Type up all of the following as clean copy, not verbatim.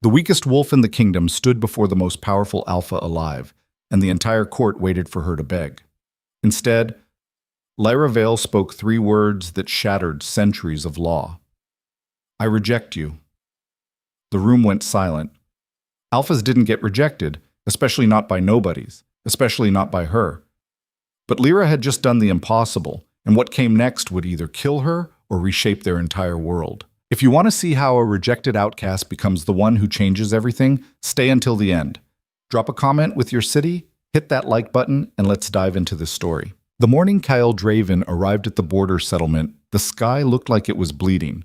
The weakest wolf in the kingdom stood before the most powerful alpha alive, and the entire court waited for her to beg. Instead, Lyra Vale spoke 3 words that shattered centuries of law. "I reject you." The room went silent. Alphas didn't get rejected, especially not by nobodies, especially not by her. But Lyra had just done the impossible, and what came next would either kill her or reshape their entire world. If you want to see how a rejected outcast becomes the one who changes everything, stay until the end. Drop a comment with your city, hit that like button, and let's dive into this story. The morning Kyle Draven arrived at the border settlement, the sky looked like it was bleeding.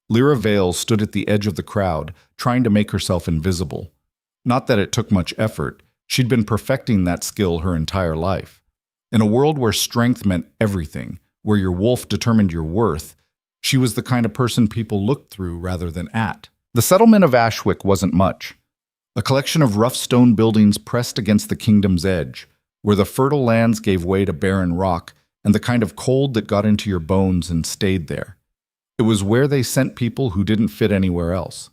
Lyra Vale stood at the edge of the crowd, trying to make herself invisible. Not that it took much effort. She'd been perfecting that skill her entire life. In a world where strength meant everything, where your wolf determined your worth, she was the kind of person people looked through rather than at. The settlement of Ashwick wasn't much. A collection of rough stone buildings pressed against the kingdom's edge, where the fertile lands gave way to barren rock and the kind of cold that got into your bones and stayed there. It was where they sent people who didn't fit anywhere else.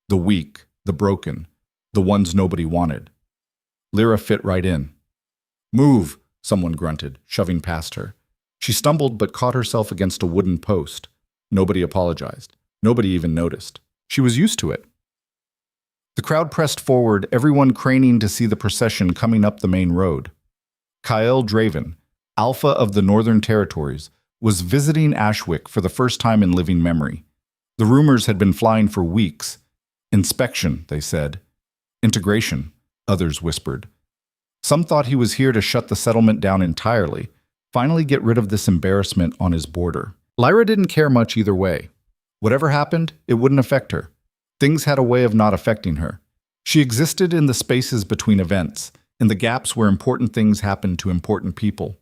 The weak, the broken, the ones nobody wanted. Lyra fit right in. "Move," someone grunted, shoving past her. She stumbled but caught herself against a wooden post. Nobody apologized. Nobody even noticed. She was used to it. The crowd pressed forward, everyone craning to see the procession coming up the main road. Kyle Draven, Alpha of the Northern Territories, was visiting Ashwick for the first time in living memory. The rumors had been flying for weeks. Inspection, they said. Integration, others whispered. Some thought he was here to shut the settlement down entirely, finally get rid of this embarrassment on his border. Lyra didn't care much either way. Whatever happened, it wouldn't affect her. Things had a way of not affecting her. She existed in the spaces between events, in the gaps where important things happened to important people.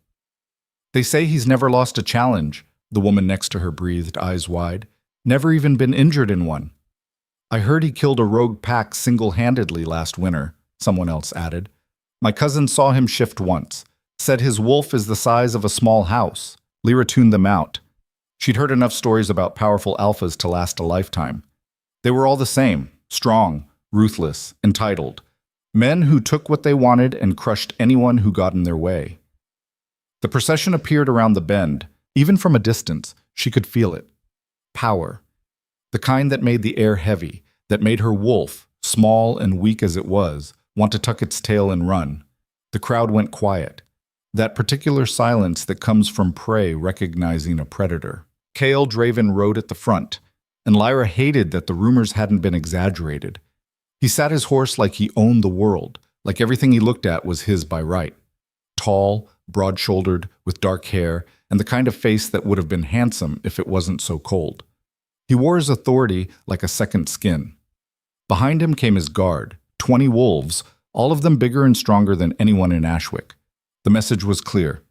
"They say he's never lost a challenge," the woman next to her breathed, eyes wide. "Never even been injured in one." "I heard he killed a rogue pack single-handedly last winter," someone else added. "My cousin saw him shift once. Said his wolf is the size of a small house." Lyra tuned them out. She'd heard enough stories about powerful alphas to last a lifetime. They were all the same, strong, ruthless, entitled. Men who took what they wanted and crushed anyone who got in their way. The procession appeared around the bend. Even from a distance, she could feel it. Power. The kind that made the air heavy, that made her wolf, small and weak as it was, want to tuck its tail and run. The crowd went quiet. That particular silence that comes from prey recognizing a predator. Kyle Draven rode at the front, and Lyra hated that the rumors hadn't been exaggerated. He sat his horse like he owned the world, like everything he looked at was his by right. Tall, broad-shouldered, with dark hair, and the kind of face that would have been handsome if it wasn't so cold. He wore his authority like a second skin. Behind him came his guard, 20 wolves, all of them bigger and stronger than anyone in Ashwick. The message was clear.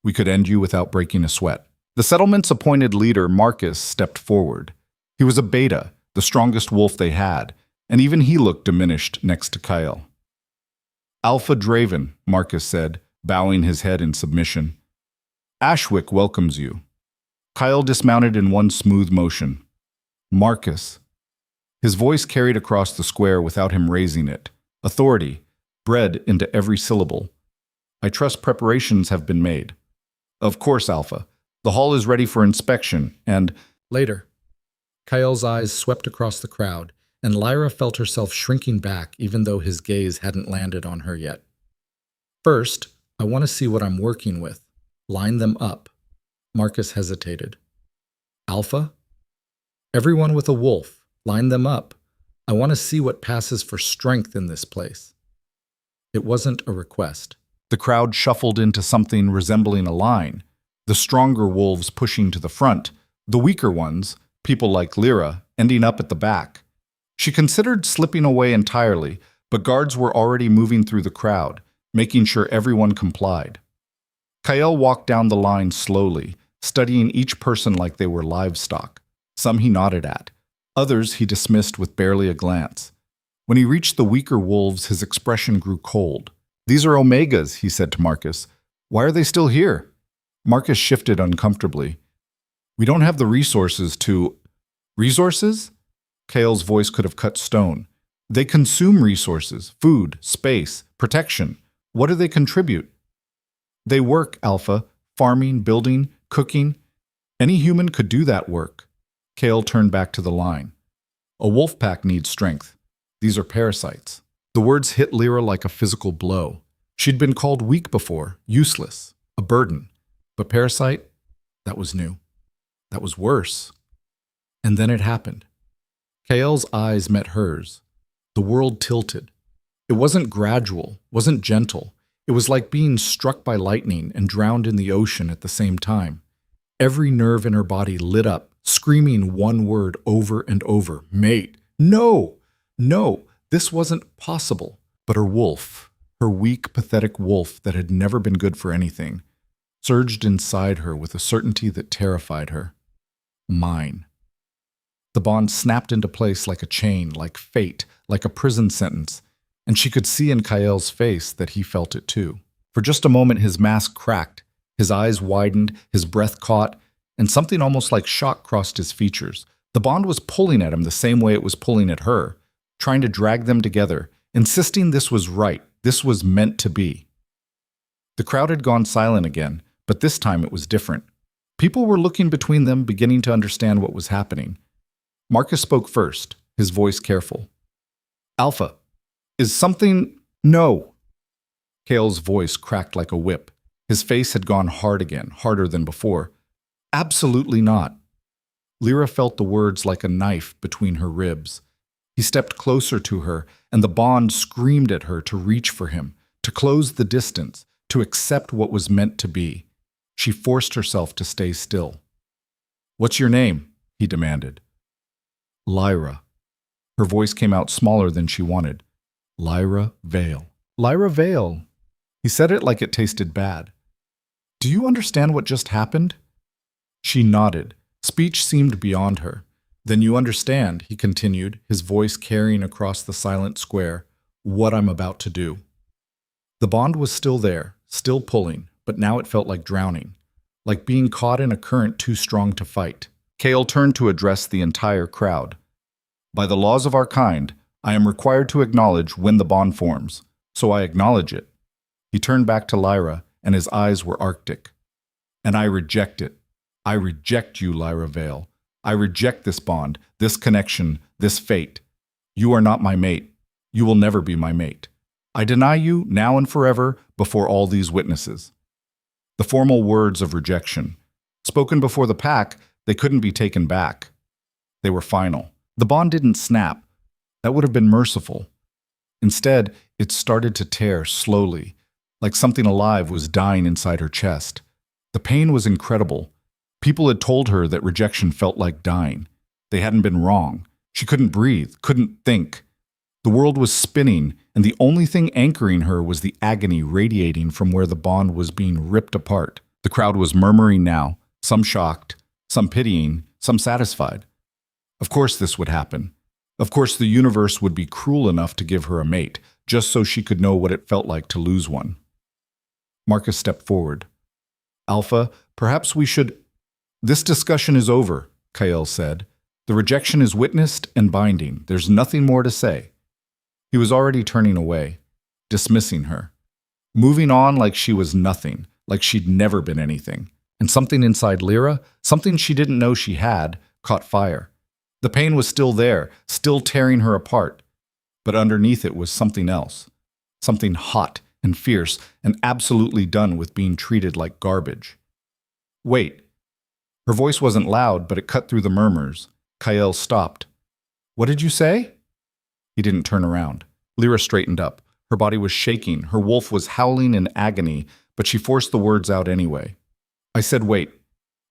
We could end you without breaking a sweat. The settlement's appointed leader, Marcus, stepped forward. He was a beta, the strongest wolf they had, and even he looked diminished next to Kyle. "Alpha Draven," Marcus said, bowing his head in submission. "Ashwick welcomes you." Kyle dismounted in one smooth motion. "Marcus." His voice carried across the square without him raising it. Authority, bred into every syllable. "I trust preparations have been made." "Of course, Alpha. The hall is ready for inspection, and—" Later. Kyle's eyes swept across the crowd, and Lyra felt herself shrinking back even though his gaze hadn't landed on her yet. "First, I want to see what I'm working with. Line them up." Marcus hesitated. "Alpha? Everyone with a wolf. Line them up. I want to see what passes for strength in this place." It wasn't a request. The crowd shuffled into something resembling a line, the stronger wolves pushing to the front, the weaker ones, people like Lyra, ending up at the back. She considered slipping away entirely, but guards were already moving through the crowd, making sure everyone complied. Kyle walked down the line slowly, studying each person like they were livestock. Some he nodded at. Others he dismissed with barely a glance. When he reached the weaker wolves, his expression grew cold. "These are Omegas," he said to Marcus. "Why are they still here?" Marcus shifted uncomfortably. "We don't have the resources to—" "Resources?" Kyle's voice could have cut stone. They consume resources, food, space, protection. What do they contribute? They work, Alpha, farming, building, cooking. Any human could do that work. Kale turned back to the line. A wolf pack needs strength. These are parasites. The words hit Lyra like a physical blow. She'd been called weak before, useless, a burden. But parasite? That was new. That was worse. And then it happened. Kael's eyes met hers. The world tilted. It wasn't gradual, wasn't gentle. It was like being struck by lightning and drowned in the ocean at the same time. Every nerve in her body lit up, screaming one word over and over. Mate. No! No! This wasn't possible. But her wolf, her weak, pathetic wolf that had never been good for anything, surged inside her with a certainty that terrified her. Mine. The bond snapped into place like a chain, like fate, like a prison sentence, and she could see in Kael's face that he felt it too. For just a moment his mask cracked, his eyes widened, his breath caught, and something almost like shock crossed his features. The bond was pulling at him the same way it was pulling at her, trying to drag them together, insisting this was right, this was meant to be. The crowd had gone silent again, but this time it was different. People were looking between them, beginning to understand what was happening. Marcus spoke first, his voice careful. Alpha, is something… No. Kael's voice cracked like a whip. His face had gone hard again, harder than before. Absolutely not. Lyra felt the words like a knife between her ribs. He stepped closer to her, and the bond screamed at her to reach for him, to close the distance, to accept what was meant to be. She forced herself to stay still. What's your name? He demanded. Lyra. Her voice came out smaller than she wanted. Lyra Vale. Lyra Vale. He said it like it tasted bad. Do you understand what just happened? She nodded. Speech seemed beyond her. Then you understand, he continued, his voice carrying across the silent square, what I'm about to do. The bond was still there, still pulling, but now it felt like drowning, like being caught in a current too strong to fight. Kael turned to address the entire crowd. By the laws of our kind, I am required to acknowledge when the bond forms, so I acknowledge it. He turned back to Lyra, and his eyes were arctic. And I reject it. I reject you, Lyra Vale. I reject this bond, this connection, this fate. You are not my mate. You will never be my mate. I deny you, now and forever, before all these witnesses. The formal words of rejection. Spoken before the pack, they couldn't be taken back. They were final. The bond didn't snap. That would have been merciful. Instead, it started to tear slowly, like something alive was dying inside her chest. The pain was incredible. People had told her that rejection felt like dying. They hadn't been wrong. She couldn't breathe, couldn't think. The world was spinning, and the only thing anchoring her was the agony radiating from where the bond was being ripped apart. The crowd was murmuring now, some shocked, some pitying, some satisfied. Of course this would happen. Of course the universe would be cruel enough to give her a mate, just so she could know what it felt like to lose one. Marcus stepped forward. Alpha, perhaps we should… This discussion is over, Kael said. The rejection is witnessed and binding. There's nothing more to say. He was already turning away, dismissing her, moving on like she was nothing, like she'd never been anything. And something inside Lyra, something she didn't know she had, caught fire. The pain was still there, still tearing her apart. But underneath it was something else, something hot and fierce and absolutely done with being treated like garbage. Wait. Her voice wasn't loud, but it cut through the murmurs. Kael stopped. What did you say? He didn't turn around. Lyra straightened up. Her body was shaking. Her wolf was howling in agony, but she forced the words out anyway. I said, wait.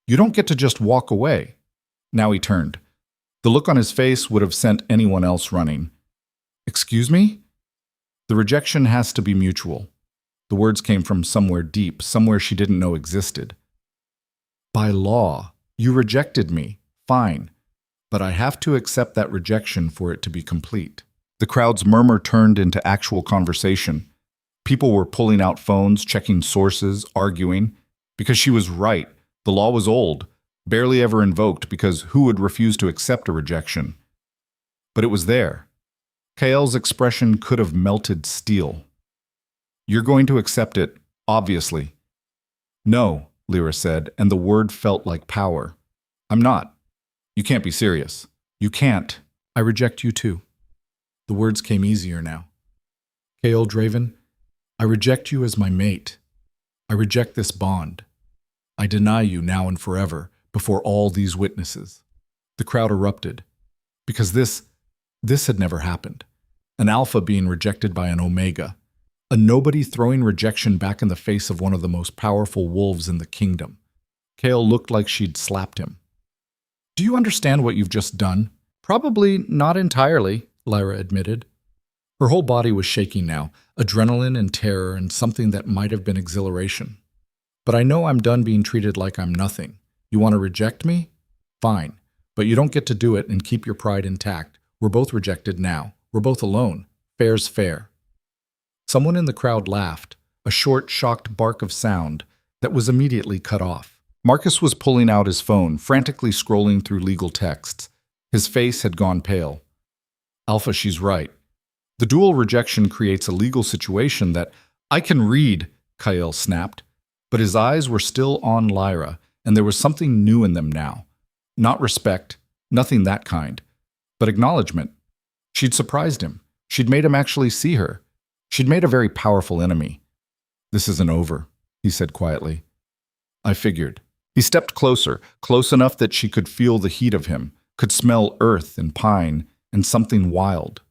You don't get to just walk away. Now he turned. The look on his face would have sent anyone else running. Excuse me? The rejection has to be mutual. The words came from somewhere deep, somewhere she didn't know existed. By law, you rejected me. Fine. But I have to accept that rejection for it to be complete. The crowd's murmur turned into actual conversation. People were pulling out phones, checking sources, arguing. Because she was right. The law was old, barely ever invoked because who would refuse to accept a rejection? But it was there. Kael's expression could have melted steel. You're going to accept it, obviously. No, Lyra said, and the word felt like power. I'm not. You can't be serious. You can't. I reject you too. The words came easier now. Kael Draven, I reject you as my mate. I reject this bond. I deny you now and forever, before all these witnesses. The crowd erupted. Because this had never happened. An alpha being rejected by an omega. A nobody throwing rejection back in the face of one of the most powerful wolves in the kingdom. Kael looked like she'd slapped him. Do you understand what you've just done? Probably not entirely, Lyra admitted. Her whole body was shaking now, adrenaline and terror and something that might have been exhilaration. But I know I'm done being treated like I'm nothing. You want to reject me? Fine. But you don't get to do it and keep your pride intact. We're both rejected now. We're both alone. Fair's fair. Someone in the crowd laughed, a short, shocked bark of sound that was immediately cut off. Marcus was pulling out his phone, frantically scrolling through legal texts. His face had gone pale. Alpha, she's right. The dual rejection creates a legal situation that I can read, Kael snapped. But his eyes were still on Lyra, and there was something new in them now. Not respect, nothing that kind, but acknowledgement. She'd surprised him. She'd made him actually see her. She'd made a very powerful enemy. This isn't over, he said quietly. I figured. He stepped closer, close enough that she could feel the heat of him, could smell earth and pine and something wild.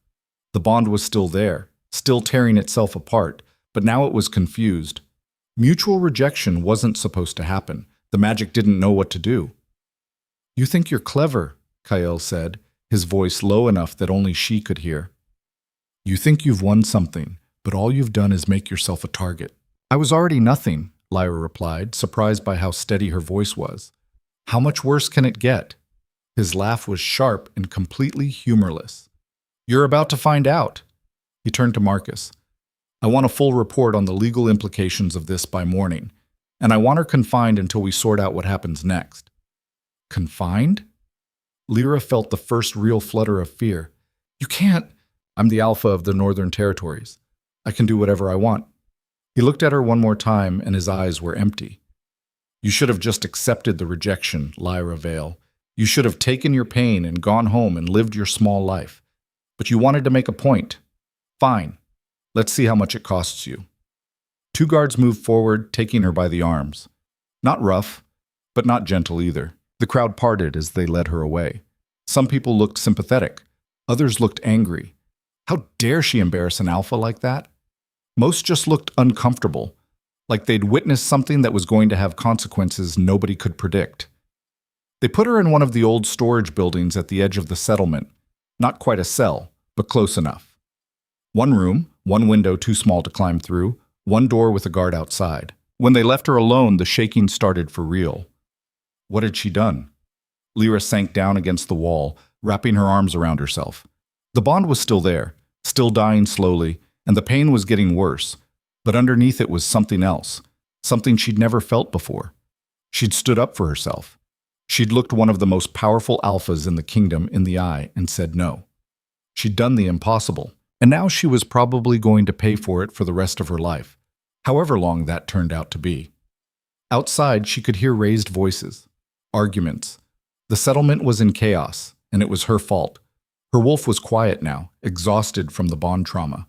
The bond was still there, still tearing itself apart, but now it was confused. Mutual rejection wasn't supposed to happen. The magic didn't know what to do. You think you're clever, Kael said, his voice low enough that only she could hear. You think you've won something, but all you've done is make yourself a target. I was already nothing, Lyra replied, surprised by how steady her voice was. How much worse can it get? His laugh was sharp and completely humorless. You're about to find out. He turned to Marcus. I want a full report on the legal implications of this by morning, and I want her confined until we sort out what happens next. Confined? Lyra felt the first real flutter of fear. You can't. I'm the alpha of the Northern Territories. I can do whatever I want. He looked at her one more time, and his eyes were empty. You should have just accepted the rejection, Lyra Vale. You should have taken your pain and gone home and lived your small life. But you wanted to make a point. Fine. Let's see how much it costs you. 2 guards moved forward, taking her by the arms. Not rough, but not gentle either. The crowd parted as they led her away. Some people looked sympathetic. Others looked angry. How dare she embarrass an alpha like that? Most just looked uncomfortable, like they'd witnessed something that was going to have consequences nobody could predict. They put her in one of the old storage buildings at the edge of the settlement. Not quite a cell, but close enough. 1 room, 1 window too small to climb through, 1 door with a guard outside. When they left her alone, the shaking started for real. What had she done? Lyra sank down against the wall, wrapping her arms around herself. The bond was still there, still dying slowly, and the pain was getting worse. But underneath it was something else, something she'd never felt before. She'd stood up for herself. She'd looked one of the most powerful alphas in the kingdom in the eye and said no. She'd done the impossible, and now she was probably going to pay for it for the rest of her life, however long that turned out to be. Outside, she could hear raised voices, arguments. The settlement was in chaos, and it was her fault. Her wolf was quiet now, exhausted from the bond trauma.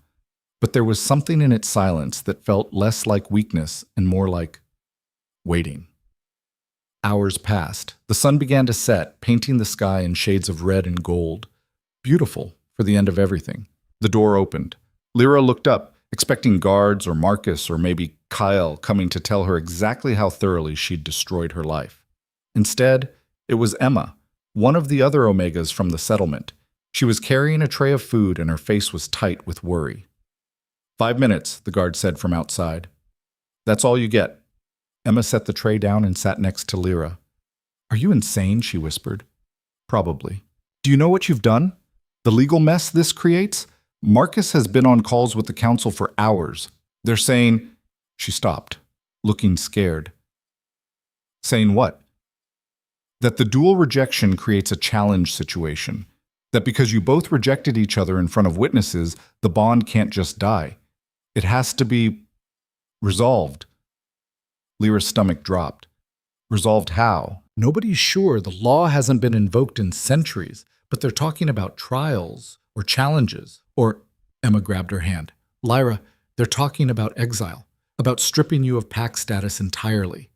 But there was something in its silence that felt less like weakness and more like waiting. Hours passed. The sun began to set, painting the sky in shades of red and gold. Beautiful for the end of everything. The door opened. Lyra looked up, expecting guards or Marcus or maybe Kael coming to tell her exactly how thoroughly she'd destroyed her life. Instead, it was Emma, one of the other Omegas from the settlement. She was carrying a tray of food and her face was tight with worry. 5 minutes, the guard said from outside. That's all you get. Emma set the tray down and sat next to Lyra. Are you insane? She whispered. Probably. Do you know what you've done? The legal mess this creates? Marcus has been on calls with the council for hours. They're saying... She stopped, looking scared. Saying what? That the dual rejection creates a challenge situation. That because you both rejected each other in front of witnesses, the bond can't just die. It has to be resolved. Lyra's stomach dropped. Resolved how? Nobody's sure. The law hasn't been invoked in centuries, but they're talking about trials or challenges. Or, Emma grabbed her hand. Lyra, they're talking about exile, about stripping you of pack status entirely.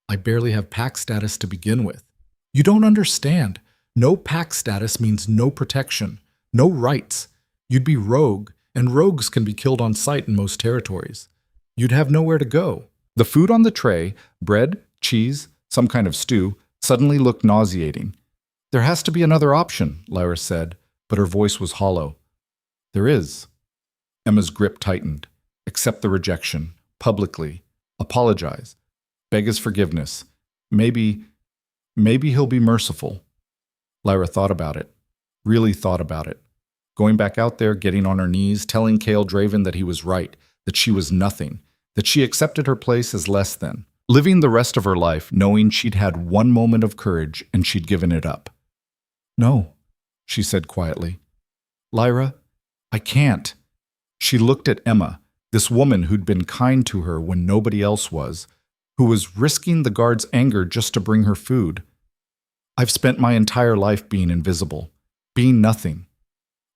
I barely have pack status to begin with. You don't understand. No pack status means no protection, no rights. You'd be rogue, and rogues can be killed on sight in most territories. You'd have nowhere to go. The food on the tray, bread, cheese, some kind of stew, suddenly looked nauseating. There has to be another option, Lyra said, but her voice was hollow. There is. Emma's grip tightened. Accept the rejection, publicly. Apologize. Beg his forgiveness. Maybe he'll be merciful. Lyra thought about it. Really thought about it. Going back out there, getting on her knees, telling Cale Draven that he was right, that she was nothing, that she accepted her place as less than. Living the rest of her life knowing she'd had one moment of courage and she'd given it up. No, she said quietly. Lyra, I can't. She looked at Emma, this woman who'd been kind to her when nobody else was, who was risking the guard's anger just to bring her food. I've spent my entire life being invisible, being nothing.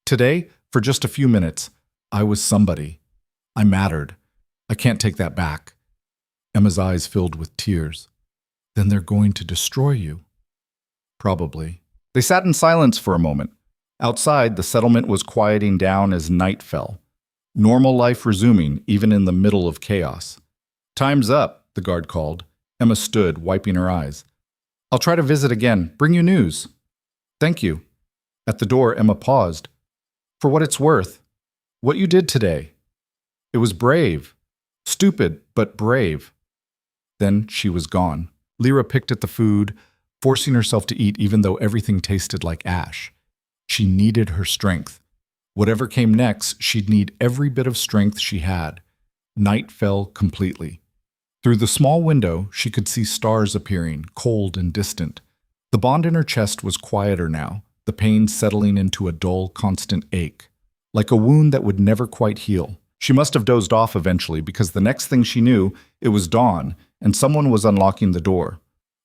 Today, for just a few minutes, I was somebody. I mattered. I can't take that back. Emma's eyes filled with tears. Then they're going to destroy you. Probably. They sat in silence for a moment. Outside, the settlement was quieting down as night fell. Normal life resuming, even in the middle of chaos. Time's up, the guard called. Emma stood, wiping her eyes. I'll try to visit again. Bring you news. Thank you. At the door, Emma paused. For what it's worth. What you did today. It was brave. Stupid, but brave. Then she was gone. Lyra picked at the food, forcing herself to eat even though everything tasted like ash. She needed her strength. Whatever came next, she'd need every bit of strength she had. Night fell completely. Through the small window, she could see stars appearing, cold and distant. The bond in her chest was quieter now, the pain settling into a dull, constant ache, like a wound that would never quite heal. She must have dozed off eventually because the next thing she knew, it was dawn, and someone was unlocking the door.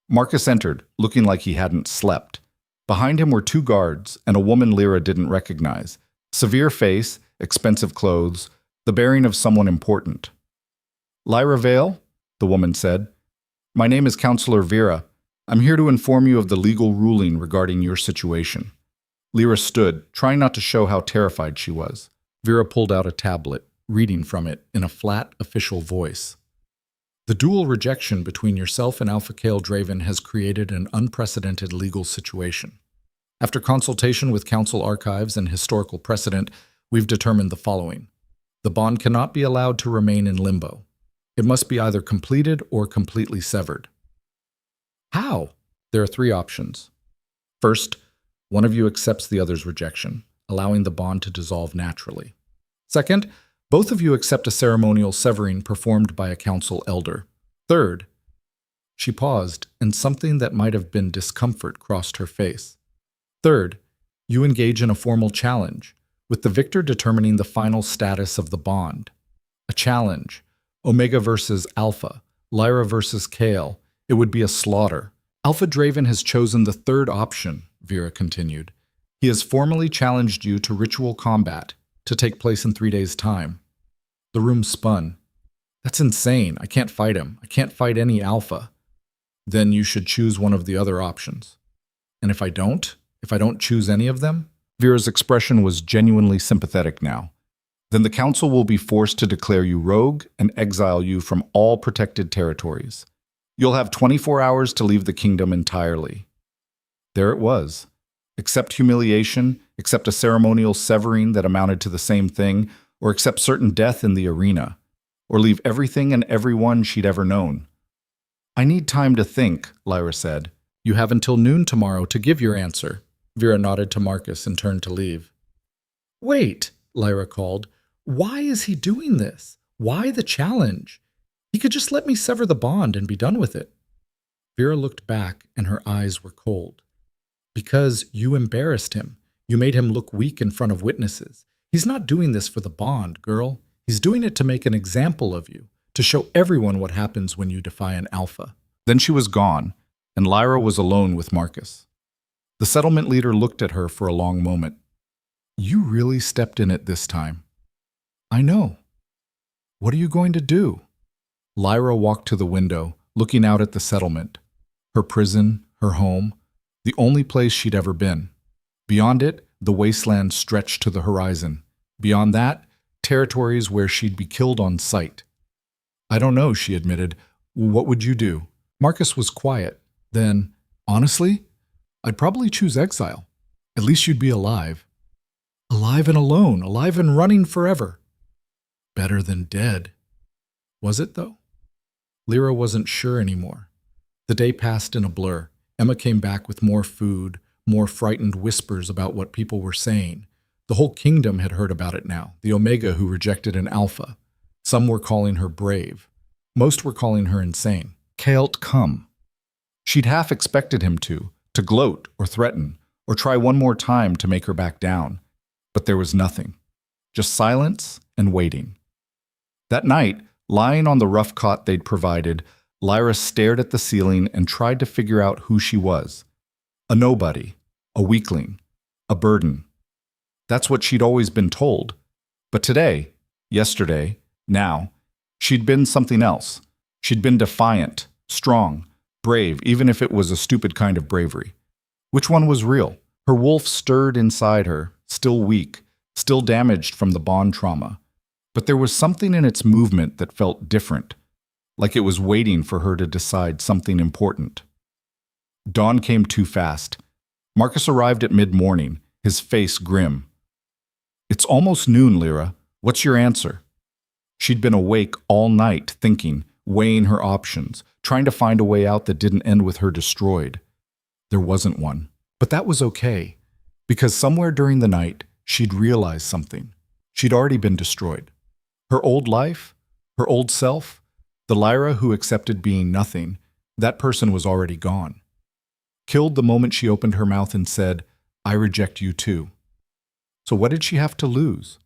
Marcus entered, looking like he hadn't slept. Behind him were two guards and a woman Lyra didn't recognize. Severe face, expensive clothes, the bearing of someone important. Lyra Vale, the woman said. My name is Counselor Vera. I'm here to inform you of the legal ruling regarding your situation. Lyra stood, trying not to show how terrified she was. Vera pulled out a tablet, reading from it in a flat, official voice. The dual rejection between yourself and Alpha Cale Draven has created an unprecedented legal situation. After consultation with Council Archives and historical precedent, we've determined the following. The bond cannot be allowed to remain in limbo. It must be either completed or completely severed. How? There are three options. First, one of you accepts the other's rejection, allowing the bond to dissolve naturally. Second, both of you accept a ceremonial severing performed by a council elder. Third, she paused, and something that might have been discomfort crossed her face. Third, you engage in a formal challenge, with the victor determining the final status of the bond. A challenge. Omega versus Alpha, Lyra versus Cale. It would be a slaughter. Alpha Draven has chosen the third option, Vera continued. He has formally challenged you to ritual combat, to take place in 3 days' time. The room spun. That's insane. I can't fight him. I can't fight any Alpha. Then you should choose one of the other options. And if I don't choose any of them? Vera's expression was genuinely sympathetic now. Then the council will be forced to declare you rogue and exile you from all protected territories. You'll have 24 hours to leave the kingdom entirely. There it was. Accept humiliation, accept a ceremonial severing that amounted to the same thing, or accept certain death in the arena, or leave everything and everyone she'd ever known. I need time to think, Lyra said. You have until noon tomorrow to give your answer. Vera nodded to Marcus and turned to leave. Wait, Lyra called. Why is he doing this? Why the challenge? He could just let me sever the bond and be done with it. Vera looked back and her eyes were cold. Because you embarrassed him. You made him look weak in front of witnesses. He's not doing this for the bond, girl. He's doing it to make an example of you, to show everyone what happens when you defy an alpha." Then she was gone, and Lyra was alone with Marcus. The settlement leader looked at her for a long moment. "You really stepped in it this time." "I know. What are you going to do?" Lyra walked to the window, looking out at the settlement. Her prison, her home, the only place she'd ever been. Beyond it, the wasteland stretched to the horizon. Beyond that, territories where she'd be killed on sight. "I don't know," she admitted. "What would you do?" Marcus was quiet. Then, "Honestly, I'd probably choose exile. At least you'd be alive." "Alive and alone, alive and running forever." "Better than dead." Was it, though? Lyra wasn't sure anymore. The day passed in a blur. Emma came back with more food, more frightened whispers about what people were saying. The whole kingdom had heard about it now, the Omega who rejected an Alpha. Some were calling her brave. Most were calling her insane. Kaelt come. She'd half expected him to gloat or threaten, or try one more time to make her back down. But there was nothing. Just silence and waiting. That night, lying on the rough cot they'd provided, Lyra stared at the ceiling and tried to figure out who she was. A nobody, a weakling, a burden. That's what she'd always been told. But today, yesterday, now, she'd been something else. She'd been defiant, strong, brave, even if it was a stupid kind of bravery. Which one was real? Her wolf stirred inside her, still weak, still damaged from the bond trauma. But there was something in its movement that felt different, like it was waiting for her to decide something important. Dawn came too fast. Marcus arrived at mid-morning, his face grim. "It's almost noon, Lyra. What's your answer?" She'd been awake all night, thinking, weighing her options, trying to find a way out that didn't end with her destroyed. There wasn't one. But that was okay, because somewhere during the night, she'd realized something. She'd already been destroyed. Her old life, her old self, the Lyra who accepted being nothing, that person was already gone. Killed the moment she opened her mouth and said, "I reject you too." So what did she have to lose?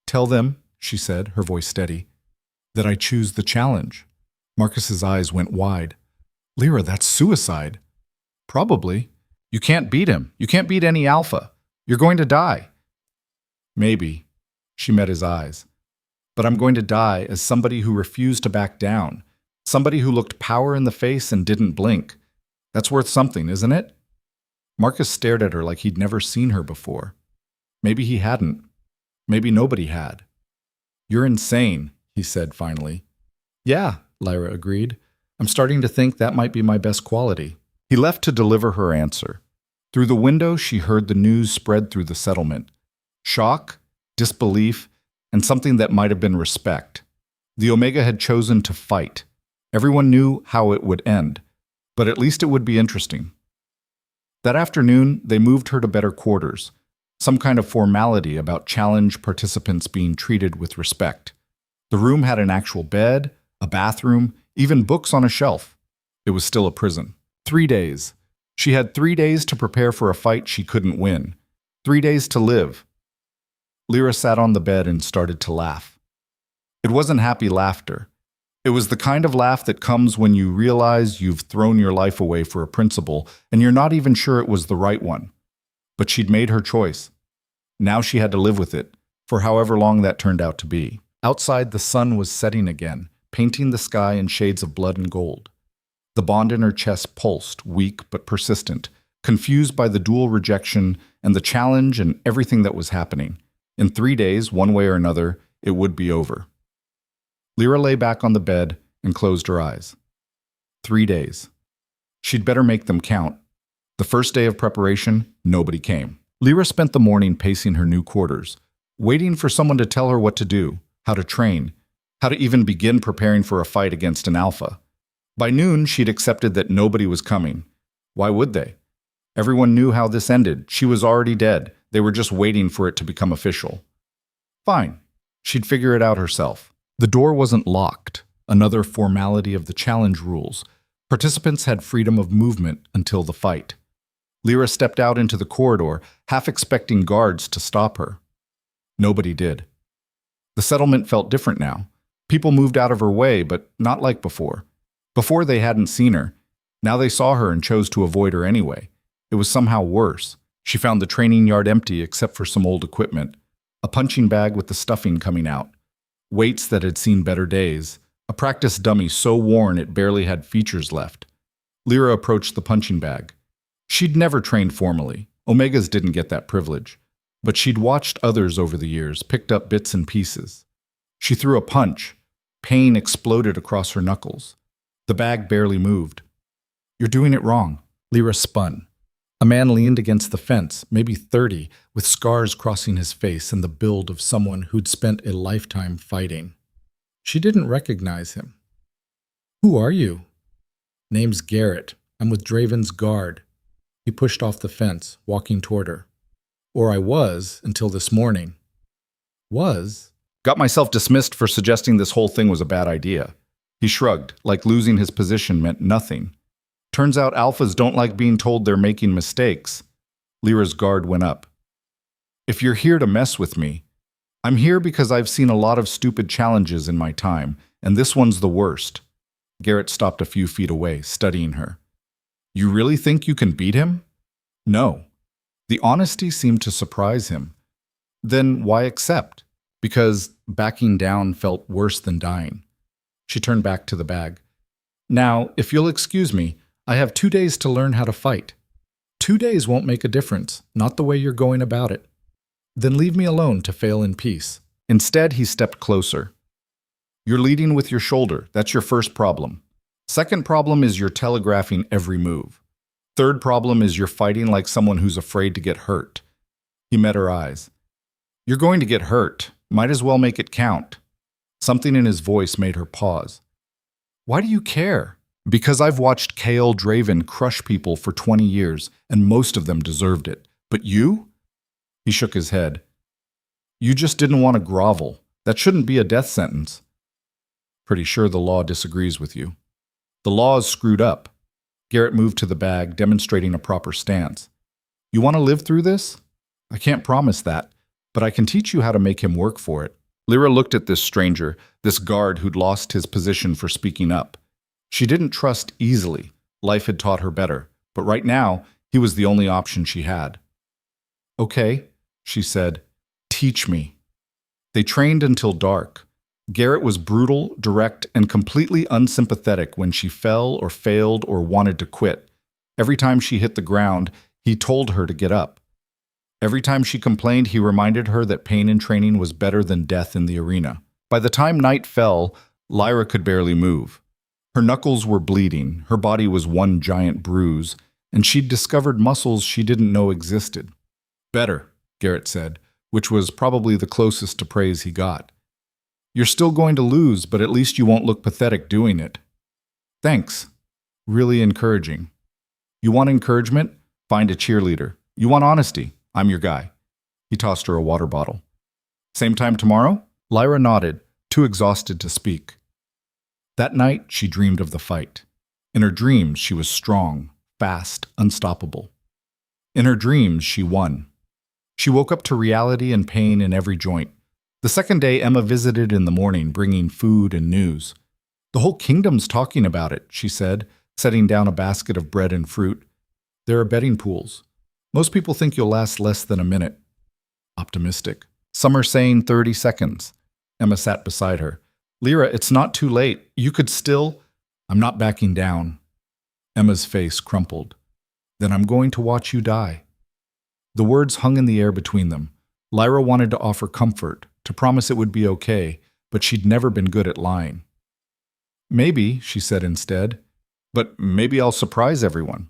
"Tell them," she said, her voice steady, "that I choose the challenge." Marcus's eyes went wide. "Lyra, that's suicide." "Probably. You can't beat him. You can't beat any alpha. You're going to die." "Maybe." She met his eyes. "But I'm going to die as somebody who refused to back down, somebody who looked power in the face and didn't blink. That's worth something, isn't it?" Marcus stared at her like he'd never seen her before. Maybe he hadn't. Maybe nobody had. "You're insane," he said finally. "Yeah," Lyra agreed. "I'm starting to think that might be my best quality." He left to deliver her answer. Through the window, she heard the news spread through the settlement. Shock, disbelief, and something that might have been respect. The Omega had chosen to fight. Everyone knew how it would end, but at least it would be interesting. That afternoon, they moved her to better quarters, some kind of formality about challenge participants being treated with respect. The room had an actual bed, a bathroom, even books on a shelf. It was still a prison. 3 days. She had 3 days to prepare for a fight she couldn't win. 3 days to live. Lyra sat on the bed and started to laugh. It wasn't happy laughter. It was the kind of laugh that comes when you realize you've thrown your life away for a principle and you're not even sure it was the right one. But she'd made her choice. Now she had to live with it, for however long that turned out to be. Outside, the sun was setting again, painting the sky in shades of blood and gold. The bond in her chest pulsed, weak but persistent, confused by the dual rejection and the challenge and everything that was happening. In 3 days, one way or another, it would be over. Lyra lay back on the bed and closed her eyes. 3 days. She'd better make them count. The first day of preparation, nobody came. Lyra spent the morning pacing her new quarters, waiting for someone to tell her what to do, how to train, how to even begin preparing for a fight against an alpha. By noon, she'd accepted that nobody was coming. Why would they? Everyone knew how this ended. She was already dead. They were just waiting for it to become official. Fine. She'd figure it out herself. The door wasn't locked, another formality of the challenge rules. Participants had freedom of movement until the fight. Lyra stepped out into the corridor, half expecting guards to stop her. Nobody did. The settlement felt different now. People moved out of her way, but not like before. Before they hadn't seen her. Now they saw her and chose to avoid her anyway. It was somehow worse. She found the training yard empty except for some old equipment. A punching bag with the stuffing coming out. Weights that had seen better days. A practice dummy so worn it barely had features left. Lyra approached the punching bag. She'd never trained formally. Omegas didn't get that privilege. But she'd watched others over the years, picked up bits and pieces. She threw a punch. Pain exploded across her knuckles. The bag barely moved. "You're doing it wrong." Lyra spun. A man leaned against the fence, maybe 30, with scars crossing his face and the build of someone who'd spent a lifetime fighting. She didn't recognize him. "Who are you?" "Name's Garrett. I'm with Draven's guard." He pushed off the fence, walking toward her. "Or I was, until this morning." "Was?" "Got myself dismissed for suggesting this whole thing was a bad idea." He shrugged, like losing his position meant nothing. "Turns out alphas don't like being told they're making mistakes." Lyra's guard went up. "If you're here to mess with me, I'm here because I've seen a lot of stupid challenges in my time, and this one's the worst." Garrett stopped a few feet away, studying her. "You really think you can beat him?" "No." The honesty seemed to surprise him. Then why accept? Because backing down felt worse than dying. She turned back to the bag. "Now, if you'll excuse me, I have 2 days to learn how to fight." 2 days won't make a difference, not the way you're going about it." "Then leave me alone to fail in peace." Instead, he stepped closer. "You're leading with your shoulder. That's your first problem. Second problem is you're telegraphing every move. Third problem is you're fighting like someone who's afraid to get hurt." He met her eyes. "You're going to get hurt. Might as well make it count." Something in his voice made her pause. "Why do you care?" "Because I've watched K.L. Draven crush people for 20 years, and most of them deserved it. But you?" He shook his head. "You just didn't want to grovel. That shouldn't be a death sentence." "Pretty sure the law disagrees with you." "The law is screwed up." Garrett moved to the bag, demonstrating a proper stance. "You want to live through this?" "I can't promise that, but I can teach you how to make him work for it." Lyra looked at this stranger, this guard who'd lost his position for speaking up. She didn't trust easily. Life had taught her better. But right now, he was the only option she had. "Okay," she said. "Teach me." They trained until dark. Garrett was brutal, direct, and completely unsympathetic when she fell or failed or wanted to quit. Every time she hit the ground, he told her to get up. Every time she complained, he reminded her that pain in training was better than death in the arena. By the time night fell, Lyra could barely move. Her knuckles were bleeding, her body was one giant bruise, and she'd discovered muscles she didn't know existed. "Better," Garrett said, which was probably the closest to praise he got. "You're still going to lose, but at least you won't look pathetic doing it." "Thanks. Really encouraging." "You want encouragement? Find a cheerleader. You want honesty? I'm your guy." He tossed her a water bottle. "Same time tomorrow?" Lyra nodded, too exhausted to speak. That night, she dreamed of the fight. In her dreams, she was strong, fast, unstoppable. In her dreams, she won. She woke up to reality and pain in every joint. The second day, Emma visited in the morning, bringing food and news. "The whole kingdom's talking about it," she said, setting down a basket of bread and fruit. "There are betting pools. Most people think you'll last less than a minute." Optimistic. "Some are saying 30 seconds. Emma sat beside her. "Lyra, it's not too late. You could still—" "I'm not backing down." Emma's face crumpled. "Then I'm going to watch you die." The words hung in the air between them. Lyra wanted to offer comfort, to promise it would be okay, but she'd never been good at lying. "Maybe," she said instead, "but maybe I'll surprise everyone."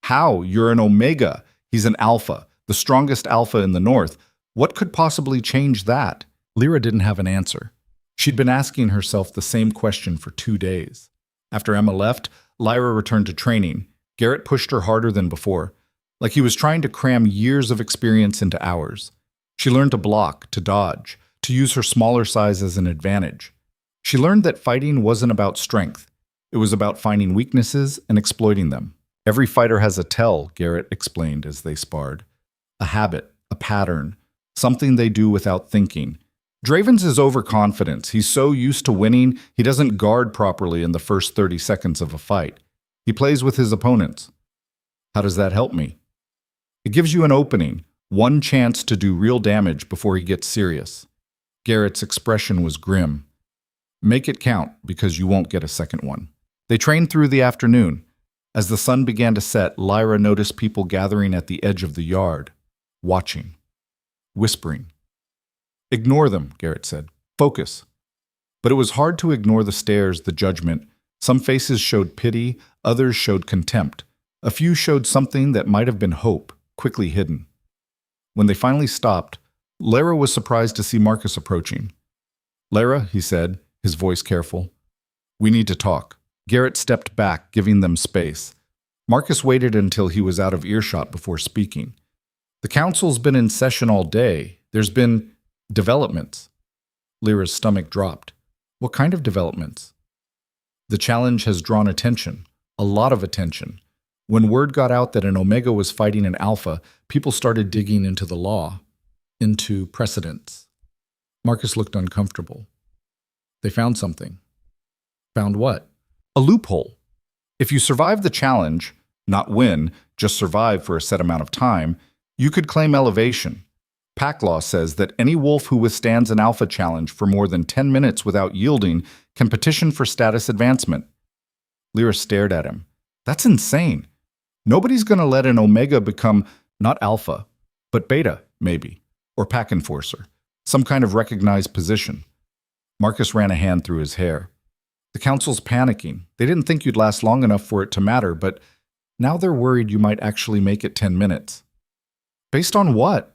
"How? You're an Omega. He's an Alpha, the strongest Alpha in the North. What could possibly change that?" Lyra didn't have an answer. She'd been asking herself the same question for 2 days. After Emma left, Lyra returned to training. Garrett pushed her harder than before, like he was trying to cram years of experience into hours. She learned to block, to dodge, to use her smaller size as an advantage. She learned that fighting wasn't about strength. It was about finding weaknesses and exploiting them. Every fighter has a tell, Garrett explained as they sparred. A habit, a pattern, something they do without thinking. Draven's is overconfidence. He's so used to winning, he doesn't guard properly in the first 30 seconds of a fight. He plays with his opponents. How does that help me? It gives you an opening, one chance to do real damage before he gets serious. Garrett's expression was grim. Make it count, because you won't get a second one. They trained through the afternoon. As the sun began to set, Lyra noticed people gathering at the edge of the yard, watching, whispering. Ignore them, Garrett said. Focus. But it was hard to ignore the stares, the judgment. Some faces showed pity, others showed contempt. A few showed something that might have been hope, quickly hidden. When they finally stopped, Lyra was surprised to see Marcus approaching. Lyra, he said, his voice careful. We need to talk. Garrett stepped back, giving them space. Marcus waited until he was out of earshot before speaking. The council's been in session all day. There's been developments. Lyra's stomach dropped. What kind of developments? The challenge has drawn attention, a lot of attention. When word got out that an Omega was fighting an Alpha, people started digging into the law, into precedents. Marcus looked uncomfortable. They found something. Found what? A loophole. If you survive the challenge, not win, just survive for a set amount of time, you could claim elevation. Pack law says that any wolf who withstands an alpha challenge for more than 10 minutes without yielding can petition for status advancement. Lyra stared at him. That's insane. Nobody's going to let an Omega become not alpha, but beta, maybe, or pack enforcer, some kind of recognized position. Marcus ran a hand through his hair. The council's panicking. They didn't think you'd last long enough for it to matter, but now they're worried you might actually make it 10 minutes. Based on what?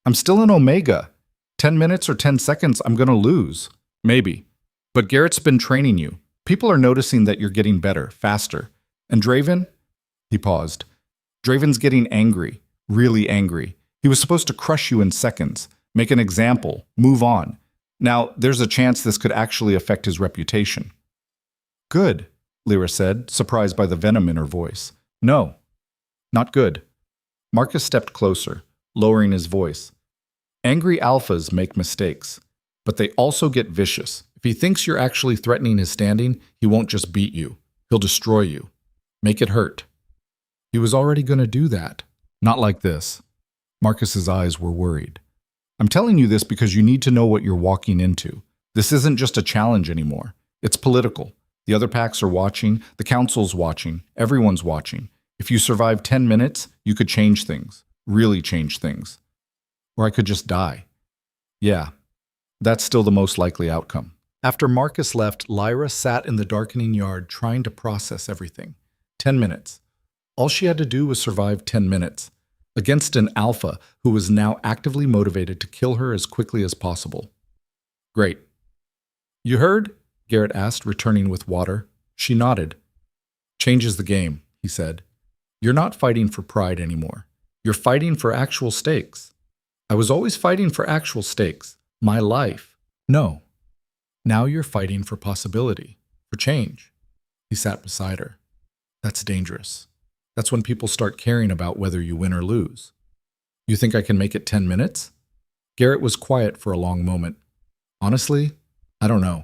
I'm still an Omega. 10 minutes or 10 seconds, I'm going to lose. Maybe. But Garrett's been training you. People are noticing that you're getting better, faster. And Draven? He paused. Draven's getting angry, really angry. He was supposed to crush you in seconds, make an example, move on. Now, there's a chance this could actually affect his reputation. Good, Lyra said, surprised by the venom in her voice. No, not good. Marcus stepped closer, lowering his voice. Angry alphas make mistakes, but they also get vicious. If he thinks you're actually threatening his standing, he won't just beat you. He'll destroy you. Make it hurt. He was already going to do that. Not like this. Marcus's eyes were worried. I'm telling you this because you need to know what you're walking into. This isn't just a challenge anymore. It's political. The other packs are watching, the council's watching, everyone's watching. If you survive 10 minutes, you could change things, really change things. Or I could just die. Yeah, that's still the most likely outcome. After Marcus left, Lyra sat in the darkening yard trying to process everything. 10 minutes. All she had to do was survive 10 minutes. Against an alpha who was now actively motivated to kill her as quickly as possible. Great. You heard? Garrett asked, returning with water. She nodded. Changes the game, he said. You're not fighting for pride anymore. You're fighting for actual stakes. I was always fighting for actual stakes. My life. No. Now you're fighting for possibility, for change. He sat beside her. That's dangerous. That's when people start caring about whether you win or lose. You think I can make it 10 minutes? Garrett was quiet for a long moment. Honestly, I don't know.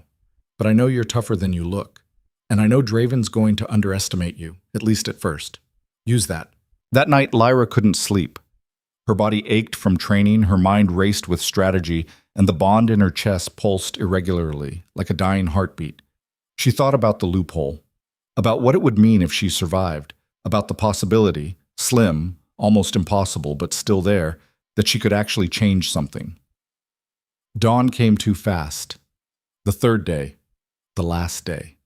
But I know you're tougher than you look. And I know Draven's going to underestimate you, at least at first. Use that. That night, Lyra couldn't sleep. Her body ached from training, her mind raced with strategy, and the bond in her chest pulsed irregularly, like a dying heartbeat. She thought about the loophole, about what it would mean if she survived, about the possibility, slim, almost impossible, but still there, that she could actually change something. Dawn came too fast. The third day. The last day.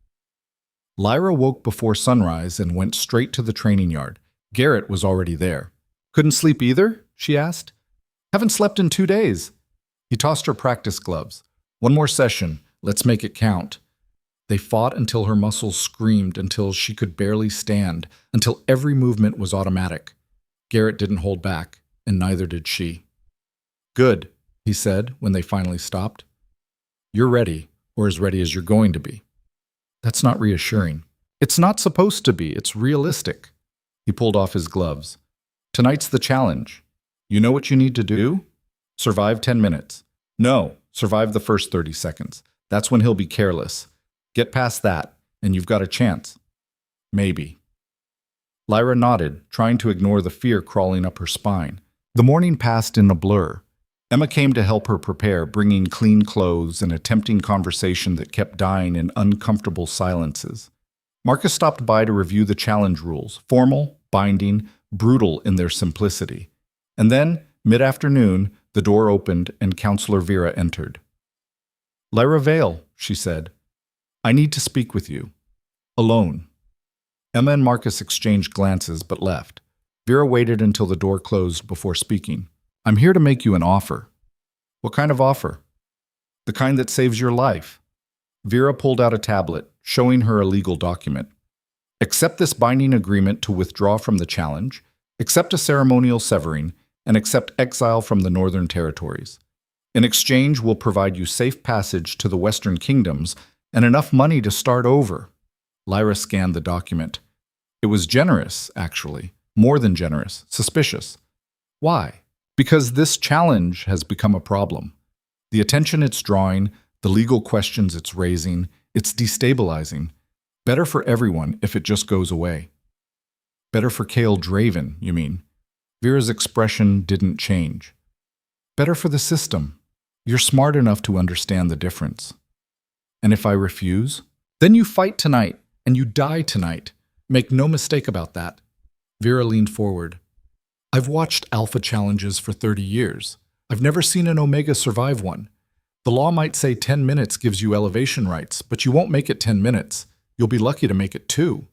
Lyra woke before sunrise and went straight to the training yard. Garrett was already there. Couldn't sleep either? She asked. Haven't slept in 2 days. He tossed her practice gloves. One more session. Let's make it count. They fought until her muscles screamed, until she could barely stand, until every movement was automatic. Garrett didn't hold back, and neither did she. Good, he said when they finally stopped. You're ready. Or as ready as you're going to be. That's not reassuring. It's not supposed to be. It's realistic. He pulled off his gloves. Tonight's the challenge. You know what you need to do? Survive 10 minutes. No, survive the first 30 seconds. That's when he'll be careless. Get past that, and you've got a chance. Maybe. Lyra nodded, trying to ignore the fear crawling up her spine. The morning passed in a blur. Emma came to help her prepare, bringing clean clothes and attempting conversation that kept dying in uncomfortable silences. Marcus stopped by to review the challenge rules, formal, binding, brutal in their simplicity. And then, mid-afternoon, the door opened and Counselor Vera entered. "Lyra Vale," she said, "I need to speak with you. Alone." Emma and Marcus exchanged glances but left. Vera waited until the door closed before speaking. "I'm here to make you an offer." "What kind of offer?" "The kind that saves your life." Vera pulled out a tablet, showing her a legal document. "Accept this binding agreement to withdraw from the challenge, accept a ceremonial severing, and accept exile from the Northern Territories. In exchange, we'll provide you safe passage to the Western Kingdoms and enough money to start over." Lyra scanned the document. It was generous, actually. More than generous. Suspicious. Why? Because this challenge has become a problem. The attention it's drawing, the legal questions it's raising, it's destabilizing. Better for everyone if it just goes away. Better for Cale Draven, you mean? Vera's expression didn't change. Better for the system. You're smart enough to understand the difference. And if I refuse? Then you fight tonight, and you die tonight. Make no mistake about that. Vera leaned forward. "I've watched alpha challenges for 30 years. I've never seen an Omega survive one. The law might say 10 minutes gives you elevation rights, but you won't make it 10 minutes. You'll be lucky to make it 2.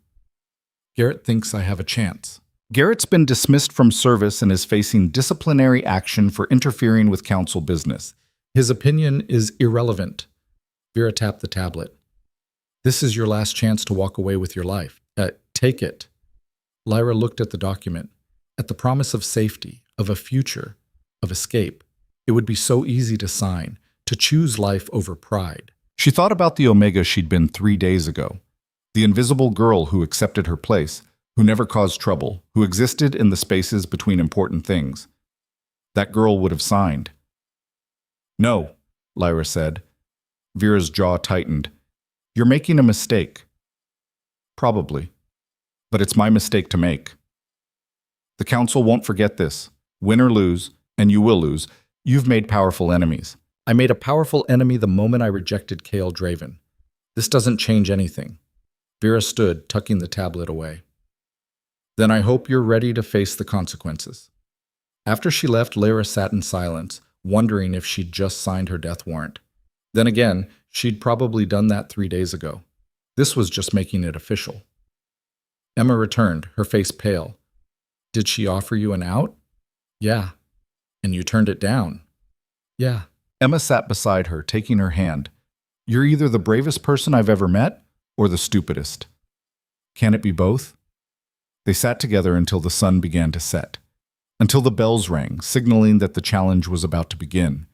Garrett thinks I have a chance." Garrett's been dismissed from service and is facing disciplinary action for interfering with council business. His opinion is irrelevant. Vera tapped the tablet. "This is your last chance to walk away with your life. Take it." Lyra looked at the document. At the promise of safety, of a future, of escape. It would be so easy to sign, to choose life over pride. She thought about the Omega she'd been 3 days ago. The invisible girl who accepted her place, who never caused trouble, who existed in the spaces between important things. That girl would have signed. "No," Lyra said. Vera's jaw tightened. "You're making a mistake." "Probably. But it's my mistake to make. The council won't forget this. Win or lose, and you will lose, you've made powerful enemies. I made a powerful enemy the moment I rejected Cale Draven. This doesn't change anything." Vera stood, tucking the tablet away. "Then I hope you're ready to face the consequences." After she left, Lyra sat in silence, wondering if she'd just signed her death warrant. Then again, she'd probably done that 3 days ago. This was just making it official. Emma returned, her face pale. "Did she offer you an out?" "Yeah." "And you turned it down?" "Yeah." Emma sat beside her, taking her hand. "You're either the bravest person I've ever met, or the stupidest. Can it be both?" They sat together until the sun began to set. Until the bells rang, signaling that the challenge was about to begin.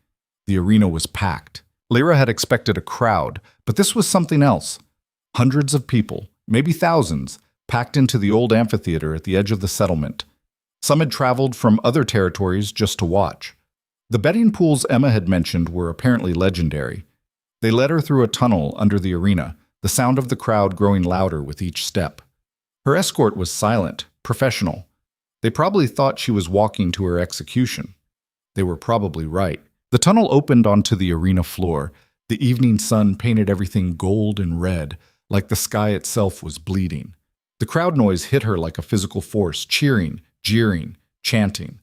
The arena was packed. Lyra had expected a crowd, but this was something else. Hundreds of people, maybe thousands, packed into the old amphitheater at the edge of the settlement. Some had traveled from other territories just to watch. The betting pools Emma had mentioned were apparently legendary. They led her through a tunnel under the arena, the sound of the crowd growing louder with each step. Her escort was silent, professional. They probably thought she was walking to her execution. They were probably right. The tunnel opened onto the arena floor. The evening sun painted everything gold and red, like the sky itself was bleeding. The crowd noise hit her like a physical force, cheering, jeering, chanting.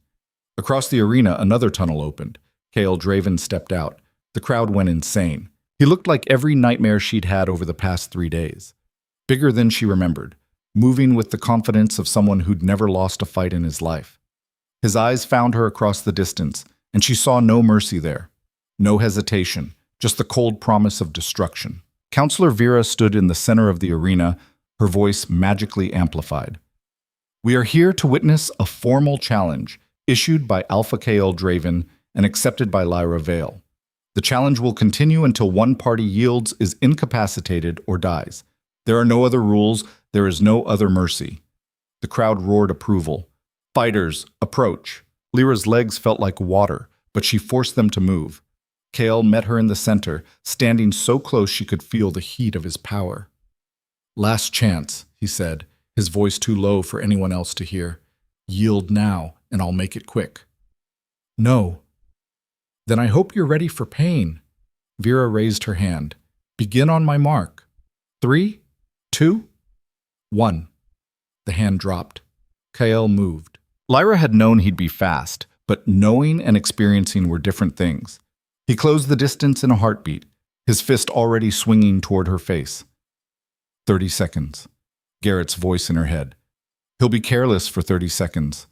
Across the arena, another tunnel opened. Cale Draven stepped out. The crowd went insane. He looked like every nightmare she'd had over the past 3 days. Bigger than she remembered, moving with the confidence of someone who'd never lost a fight in his life. His eyes found her across the distance, and she saw no mercy there. No hesitation, just the cold promise of destruction. Counselor Vera stood in the center of the arena, her voice magically amplified. "We are here to witness a formal challenge issued by Alpha Cale Draven and accepted by Lyra Vale. The challenge will continue until one party yields, is incapacitated, or dies. There are no other rules, there is no other mercy. The crowd roared approval. Fighters, approach. Lyra's legs felt like water, but she forced them to move. Kale met her in the center, standing so close she could feel the heat of his power. Last chance, he said, his voice too low for anyone else to hear. Yield now, and I'll make it quick. No. Then I hope you're ready for pain. Vera raised her hand. Begin on my mark. 3, 2, 1. The hand dropped. Kael moved. Lyra had known he'd be fast, but knowing and experiencing were different things. He closed the distance in a heartbeat, his fist already swinging toward her face. 30 seconds. Garrett's voice in her head. He'll be careless for 30 seconds.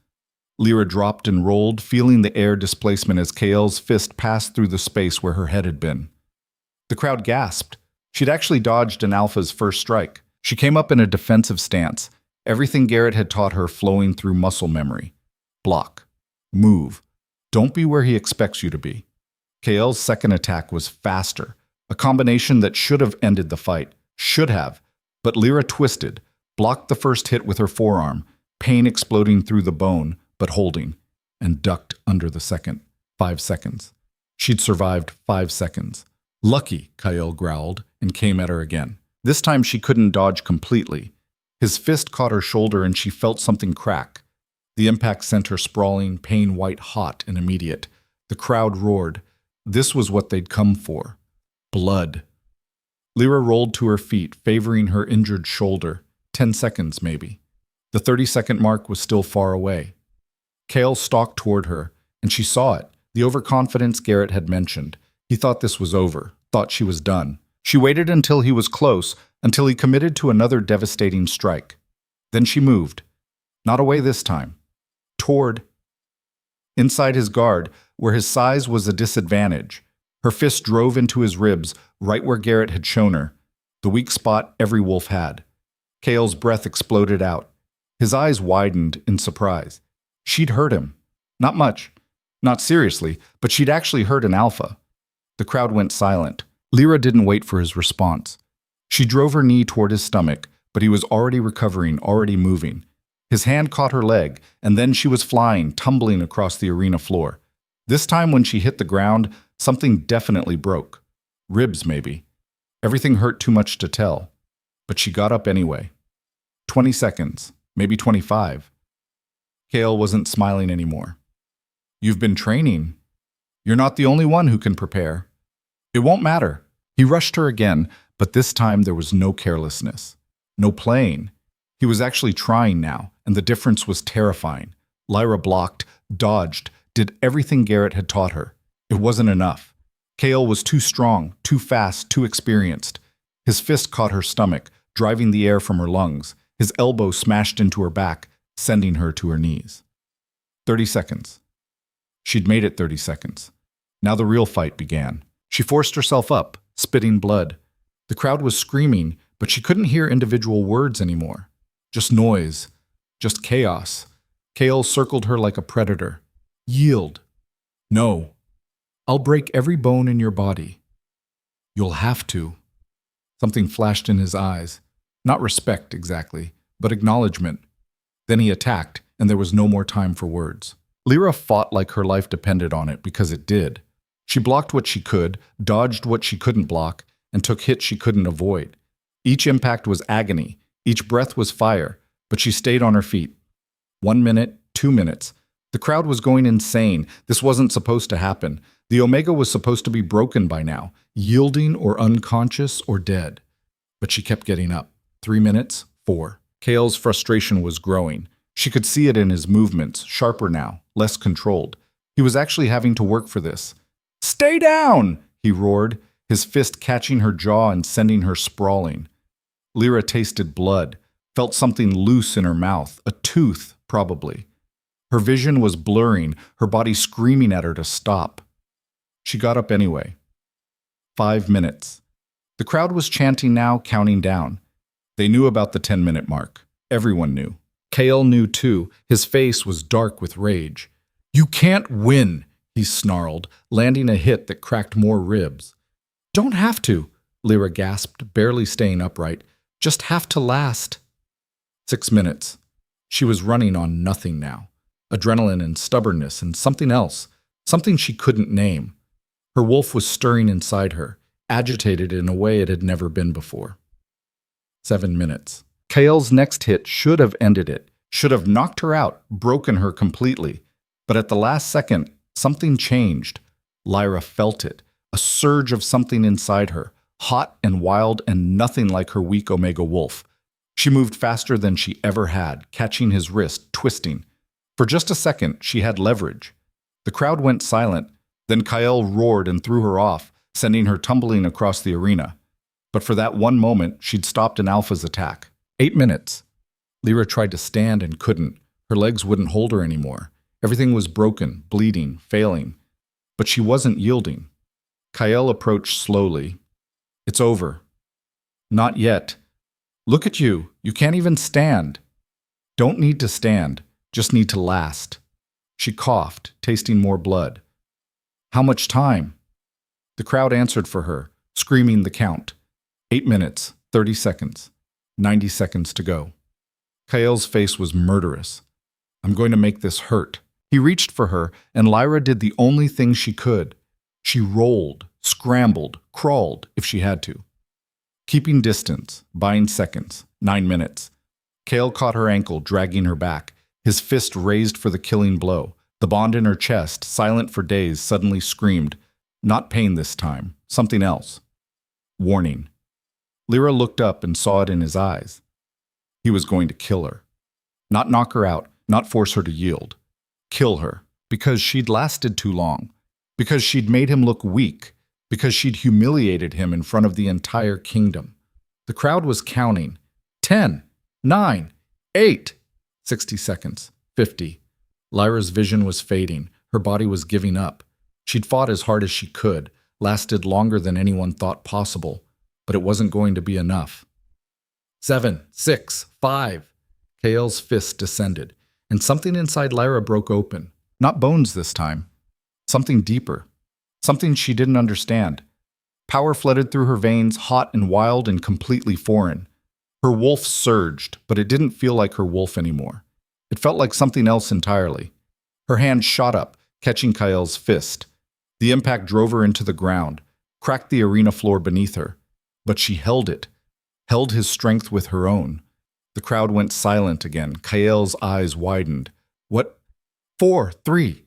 Lyra dropped and rolled, feeling the air displacement as Kael's fist passed through the space where her head had been. The crowd gasped. She'd actually dodged an alpha's first strike. She came up in a defensive stance, everything Garrett had taught her flowing through muscle memory. Block. Move. Don't be where he expects you to be. Kael's second attack was faster, a combination that should have ended the fight. Should have. But Lyra twisted, blocked the first hit with her forearm, pain exploding through the bone, but holding, and ducked under the second. 5 seconds. She'd survived 5 seconds. Lucky, Kael growled, and came at her again. This time she couldn't dodge completely. His fist caught her shoulder and she felt something crack. The impact sent her sprawling, pain white hot and immediate. The crowd roared. This was what they'd come for. Blood. Lyra rolled to her feet, favoring her injured shoulder. 10 seconds, maybe. The 30-second mark was still far away. Kael stalked toward her, and she saw it, the overconfidence Garrett had mentioned. He thought this was over, thought she was done. She waited until he was close, until he committed to another devastating strike. Then she moved. Not away this time. Toward. Inside his guard, where his size was a disadvantage. Her fist drove into his ribs, right where Garrett had shown her, the weak spot every wolf had. Kael's breath exploded out. His eyes widened in surprise. She'd hurt him. Not much. Not seriously, but she'd actually hurt an alpha. The crowd went silent. Lyra didn't wait for his response. She drove her knee toward his stomach, but he was already recovering, already moving. His hand caught her leg, and then she was flying, tumbling across the arena floor. This time when she hit the ground, something definitely broke. Ribs, maybe. Everything hurt too much to tell. But she got up anyway. 20 seconds, maybe 25. Kael wasn't smiling anymore. You've been training. You're not the only one who can prepare. It won't matter. He rushed her again, but this time there was no carelessness. No playing. He was actually trying now, and the difference was terrifying. Lyra blocked, dodged, did everything Garrett had taught her. It wasn't enough. Kael was too strong, too fast, too experienced. His fist caught her stomach, driving the air from her lungs. His elbow smashed into her back, sending her to her knees. 30 seconds. She'd made it 30 seconds. Now the real fight began. She forced herself up, spitting blood. The crowd was screaming, but she couldn't hear individual words anymore. Just noise. Just chaos. Kael circled her like a predator. Yield. No. I'll break every bone in your body. You'll have to. Something flashed in his eyes. Not respect, exactly, but acknowledgement. Then he attacked, and there was no more time for words. Lyra fought like her life depended on it, because it did. She blocked what she could, dodged what she couldn't block, and took hits she couldn't avoid. Each impact was agony. Each breath was fire, but she stayed on her feet. 1 minute, 2 minutes. The crowd was going insane. This wasn't supposed to happen. The Omega was supposed to be broken by now, yielding or unconscious or dead. But she kept getting up. 3 minutes, 4. Kael's frustration was growing. She could see it in his movements, sharper now, less controlled. He was actually having to work for this. Stay down, he roared, his fist catching her jaw and sending her sprawling. Lyra tasted blood, felt something loose in her mouth, a tooth, probably. Her vision was blurring, her body screaming at her to stop. She got up anyway. 5 minutes. The crowd was chanting now, counting down. They knew about the 10-minute mark. Everyone knew. Kael knew too. His face was dark with rage. You can't win, he snarled, landing a hit that cracked more ribs. Don't have to, Lyra gasped, barely staying upright. Just have to last. 6 minutes. She was running on nothing now. Adrenaline and stubbornness and something else, something she couldn't name. Her wolf was stirring inside her, agitated in a way it had never been before. 7 minutes. Kael's next hit should have ended it, should have knocked her out, broken her completely. But at the last second, something changed. Lyra felt it, a surge of something inside her, hot and wild and nothing like her weak Omega wolf. She moved faster than she ever had, catching his wrist, twisting. For just a second, she had leverage. The crowd went silent. Then Kael roared and threw her off, sending her tumbling across the arena. But for that one moment, she'd stopped an alpha's attack. 8 minutes. Lyra tried to stand and couldn't. Her legs wouldn't hold her anymore. Everything was broken, bleeding, failing. But she wasn't yielding. Kael approached slowly. It's over. Not yet. Look at you. You can't even stand. Don't need to stand. Just need to last. She coughed, tasting more blood. How much time? The crowd answered for her, screaming the count. 8 minutes, 30 seconds, 90 seconds to go. Kael's face was murderous. I'm going to make this hurt. He reached for her, and Lyra did the only thing she could. She rolled, scrambled, crawled if she had to. Keeping distance, buying seconds, 9 minutes. Kael caught her ankle, dragging her back, his fist raised for the killing blow. The bond in her chest, silent for days, suddenly screamed. Not pain this time, something else. Warning. Lyra looked up and saw it in his eyes. He was going to kill her. Not knock her out, not force her to yield. Kill her, because she'd lasted too long, because she'd made him look weak, because she'd humiliated him in front of the entire kingdom. The crowd was counting. 10, 9, 8. 60 seconds, 50. Lyra's vision was fading. Her body was giving up. She'd fought as hard as she could, lasted longer than anyone thought possible, but it wasn't going to be enough. 7, 6, 5. Kael's fist descended, and something inside Lyra broke open. Not bones this time. Something deeper. Something she didn't understand. Power flooded through her veins, hot and wild and completely foreign. Her wolf surged, but it didn't feel like her wolf anymore. It felt like something else entirely. Her hand shot up, catching Kael's fist. The impact drove her into the ground, cracked the arena floor beneath her. But she held it, held his strength with her own. The crowd went silent again. Kael's eyes widened. What? 4, 3,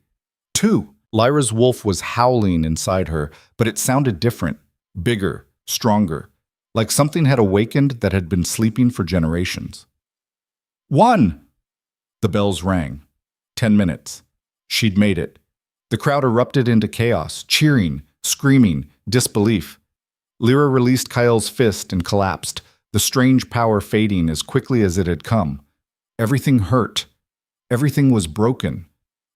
2. Lyra's wolf was howling inside her, but it sounded different, bigger, stronger, like something had awakened that had been sleeping for generations. 1! The bells rang. 10 minutes. She'd made it. The crowd erupted into chaos, cheering, screaming, disbelief. Lyra released Kael's fist and collapsed, the strange power fading as quickly as it had come. Everything hurt. Everything was broken.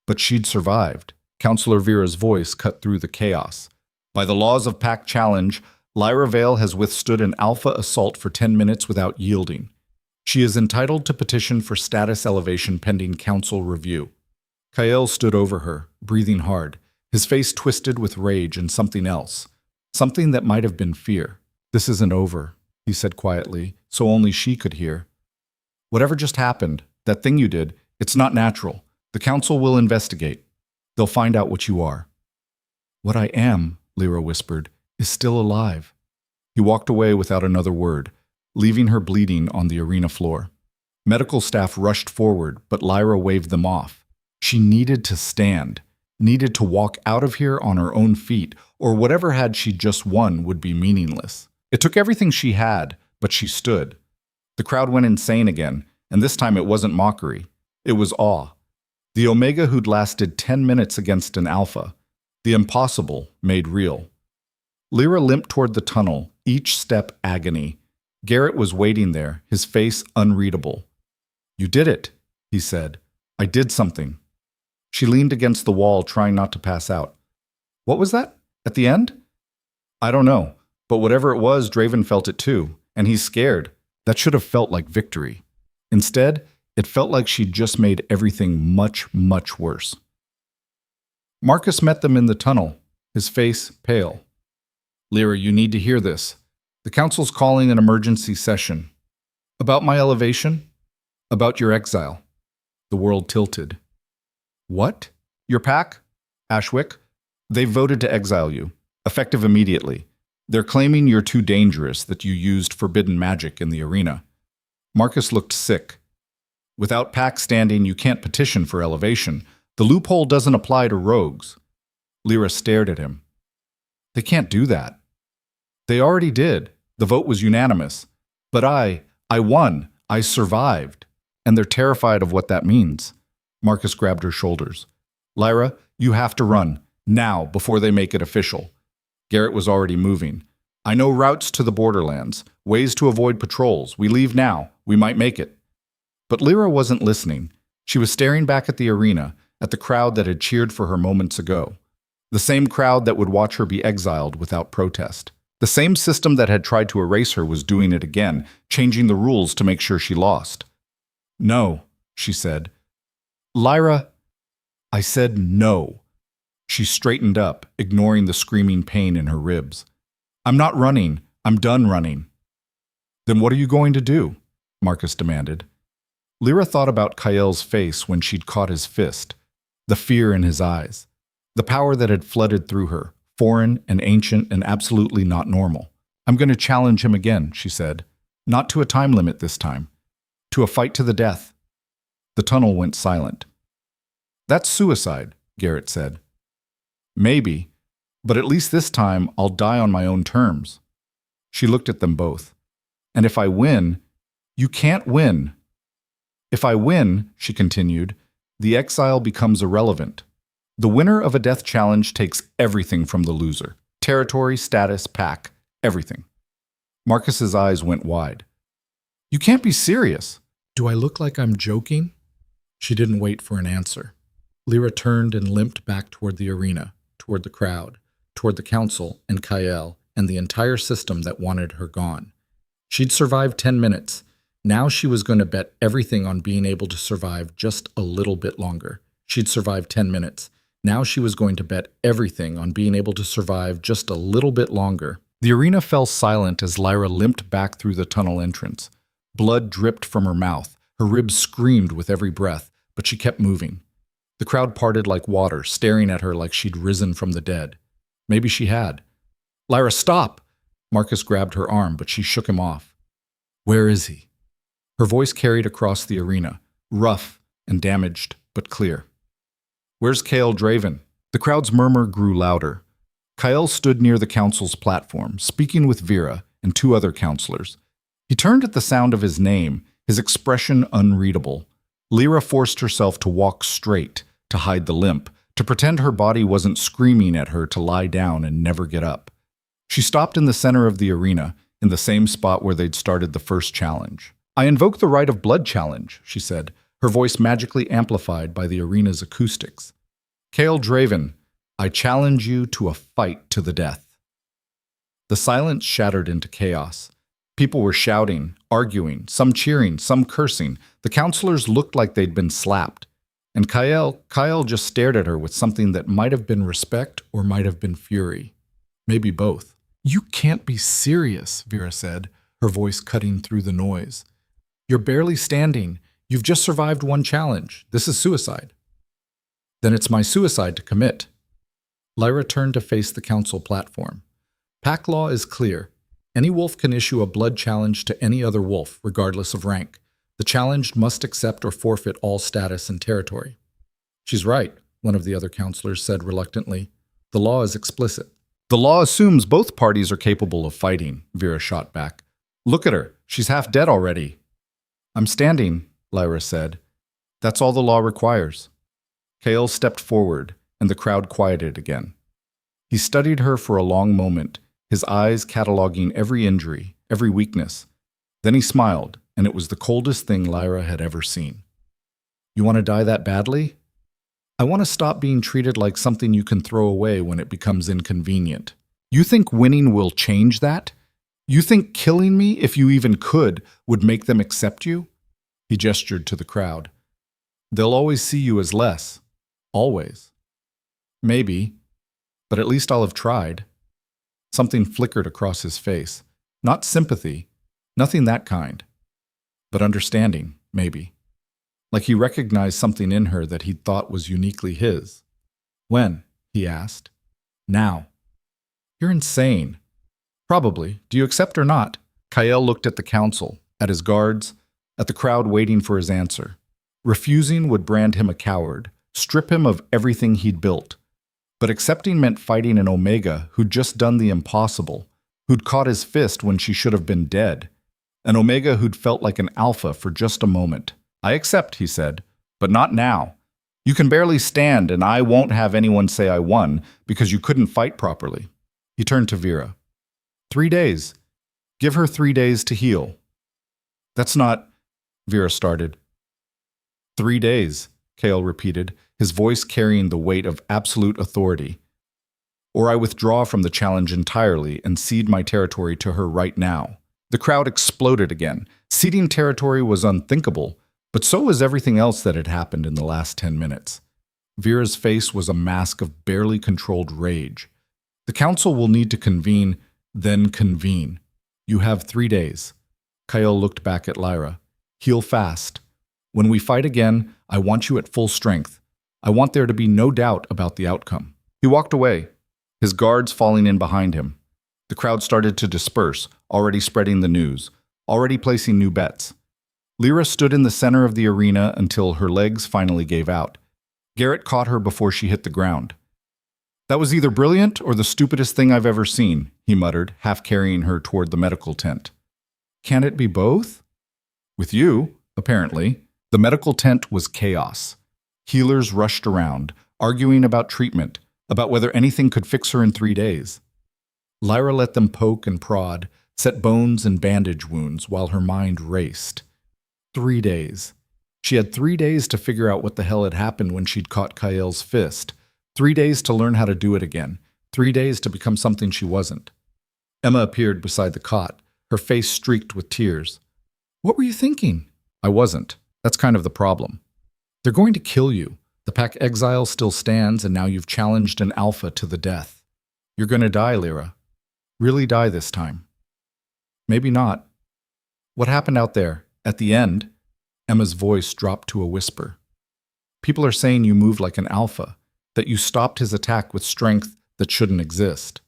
But she'd survived. Counselor Vera's voice cut through the chaos. By the laws of Pack Challenge, Lyra Vale has withstood an alpha assault for 10 minutes without yielding. She is entitled to petition for status elevation pending council review. Kael stood over her, breathing hard, his face twisted with rage and something else. Something that might have been fear. This isn't over, he said quietly, so only she could hear. Whatever just happened, that thing you did, it's not natural. The council will investigate. They'll find out what you are. What I am, Lyra whispered, is still alive. He walked away without another word, leaving her bleeding on the arena floor. Medical staff rushed forward, but Lyra waved them off. She needed to stand, needed to walk out of here on her own feet, or whatever had she just won would be meaningless. It took everything she had, but she stood. The crowd went insane again, and this time it wasn't mockery. It was awe. The Omega who'd lasted 10 minutes against an Alpha. The impossible made real. Lyra limped toward the tunnel, each step agony. Garrett was waiting there, his face unreadable. "You did it," he said. "I did something." She leaned against the wall, trying not to pass out. "What was that? At the end?" "I don't know, but whatever it was, Draven felt it too, and he's scared. That should have felt like victory. Instead, it felt like she'd just made everything much, much worse." Marcus met them in the tunnel, his face pale. "Lyra, you need to hear this. The council's calling an emergency session. About my elevation? About your exile. The world tilted. What? Your pack? Ashwick? They've voted to exile you, effective immediately. They're claiming you're too dangerous, that you used forbidden magic in the arena. Marcus looked sick. Without pack standing, you can't petition for elevation. The loophole doesn't apply to rogues. Lyra stared at him. They can't do that. They already did. The vote was unanimous. But I won. I survived. And they're terrified of what that means. Marcus grabbed her shoulders. Lyra, you have to run. Now, before they make it official. Garrett was already moving. I know routes to the borderlands, ways to avoid patrols. We leave now. We might make it. But Lyra wasn't listening. She was staring back at the arena, at the crowd that had cheered for her moments ago. The same crowd that would watch her be exiled without protest. The same system that had tried to erase her was doing it again, changing the rules to make sure she lost. No, she said. Lyra, I said no. She straightened up, ignoring the screaming pain in her ribs. I'm not running. I'm done running. Then what are you going to do? Marcus demanded. Lyra thought about Kael's face when she'd caught his fist, the fear in his eyes, the power that had flooded through her, foreign and ancient and absolutely not normal. I'm going to challenge him again, she said. Not to a time limit this time. To a fight to the death. The tunnel went silent. That's suicide, Garrett said. Maybe, but at least this time I'll die on my own terms. She looked at them both. And if I win, you can't win. If I win, she continued, the exile becomes irrelevant. The winner of a death challenge takes everything from the loser. Territory, status, pack, everything. Marcus's eyes went wide. You can't be serious. Do I look like I'm joking? She didn't wait for an answer. Lyra turned and limped back toward the arena, toward the crowd, toward the council and Kael and the entire system that wanted her gone. She'd survived 10 minutes. Now she was going to bet everything on being able to survive just a little bit longer. She'd survived 10 minutes. Now she was going to bet everything on being able to survive just a little bit longer. The arena fell silent as Lyra limped back through the tunnel entrance. Blood dripped from her mouth. Her ribs screamed with every breath, but she kept moving. The crowd parted like water, staring at her like she'd risen from the dead. Maybe she had. Lyra, stop! Marcus grabbed her arm, but she shook him off. Where is he? Her voice carried across the arena, rough and damaged, but clear. Where's Kael Draven? The crowd's murmur grew louder. Kael stood near the council's platform, speaking with Vera and two other counselors. He turned at the sound of his name, his expression unreadable. Lyra forced herself to walk straight, to hide the limp, to pretend her body wasn't screaming at her to lie down and never get up. She stopped in the center of the arena, in the same spot where they'd started the first challenge. I invoke the right of blood challenge, she said, her voice magically amplified by the arena's acoustics. Kael Draven, I challenge you to a fight to the death. The silence shattered into chaos. People were shouting, arguing, some cheering, some cursing. The counselors looked like they'd been slapped. And Kael just stared at her with something that might have been respect or might have been fury. Maybe both. You can't be serious, Vera said, her voice cutting through the noise. You're barely standing. You've just survived one challenge. This is suicide. Then it's my suicide to commit. Lyra turned to face the council platform. Pack law is clear. Any wolf can issue a blood challenge to any other wolf, regardless of rank. The challenged must accept or forfeit all status and territory. She's right, one of the other counselors said reluctantly. The law is explicit. The law assumes both parties are capable of fighting, Vera shot back. Look at her. She's half dead already. I'm standing, Lyra said. That's all the law requires. Kael stepped forward, and the crowd quieted again. He studied her for a long moment, his eyes cataloging every injury, every weakness. Then he smiled, and it was the coldest thing Lyra had ever seen. You want to die that badly? I want to stop being treated like something you can throw away when it becomes inconvenient. You think winning will change that? You think killing me, if you even could, would make them accept you? He gestured to the crowd. They'll always see you as less. Always. Maybe, but at least I'll have tried. Something flickered across his face. Not sympathy, nothing that kind. But understanding, maybe. like he recognized something in her that he thought was uniquely his. When? He asked. Now. You're insane. Probably. Do you accept or not? Kyle looked at the council, at his guards, at the crowd waiting for his answer. Refusing would brand him a coward, strip him of everything he'd built. But accepting meant fighting an Omega who'd just done the impossible, who'd caught his fist when she should have been dead. An Omega who'd felt like an alpha for just a moment. I accept, he said, but not now. You can barely stand, and I won't have anyone say I won because you couldn't fight properly. He turned to Vera. 3 days. Give her 3 days to heal. That's not... Vera started. 3 days, Kale repeated, his voice carrying the weight of absolute authority. Or I withdraw from the challenge entirely and cede my territory to her right now. The crowd exploded again. Ceding territory was unthinkable, but so was everything else that had happened in the last 10 minutes. Vera's face was a mask of barely controlled rage. The council will need to convene, then convene. You have 3 days. Kyle looked back at Lyra. Heal fast. When we fight again, I want you at full strength. I want there to be no doubt about the outcome. He walked away, his guards falling in behind him. The crowd started to disperse, already spreading the news, already placing new bets. Lyra stood in the center of the arena until her legs finally gave out. Garrett caught her before she hit the ground. That was either brilliant or the stupidest thing I've ever seen, he muttered, half carrying her toward the medical tent. Can it be both? With you, apparently. The medical tent was chaos. Healers rushed around, arguing about treatment, about whether anything could fix her in 3 days. Lyra let them poke and prod, set bones and bandage wounds while her mind raced. 3 days. She had 3 days to figure out what the hell had happened when she'd caught Kyle's fist. 3 days to learn how to do it again. 3 days to become something she wasn't. Emma appeared beside the cot, her face streaked with tears. What were you thinking? I wasn't. That's kind of the problem. They're going to kill you. The pack exile still stands, and now you've challenged an alpha to the death. You're going to die, Lyra. Really die this time. Maybe not. What happened out there, at the end? Emma's voice dropped to a whisper. People are saying you moved like an alpha, that you stopped his attack with strength that shouldn't exist.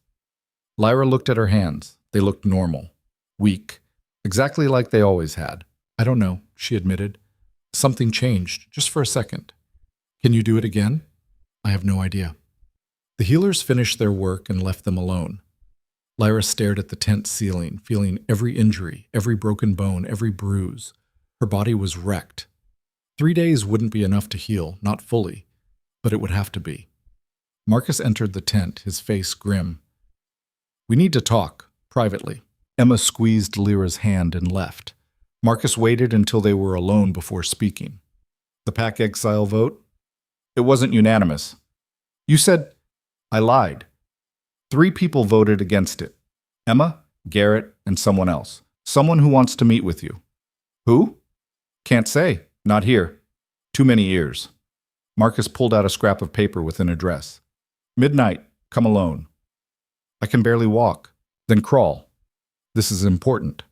Lyra looked at her hands. They looked normal, weak, exactly like they always had. I don't know, she admitted. Something changed, just for a second. Can you do it again? I have no idea. The healers finished their work and left them alone. Lyra stared at the tent ceiling, feeling every injury, every broken bone, every bruise. Her body was wrecked. 3 days wouldn't be enough to heal, not fully, but it would have to be. Marcus entered the tent, his face grim. We need to talk, privately. Emma squeezed Lyra's hand and left. Marcus waited until they were alone before speaking. The pack exile vote? It wasn't unanimous. You said, I lied. 3 people voted against it. Emma, Garrett, and someone else. Someone who wants to meet with you. Who? Can't say. Not here. Too many ears. Marcus pulled out a scrap of paper with an address. Midnight. Come alone. I can barely walk. Then crawl. This is important.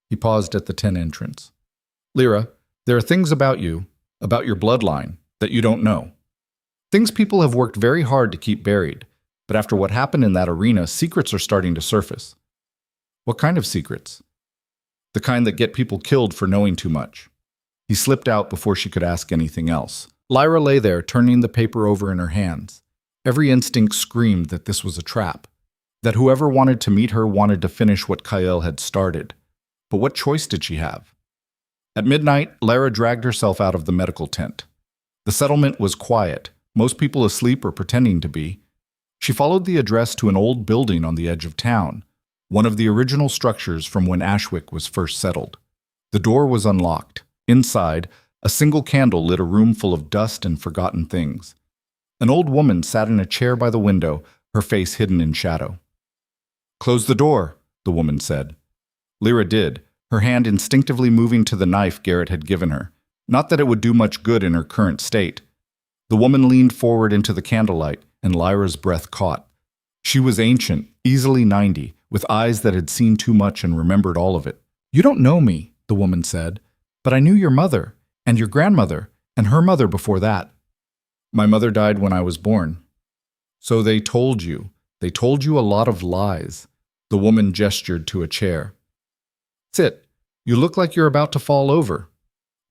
He paused at the tent entrance. Lyra, there are things about you, about your bloodline, that you don't know. Things people have worked very hard to keep buried, but after what happened in that arena, secrets are starting to surface. What kind of secrets? The kind that get people killed for knowing too much. He slipped out before she could ask anything else. Lyra lay there, turning the paper over in her hands. Every instinct screamed that this was a trap, that whoever wanted to meet her wanted to finish what Kyle had started. But what choice did she have? At midnight, Lyra dragged herself out of the medical tent. The settlement was quiet, most people asleep or pretending to be. She followed the address to an old building on the edge of town, one of the original structures from when Ashwick was first settled. The door was unlocked. Inside, a single candle lit a room full of dust and forgotten things. An old woman sat in a chair by the window, her face hidden in shadow. Close the door, the woman said. Lyra did, her hand instinctively moving to the knife Garrett had given her. Not that it would do much good in her current state. The woman leaned forward into the candlelight, and Lyra's breath caught. She was ancient, easily 90, with eyes that had seen too much and remembered all of it. You don't know me, the woman said, but I knew your mother. And your grandmother, and her mother before that. My mother died when I was born. So they told you. They told you a lot of lies. The woman gestured to a chair. Sit. You look like you're about to fall over.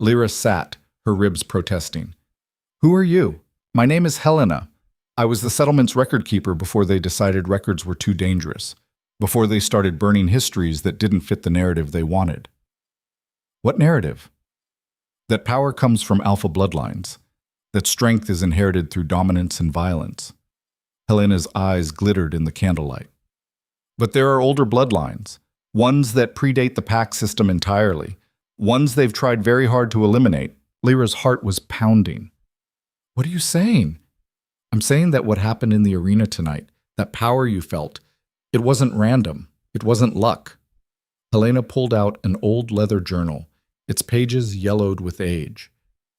Lyra sat, her ribs protesting. Who are you? My name is Helena. I was the settlement's record keeper before they decided records were too dangerous, before they started burning histories that didn't fit the narrative they wanted. What narrative? That power comes from alpha bloodlines, that strength is inherited through dominance and violence. Helena's eyes glittered in the candlelight. But there are older bloodlines, ones that predate the pack system entirely, ones they've tried very hard to eliminate. Lyra's heart was pounding. What are you saying? I'm saying that what happened in the arena tonight, that power you felt, it wasn't random. It wasn't luck. Helena pulled out an old leather journal, its pages yellowed with age.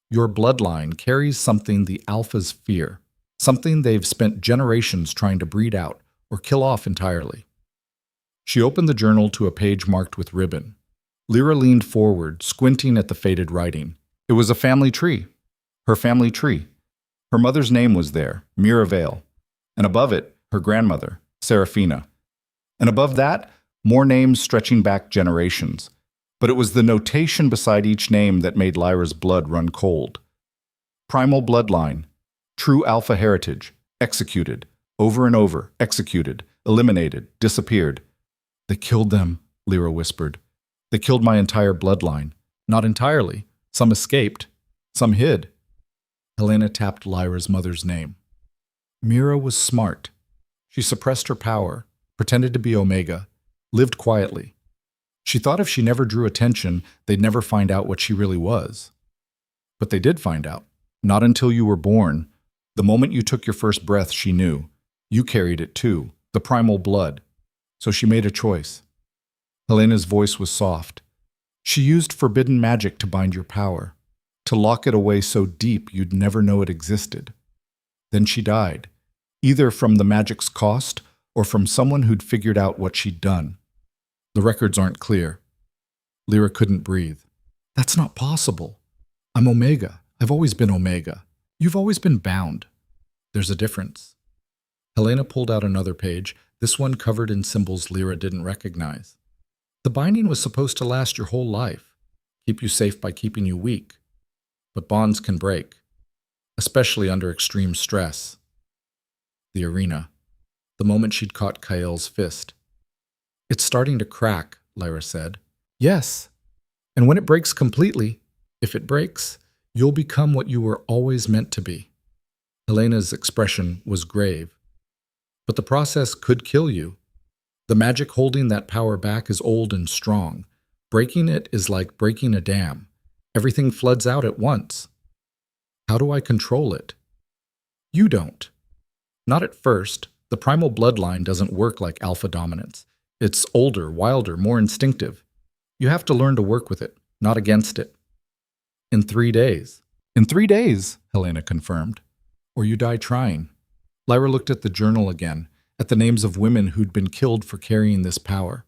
Your bloodline carries something the alphas fear, something they've spent generations trying to breed out or kill off entirely. She opened the journal to a page marked with ribbon. Lyra leaned forward, squinting at the faded writing. It was a family tree. Her family tree. Her mother's name was there, Lyra Vale, and above it, her grandmother, Serafina. And above that, more names stretching back generations. But it was the notation beside each name that made Lyra's blood run cold. Primal bloodline, true alpha heritage, executed, over and over, executed, eliminated, disappeared. They killed them, Lyra whispered. They killed my entire bloodline. Not entirely. Some escaped. Some hid. Helena tapped Lyra's mother's name. Mira was smart. She suppressed her power, pretended to be Omega, lived quietly. She thought if she never drew attention, they'd never find out what she really was. But they did find out. Not until you were born. The moment you took your first breath, she knew. You carried it too, the primal blood. So she made a choice. Helena's voice was soft. She used forbidden magic to bind your power, to lock it away so deep you'd never know it existed. Then she died, either from the magic's cost or from someone who'd figured out what she'd done. The records aren't clear. Lyra couldn't breathe. That's not possible. I'm Omega. I've always been Omega. You've always been bound. There's a difference. Helena pulled out another page, this one covered in symbols Lyra didn't recognize. The binding was supposed to last your whole life, keep you safe by keeping you weak. But bonds can break, especially under extreme stress. The arena. The moment she'd caught Kael's fist. It's starting to crack, Lyra said. Yes. And when it breaks completely, if it breaks, you'll become what you were always meant to be. Helena's expression was grave. But the process could kill you. The magic holding that power back is old and strong. Breaking it is like breaking a dam. Everything floods out at once. How do I control it? You don't. Not at first. The primal bloodline doesn't work like alpha dominance. It's older, wilder, more instinctive. You have to learn to work with it, not against it. In 3 days. In 3 days, Helena confirmed. Or you die trying. Lyra looked at the journal again, at the names of women who'd been killed for carrying this power.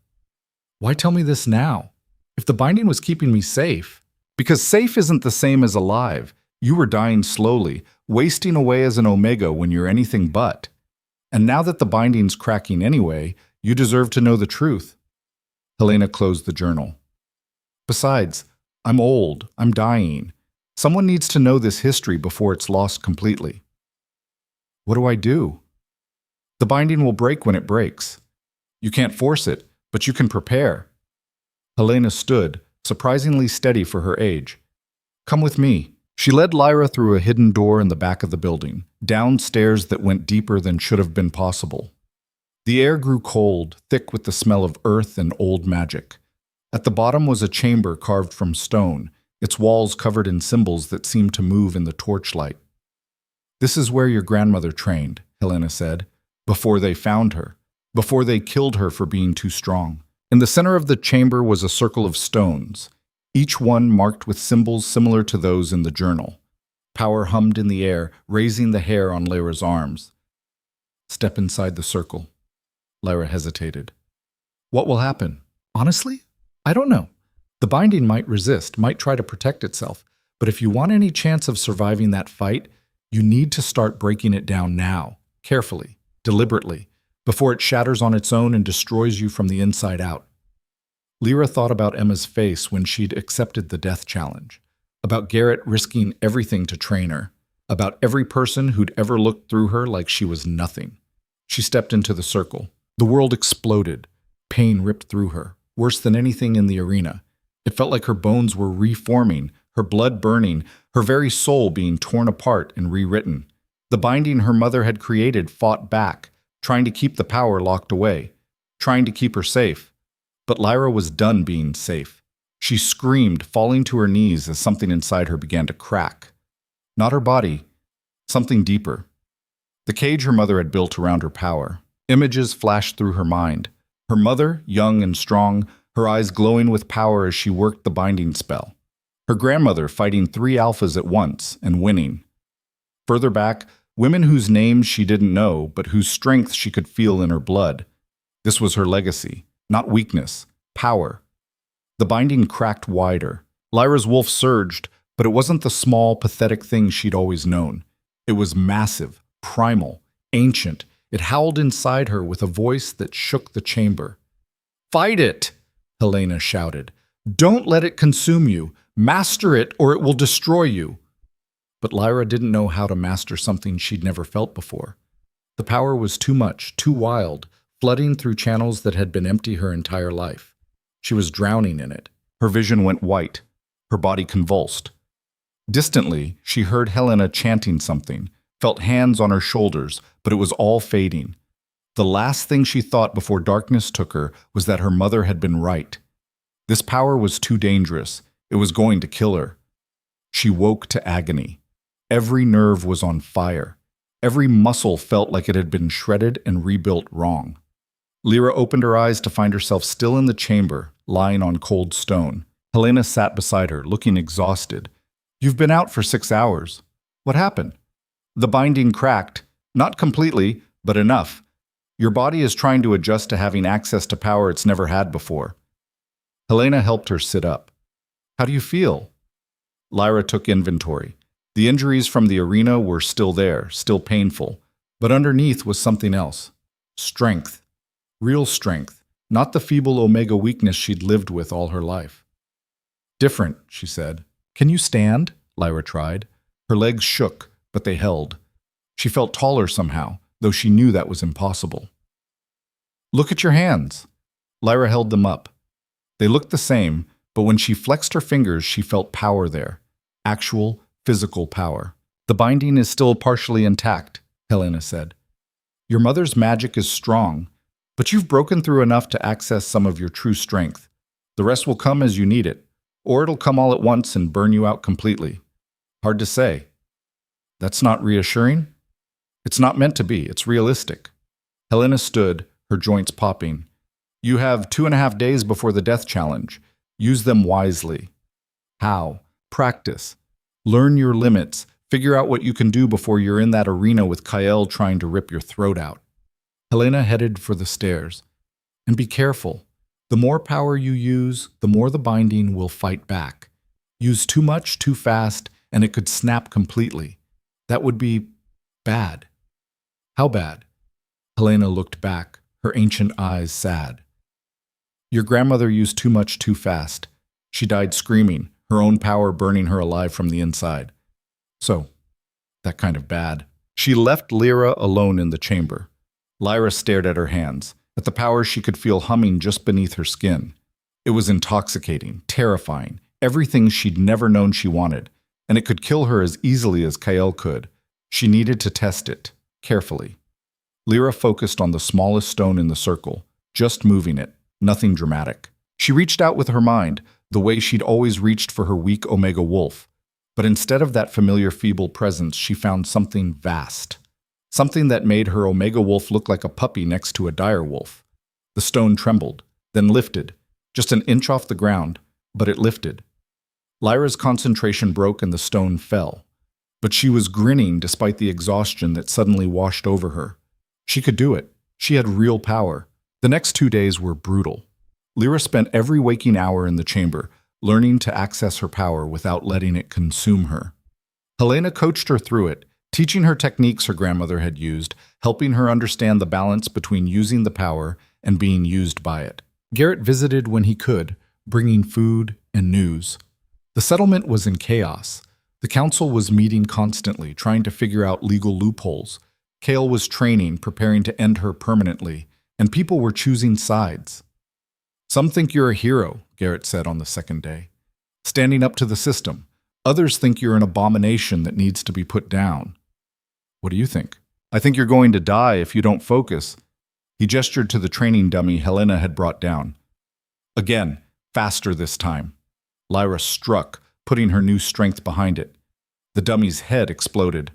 Why tell me this now? If the binding was keeping me safe. Because safe isn't the same as alive. You were dying slowly, wasting away as an Omega when you're anything but. And now that the binding's cracking anyway, you deserve to know the truth. Helena closed the journal. Besides, I'm old. I'm dying. Someone needs to know this history before it's lost completely. What do I do? The binding will break when it breaks. You can't force it, but you can prepare. Helena stood, surprisingly steady for her age. Come with me. She led Lyra through a hidden door in the back of the building, down stairs that went deeper than should have been possible. The air grew cold, thick with the smell of earth and old magic. At the bottom was a chamber carved from stone, its walls covered in symbols that seemed to move in the torchlight. This is where your grandmother trained, Helena said, before they found her, before they killed her for being too strong. In the center of the chamber was a circle of stones, each one marked with symbols similar to those in the journal. Power hummed in the air, raising the hair on Lyra's arms. Step inside the circle. Lyra hesitated. What will happen? Honestly, I don't know. The binding might resist, might try to protect itself, But if you want any chance of surviving that fight, you need to start breaking it down now, carefully, deliberately, before it shatters on its own and destroys you from the inside out. Lyra thought about Emma's face when she'd accepted the death challenge, about Garrett risking everything to train her, about every person who'd ever looked through her like she was nothing. She stepped into the circle. The world exploded. Pain ripped through her, worse than anything in the arena. It felt like her bones were reforming, her blood burning, her very soul being torn apart and rewritten. The binding her mother had created fought back, trying to keep the power locked away, trying to keep her safe. But Lyra was done being safe. She screamed, falling to her knees as something inside her began to crack. Not her body, something deeper. The cage her mother had built around her power. Images flashed through her mind. Her mother, young and strong, her eyes glowing with power as she worked the binding spell. Her grandmother fighting 3 alphas at once and winning. Further back, women whose names she didn't know, but whose strength she could feel in her blood. This was her legacy, not weakness, power. The binding cracked wider. Lyra's wolf surged, but it wasn't the small, pathetic thing she'd always known. It was massive, primal, ancient. It howled inside her with a voice that shook the chamber. "Fight it!" Helena shouted. "Don't let it consume you. Master it, or it will destroy you." But Lyra didn't know how to master something she'd never felt before. The power was too much, too wild, flooding through channels that had been empty her entire life. She was drowning in it. Her vision went white. Her body convulsed. Distantly, she heard Helena chanting something, felt hands on her shoulders, but it was all fading. The last thing she thought before darkness took her was that her mother had been right. This power was too dangerous. It was going to kill her. She woke to agony. Every nerve was on fire. Every muscle felt like it had been shredded and rebuilt wrong. Lyra opened her eyes to find herself still in the chamber, lying on cold stone. Helena sat beside her, looking exhausted. "You've been out for 6 hours. What happened?" "The binding cracked. Not completely, but enough. Your body is trying to adjust to having access to power it's never had before." Helena helped her sit up. "How do you feel?" Lyra took inventory. The injuries from the arena were still there, still painful, but underneath was something else. Strength. Real strength, not the feeble omega weakness she'd lived with all her life. "Different," she said. "Can you stand?" Lyra tried. Her legs shook, but they held. She felt taller somehow, though she knew that was impossible. "Look at your hands." Lyra held them up. They looked the same, but when she flexed her fingers, she felt power there. Actual, physical power. "The binding is still partially intact," Helena said. "Your mother's magic is strong, but you've broken through enough to access some of your true strength. The rest will come as you need it, or it'll come all at once and burn you out completely. Hard to say." "That's not reassuring?" "It's not meant to be. It's realistic." Helena stood, her joints popping. "You have 2.5 days before the death challenge. Use them wisely." "How?" "Practice. Learn your limits. Figure out what you can do before you're in that arena with Kael trying to rip your throat out." Helena headed for the stairs. "And be careful. The more power you use, the more the binding will fight back. Use too much too fast, and it could snap completely. That would be bad." "How bad?" Helena looked back, her ancient eyes sad. "Your grandmother used too much too fast. She died screaming, her own power burning her alive from the inside. So, that kind of bad." She left Lyra alone in the chamber. Lyra stared at her hands, at the power she could feel humming just beneath her skin. It was intoxicating, terrifying, everything she'd never known she wanted, and it could kill her as easily as Kael could. She needed to test it, carefully. Lyra focused on the smallest stone in the circle, just moving it, nothing dramatic. She reached out with her mind, the way she'd always reached for her weak Omega Wolf. But instead of that familiar feeble presence, she found something vast. Something that made her Omega Wolf look like a puppy next to a dire wolf. The stone trembled, then lifted, just an inch off the ground, but it lifted. Lyra's concentration broke and the stone fell. But she was grinning despite the exhaustion that suddenly washed over her. She could do it. She had real power. The next 2 days were brutal. Lyra spent every waking hour in the chamber, learning to access her power without letting it consume her. Helena coached her through it, teaching her techniques her grandmother had used, helping her understand the balance between using the power and being used by it. Garrett visited when he could, bringing food and news. The settlement was in chaos. The council was meeting constantly, trying to figure out legal loopholes. Kale was training, preparing to end her permanently, and people were choosing sides. Some think you're a hero, Garrett said on the second day, standing up to the system. Others think you're an abomination that needs to be put down. What do you think? I think you're going to die if you don't focus. He gestured to the training dummy Helena had brought down. Again, faster this time. Lyra struck, putting her new strength behind it. The dummy's head exploded.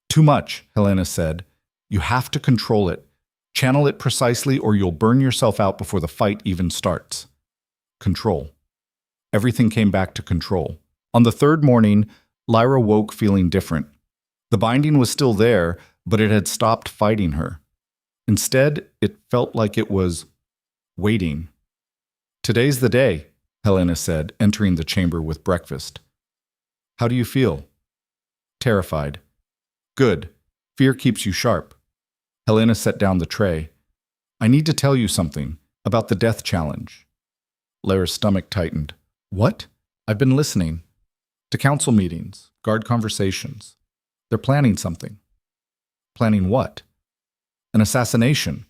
Too much, Helena said. You have to control it. Channel it precisely or you'll burn yourself out before the fight even starts. Control. Everything came back to control. On the third morning, Lyra woke feeling different. The binding was still there, but it had stopped fighting her. Instead, it felt like it was waiting. Today's the day, Helena said, entering the chamber with breakfast. How do you feel? Terrified. Good. Fear keeps you sharp. Helena set down the tray. I need to tell you something about the death challenge. Lyra's stomach tightened. What? I've been listening. To council meetings, guard conversations. They're planning something. Planning what? An assassination.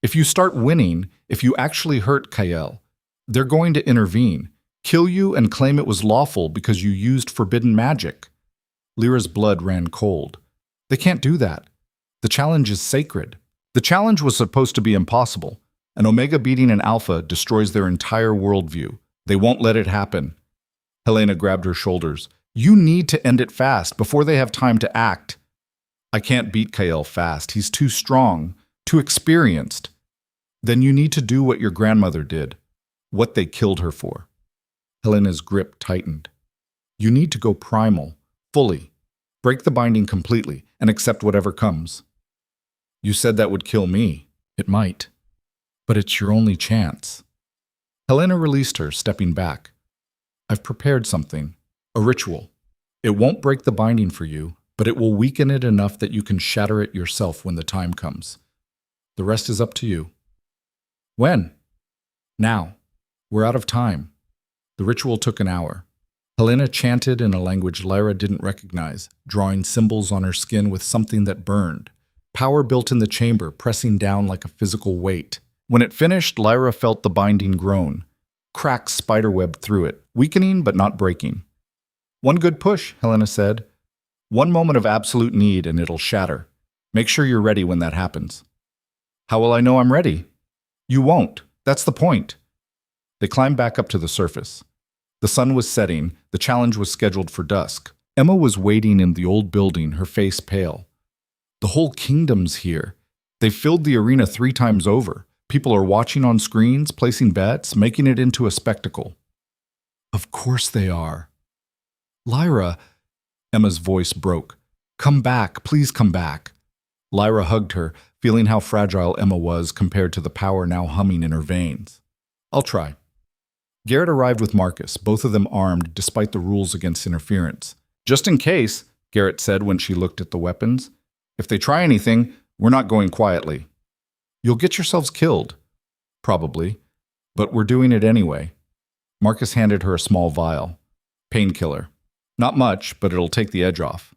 If you start winning, if you actually hurt Kael, they're going to intervene, kill you and claim it was lawful because you used forbidden magic. Lyra's blood ran cold. They can't do that. The challenge is sacred. The challenge was supposed to be impossible. An Omega beating an Alpha destroys their entire worldview. They won't let it happen. Helena grabbed her shoulders. You need to end it fast, before they have time to act. I can't beat Kael fast. He's too strong, too experienced. Then you need to do what your grandmother did, what they killed her for. Helena's grip tightened. You need to go primal, fully. Break the binding completely, and accept whatever comes. You said that would kill me. It might. But it's your only chance. Helena released her, stepping back. I've prepared something. A ritual. It won't break the binding for you, but it will weaken it enough that you can shatter it yourself when the time comes. The rest is up to you. When? Now. We're out of time. The ritual took an hour. Helena chanted in a language Lyra didn't recognize, drawing symbols on her skin with something that burned. Power built in the chamber, pressing down like a physical weight. When it finished, Lyra felt the binding groan. Cracks spiderwebbed through it, weakening but not breaking. One good push, Helena said. One moment of absolute need and it'll shatter. Make sure you're ready when that happens. How will I know I'm ready? You won't. That's the point. They climbed back up to the surface. The sun was setting. The challenge was scheduled for dusk. Emma was waiting in the old building, her face pale. The whole kingdom's here. They've filled the arena 3 times over. People are watching on screens, placing bets, making it into a spectacle. Of course they are. Lyra, Emma's voice broke. Come back, please come back. Lyra hugged her, feeling how fragile Emma was compared to the power now humming in her veins. I'll try. Garrett arrived with Marcus, both of them armed despite the rules against interference. Just in case, Garrett said when she looked at the weapons. If they try anything, we're not going quietly. You'll get yourselves killed. Probably. But we're doing it anyway. Marcus handed her a small vial. Painkiller. Not much, but it'll take the edge off.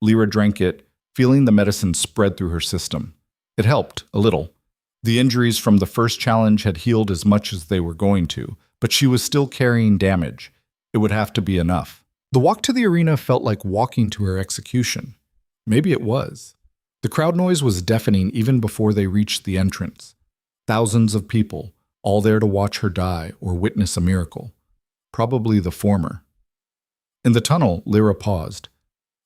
Lyra drank it, feeling the medicine spread through her system. It helped, a little. The injuries from the first challenge had healed as much as they were going to, but she was still carrying damage. It would have to be enough. The walk to the arena felt like walking to her execution. Maybe it was. The crowd noise was deafening even before they reached the entrance. Thousands of people, all there to watch her die or witness a miracle. Probably the former. In the tunnel, Lyra paused.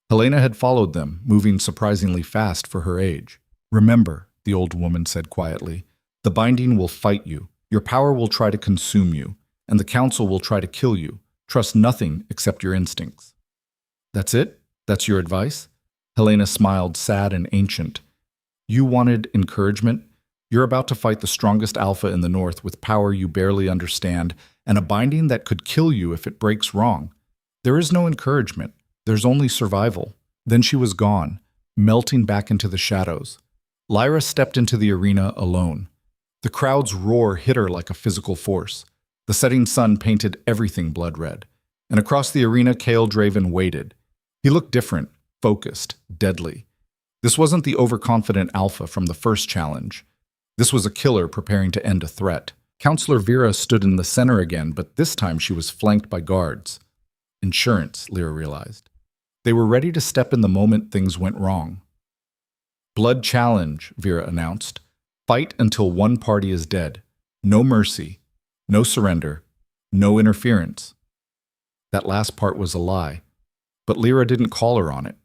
Helena had followed them, moving surprisingly fast for her age. Remember, the old woman said quietly, the binding will fight you. Your power will try to consume you, and the council will try to kill you. Trust nothing except your instincts. That's it? That's your advice? Helena smiled, sad and ancient. You wanted encouragement? You're about to fight the strongest alpha in the north with power you barely understand, and a binding that could kill you if it breaks wrong. There is no encouragement. There's only survival. Then she was gone, melting back into the shadows. Lyra stepped into the arena alone. The crowd's roar hit her like a physical force. The setting sun painted everything blood red. And across the arena, Kael Draven waited. He looked different, focused, deadly. This wasn't the overconfident alpha from the first challenge. This was a killer preparing to end a threat. Counselor Vera stood in the center again, but this time she was flanked by guards. Insurance, Lyra realized. They were ready to step in the moment things went wrong. Blood challenge, Vera announced. Fight until one party is dead. No mercy, no surrender, no interference. That last part was a lie, but Lyra didn't call her on it.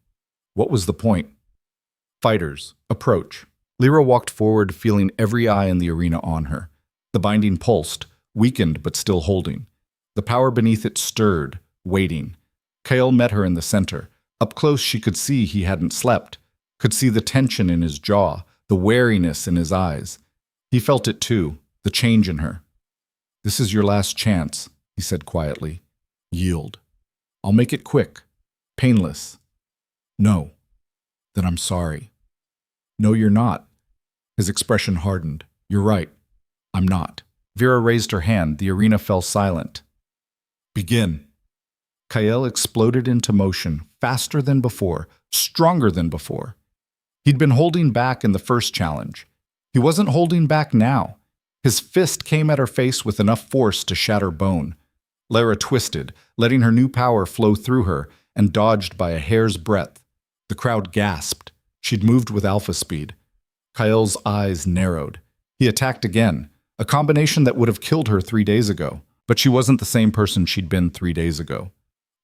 What was the point? Fighters, approach. Lyra walked forward, feeling every eye in the arena on her. The binding pulsed, weakened but still holding. The power beneath it stirred, waiting. Kael met her in the center. Up close she could see he hadn't slept, could see the tension in his jaw, the wariness in his eyes. He felt it too, the change in her. "This is your last chance," he said quietly. "Yield. I'll make it quick, painless." "No." "Then I'm sorry." "No, you're not." His expression hardened. "You're right. I'm not." Vera raised her hand. The arena fell silent. "Begin." Kael exploded into motion, faster than before, stronger than before. He'd been holding back in the first challenge. He wasn't holding back now. His fist came at her face with enough force to shatter bone. Lyra twisted, letting her new power flow through her, and dodged by a hair's breadth. The crowd gasped. She'd moved with alpha speed. Kael's eyes narrowed. He attacked again, a combination that would have killed her 3 days ago. But she wasn't the same person she'd been 3 days ago.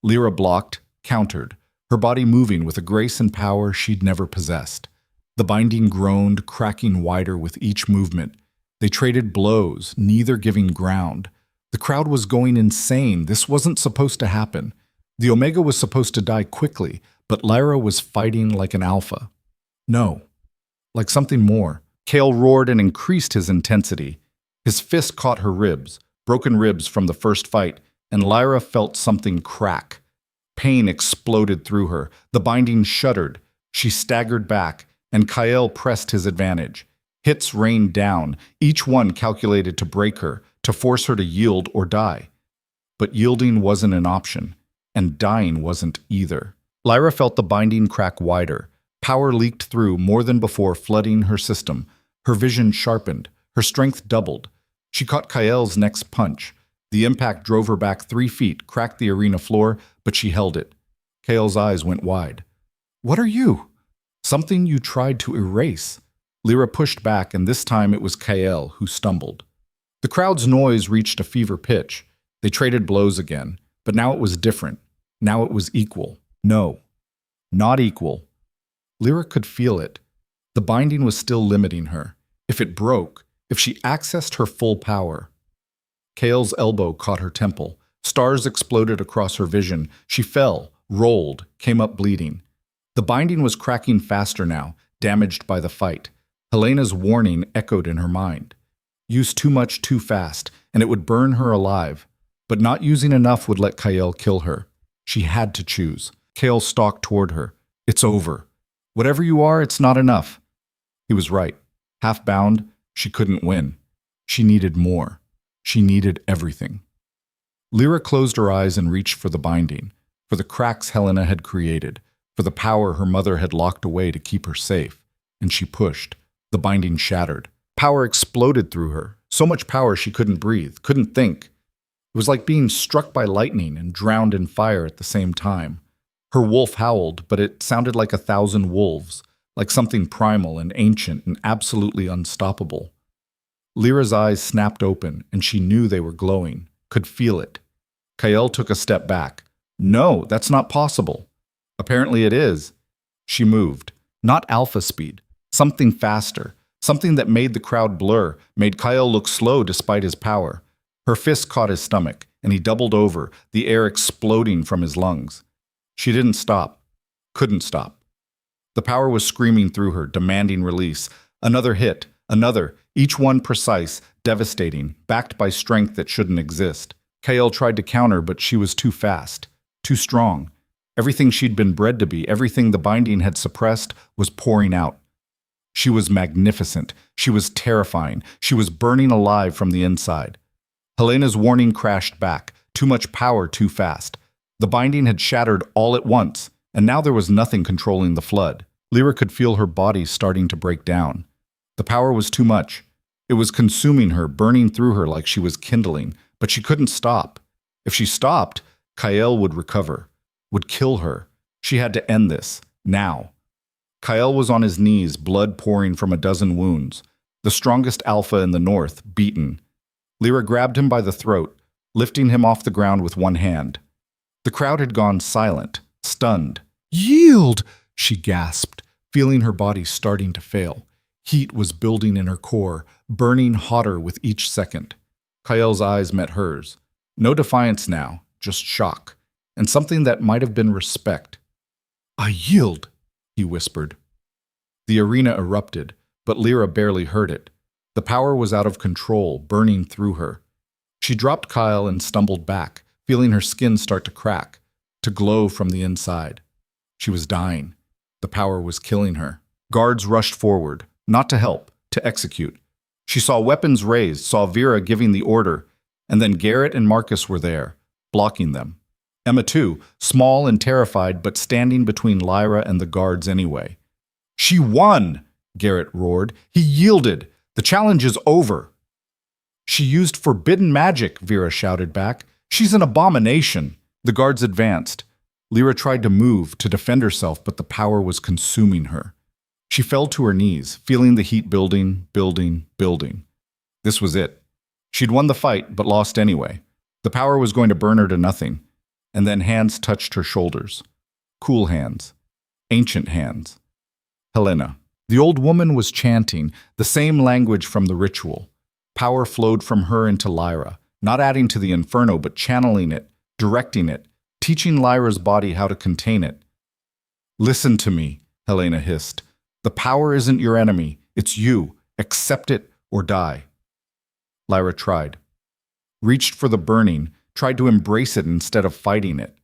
Lyra blocked, countered, her body moving with a grace and power she'd never possessed. The binding groaned, cracking wider with each movement. They traded blows, neither giving ground. The crowd was going insane. This wasn't supposed to happen. The Omega was supposed to die quickly, but Lyra was fighting like an alpha. No, like something more. Kael roared and increased his intensity. His fist caught her ribs, broken ribs from the first fight, and Lyra felt something crack. Pain exploded through her. The binding shuddered. She staggered back, and Kael pressed his advantage. Hits rained down, each one calculated to break her, to force her to yield or die. But yielding wasn't an option, and dying wasn't either. Lyra felt the binding crack wider. Power leaked through more than before, flooding her system. Her vision sharpened. Her strength doubled. She caught Kael's next punch. The impact drove her back 3 feet, cracked the arena floor, but she held it. Kael's eyes went wide. "What are you?" "Something you tried to erase." Lyra pushed back, and this time it was Kael who stumbled. The crowd's noise reached a fever pitch. They traded blows again, but now it was different. Now it was equal. No, not equal. Lyra could feel it. The binding was still limiting her. If it broke, if she accessed her full power. Kael's elbow caught her temple. Stars exploded across her vision. She fell, rolled, came up bleeding. The binding was cracking faster now, damaged by the fight. Helena's warning echoed in her mind. Use too much too fast, and it would burn her alive. But not using enough would let Kael kill her. She had to choose. Kael stalked toward her. "It's over. Whatever you are, it's not enough." He was right. Half bound, she couldn't win. She needed more. She needed everything. Lyra closed her eyes and reached for the binding, for the cracks Helena had created, for the power her mother had locked away to keep her safe. And she pushed. The binding shattered. Power exploded through her. So much power she couldn't breathe, couldn't think. It was like being struck by lightning and drowned in fire at the same time. Her wolf howled, but it sounded like 1,000 wolves, like something primal and ancient and absolutely unstoppable. Lyra's eyes snapped open, and she knew they were glowing, could feel it. Kael took a step back. "No, that's not possible." "Apparently it is." She moved. Not alpha speed. Something faster. Something that made the crowd blur, made Kael look slow despite his power. Her fist caught his stomach, and he doubled over, the air exploding from his lungs. She didn't stop. Couldn't stop. The power was screaming through her, demanding release. Another hit. Another. Each one precise, devastating, backed by strength that shouldn't exist. Kael tried to counter, but she was too fast, too strong. Everything she'd been bred to be, everything the binding had suppressed, was pouring out. She was magnificent. She was terrifying. She was burning alive from the inside. Helena's warning crashed back. Too much power too fast. The binding had shattered all at once, and now there was nothing controlling the flood. Lyra could feel her body starting to break down. The power was too much. It was consuming her, burning through her like she was kindling, but she couldn't stop. If she stopped, Kael would recover, would kill her. She had to end this, now. Kael was on his knees, blood pouring from a dozen wounds. The strongest alpha in the north, beaten. Lyra grabbed him by the throat, lifting him off the ground with one hand. The crowd had gone silent, stunned. "Yield!" she gasped, feeling her body starting to fail. Heat was building in her core, burning hotter with each second. Kael's eyes met hers. No defiance now, just shock, and something that might have been respect. "I yield," he whispered. The arena erupted, but Lyra barely heard it. The power was out of control, burning through her. She dropped Kael and stumbled back, feeling her skin start to crack, to glow from the inside. She was dying. The power was killing her. Guards rushed forward, not to help, to execute. She saw weapons raised, saw Vera giving the order, and then Garrett and Marcus were there, blocking them. Emma too, small and terrified, but standing between Lyra and the guards anyway. "She won!" Garrett roared. "He yielded! The challenge is over!" "She used forbidden magic," Vera shouted back. "She's an abomination!" The guards advanced. Lyra tried to move, to defend herself, but the power was consuming her. She fell to her knees, feeling the heat building, building, building. This was it. She'd won the fight, but lost anyway. The power was going to burn her to nothing. And then hands touched her shoulders. Cool hands. Ancient hands. Helena. The old woman was chanting, the same language from the ritual. Power flowed from her into Lyra, not adding to the inferno, but channeling it, directing it, teaching Lyra's body how to contain it. "Listen to me," Helena hissed. "The power isn't your enemy. It's you. Accept it or die." Lyra tried. Reached for the burning, tried to embrace it instead of fighting it.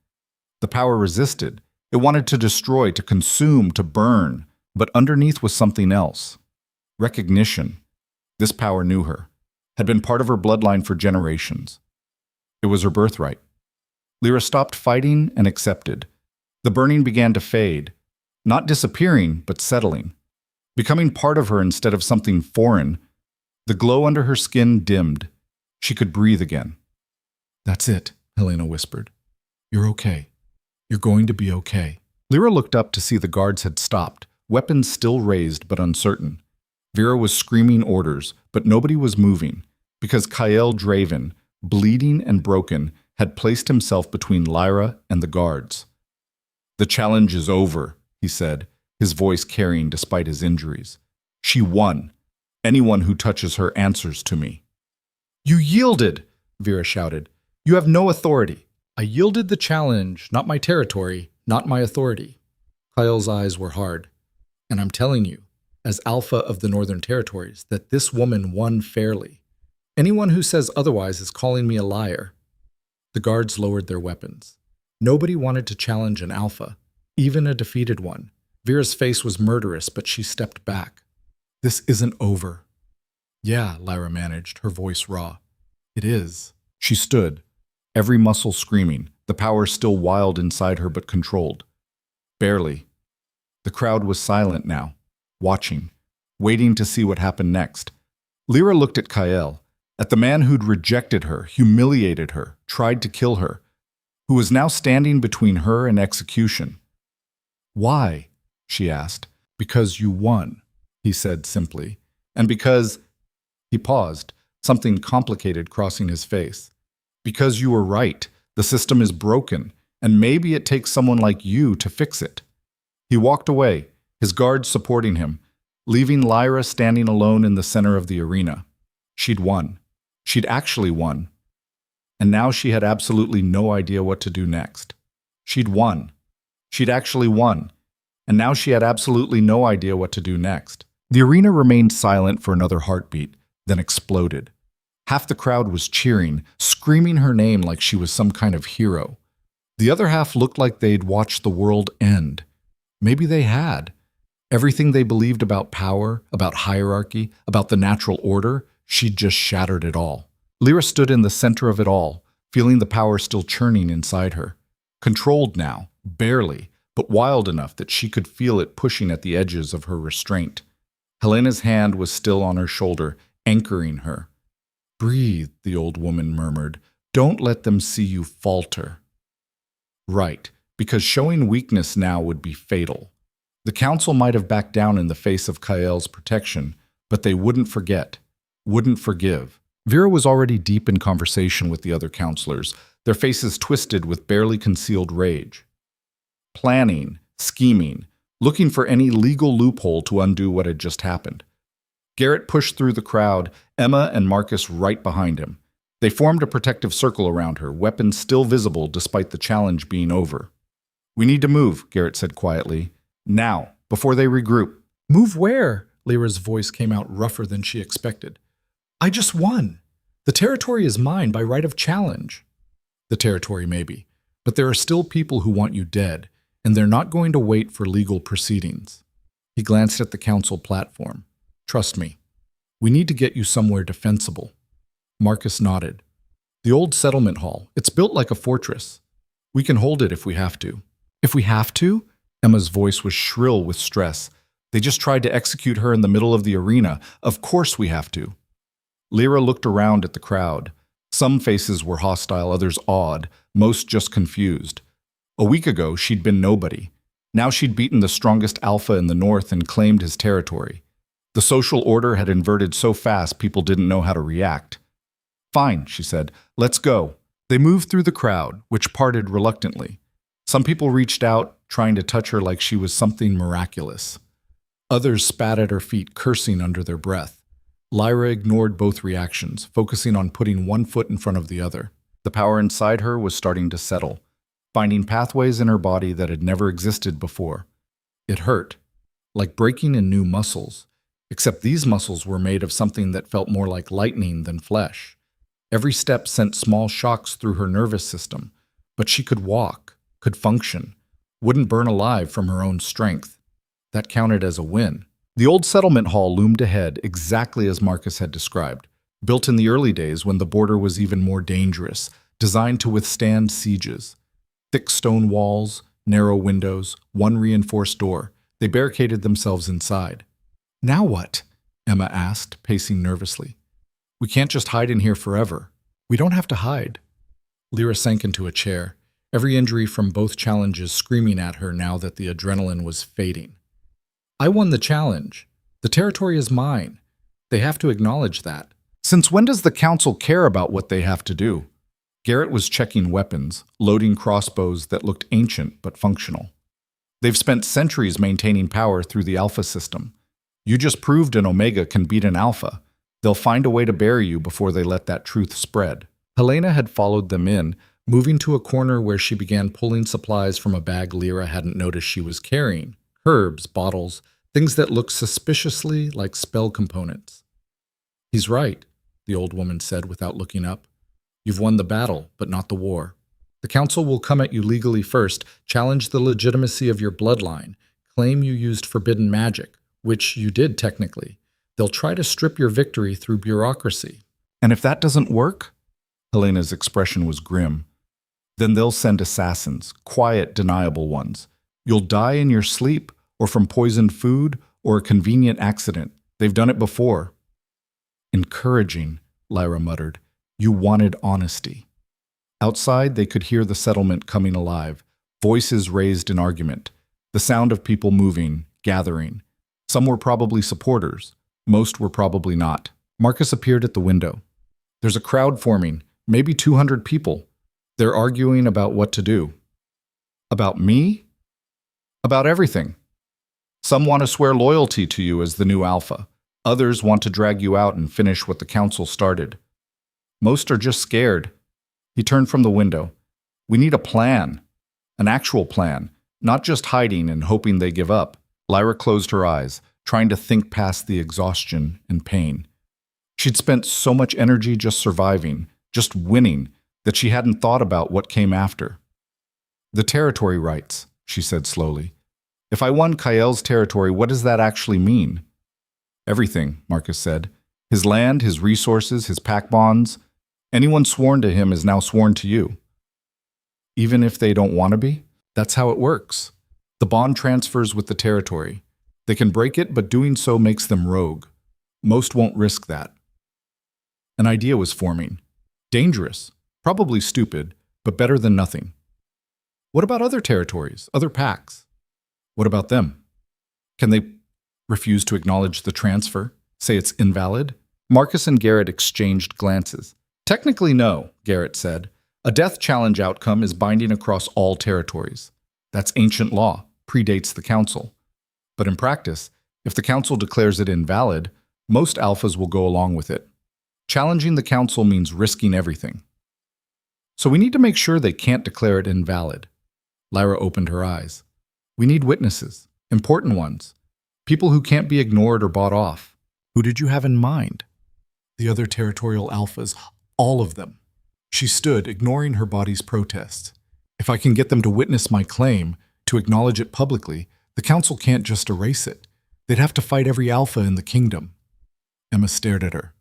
The power resisted. It wanted to destroy, to consume, to burn. But underneath was something else. Recognition. This power knew her, had been part of her bloodline for generations. It was her birthright. Lyra stopped fighting and accepted. The burning began to fade, not disappearing, but settling, becoming part of her instead of something foreign. The glow under her skin dimmed. She could breathe again. "That's it," Helena whispered. "You're okay. You're going to be okay." Lyra looked up to see the guards had stopped, weapons still raised but uncertain. Vera was screaming orders, but nobody was moving, because Kael Draven, bleeding and broken, had placed himself between Lyra and the guards. "The challenge is over," he said, his voice carrying despite his injuries. "She won. Anyone who touches her answers to me." "You yielded!" Vera shouted. "You have no authority." "I yielded the challenge, not my territory, not my authority." Kael's eyes were hard. "And I'm telling you, as Alpha of the Northern Territories, that this woman won fairly. Anyone who says otherwise is calling me a liar." The guards lowered their weapons. Nobody wanted to challenge an Alpha, even a defeated one. Vera's face was murderous, but she stepped back. "This isn't over." "Yeah," Lyra managed, her voice raw. "It is." She stood, every muscle screaming, the power still wild inside her but controlled. Barely. The crowd was silent now, watching, waiting to see what happened next. Lyra looked at Kael, at the man who'd rejected her, humiliated her, tried to kill her, who was now standing between her and execution. "Why?" she asked. "Because you won," he said simply. "And because—" He paused, something complicated crossing his face. "Because you were right. The system is broken, and maybe it takes someone like you to fix it." He walked away, his guards supporting him, leaving Lyra standing alone in the center of the arena. She'd won. She'd actually won. And now she had absolutely no idea what to do next. She'd won. She'd actually won. And now she had absolutely no idea what to do next. The arena remained silent for another heartbeat, then exploded. Half the crowd was cheering, screaming her name like she was some kind of hero. The other half looked like they'd watched the world end. Maybe they had. Everything they believed about power, about hierarchy, about the natural order, she'd just shattered it all. Lyra stood in the center of it all, feeling the power still churning inside her. Controlled now, barely, but wild enough that she could feel it pushing at the edges of her restraint. Helena's hand was still on her shoulder, anchoring her. "Breathe," the old woman murmured. "Don't let them see you falter." Right, because showing weakness now would be fatal. The council might have backed down in the face of Kael's protection, but they wouldn't forget, wouldn't forgive. Vera was already deep in conversation with the other counselors, their faces twisted with barely concealed rage. Planning, scheming, looking for any legal loophole to undo what had just happened. Garrett pushed through the crowd, Emma and Marcus right behind him. They formed a protective circle around her, weapons still visible despite the challenge being over. "We need to move," Garrett said quietly. "Now, before they regroup." "Move where?" Lyra's voice came out rougher than she expected. "I just won. The territory is mine by right of challenge." "The territory maybe, but there are still people who want you dead, and they're not going to wait for legal proceedings." He glanced at the council platform. "Trust me. We need to get you somewhere defensible." Marcus nodded. "The old settlement hall. It's built like a fortress. We can hold it if we have to." "If we have to?" Emma's voice was shrill with stress. "They just tried to execute her in the middle of the arena. Of course we have to." Lyra looked around at the crowd. Some faces were hostile, others awed, most just confused. A week ago, she'd been nobody. Now she'd beaten the strongest alpha in the north and claimed his territory. The social order had inverted so fast people didn't know how to react. "Fine," she said. "Let's go." They moved through the crowd, which parted reluctantly. Some people reached out, trying to touch her like she was something miraculous. Others spat at her feet, cursing under their breath. Lyra ignored both reactions, focusing on putting one foot in front of the other. The power inside her was starting to settle, finding pathways in her body that had never existed before. It hurt, like breaking in new muscles, except these muscles were made of something that felt more like lightning than flesh. Every step sent small shocks through her nervous system, but she could walk, could function, wouldn't burn alive from her own strength. That counted as a win. The old settlement hall loomed ahead exactly as Marcus had described, built in the early days when the border was even more dangerous, designed to withstand sieges. Thick stone walls, narrow windows, one reinforced door. They barricaded themselves inside. "Now what?" Emma asked, pacing nervously. "We can't just hide in here forever." "We don't have to hide." Lyra sank into a chair, every injury from both challenges screaming at her now that the adrenaline was fading. "I won the challenge. The territory is mine. They have to acknowledge that." "Since when does the council care about what they have to do?" Garrett was checking weapons, loading crossbows that looked ancient but functional. "They've spent centuries maintaining power through the Alpha system. You just proved an Omega can beat an Alpha. They'll find a way to bury you before they let that truth spread." Helena had followed them in, moving to a corner where she began pulling supplies from a bag Lyra hadn't noticed she was carrying. Herbs, bottles, things that looked suspiciously like spell components. "He's right," the old woman said without looking up. "You've won the battle, but not the war. The council will come at you legally first, challenge the legitimacy of your bloodline, claim you used forbidden magic, which you did technically. They'll try to strip your victory through bureaucracy." "And if that doesn't work?" Helena's expression was grim. "Then they'll send assassins, quiet, deniable ones. You'll die in your sleep, or from poisoned food, or a convenient accident. They've done it before." "Encouraging," Lyra muttered. "You wanted honesty." Outside, they could hear the settlement coming alive, voices raised in argument, the sound of people moving, gathering. Some were probably supporters. Most were probably not. Marcus appeared at the window. "There's a crowd forming, maybe 200 people. They're arguing about what to do." "About me?" "About everything. Some want to swear loyalty to you as the new Alpha. Others want to drag you out and finish what the council started. Most are just scared." He turned from the window. "We need a plan. An actual plan. Not just hiding and hoping they give up." Lyra closed her eyes, trying to think past the exhaustion and pain. She'd spent so much energy just surviving, just winning, that she hadn't thought about what came after. The territory rights, she said slowly. If I won Kael's territory, what does that actually mean? Everything, Marcus said. His land, his resources, his pack bonds. Anyone sworn to him is now sworn to you. Even if they don't want to be? That's how it works. The bond transfers with the territory. They can break it, but doing so makes them rogue. Most won't risk that. An idea was forming. Dangerous, probably stupid, but better than nothing. What about other territories, other packs? What about them? Can they refuse to acknowledge the transfer? Say it's invalid? Marcus and Garrett exchanged glances. Technically, no, Garrett said. A death challenge outcome is binding across all territories. That's ancient law, predates the Council. But in practice, if the Council declares it invalid, most alphas will go along with it. Challenging the Council means risking everything. So we need to make sure they can't declare it invalid. Lyra opened her eyes. We need witnesses, important ones, people who can't be ignored or bought off. Who did you have in mind? The other territorial alphas, all of them. She stood, ignoring her body's protests. If I can get them to witness my claim, to acknowledge it publicly, the Council can't just erase it. They'd have to fight every alpha in the kingdom. Emma stared at her.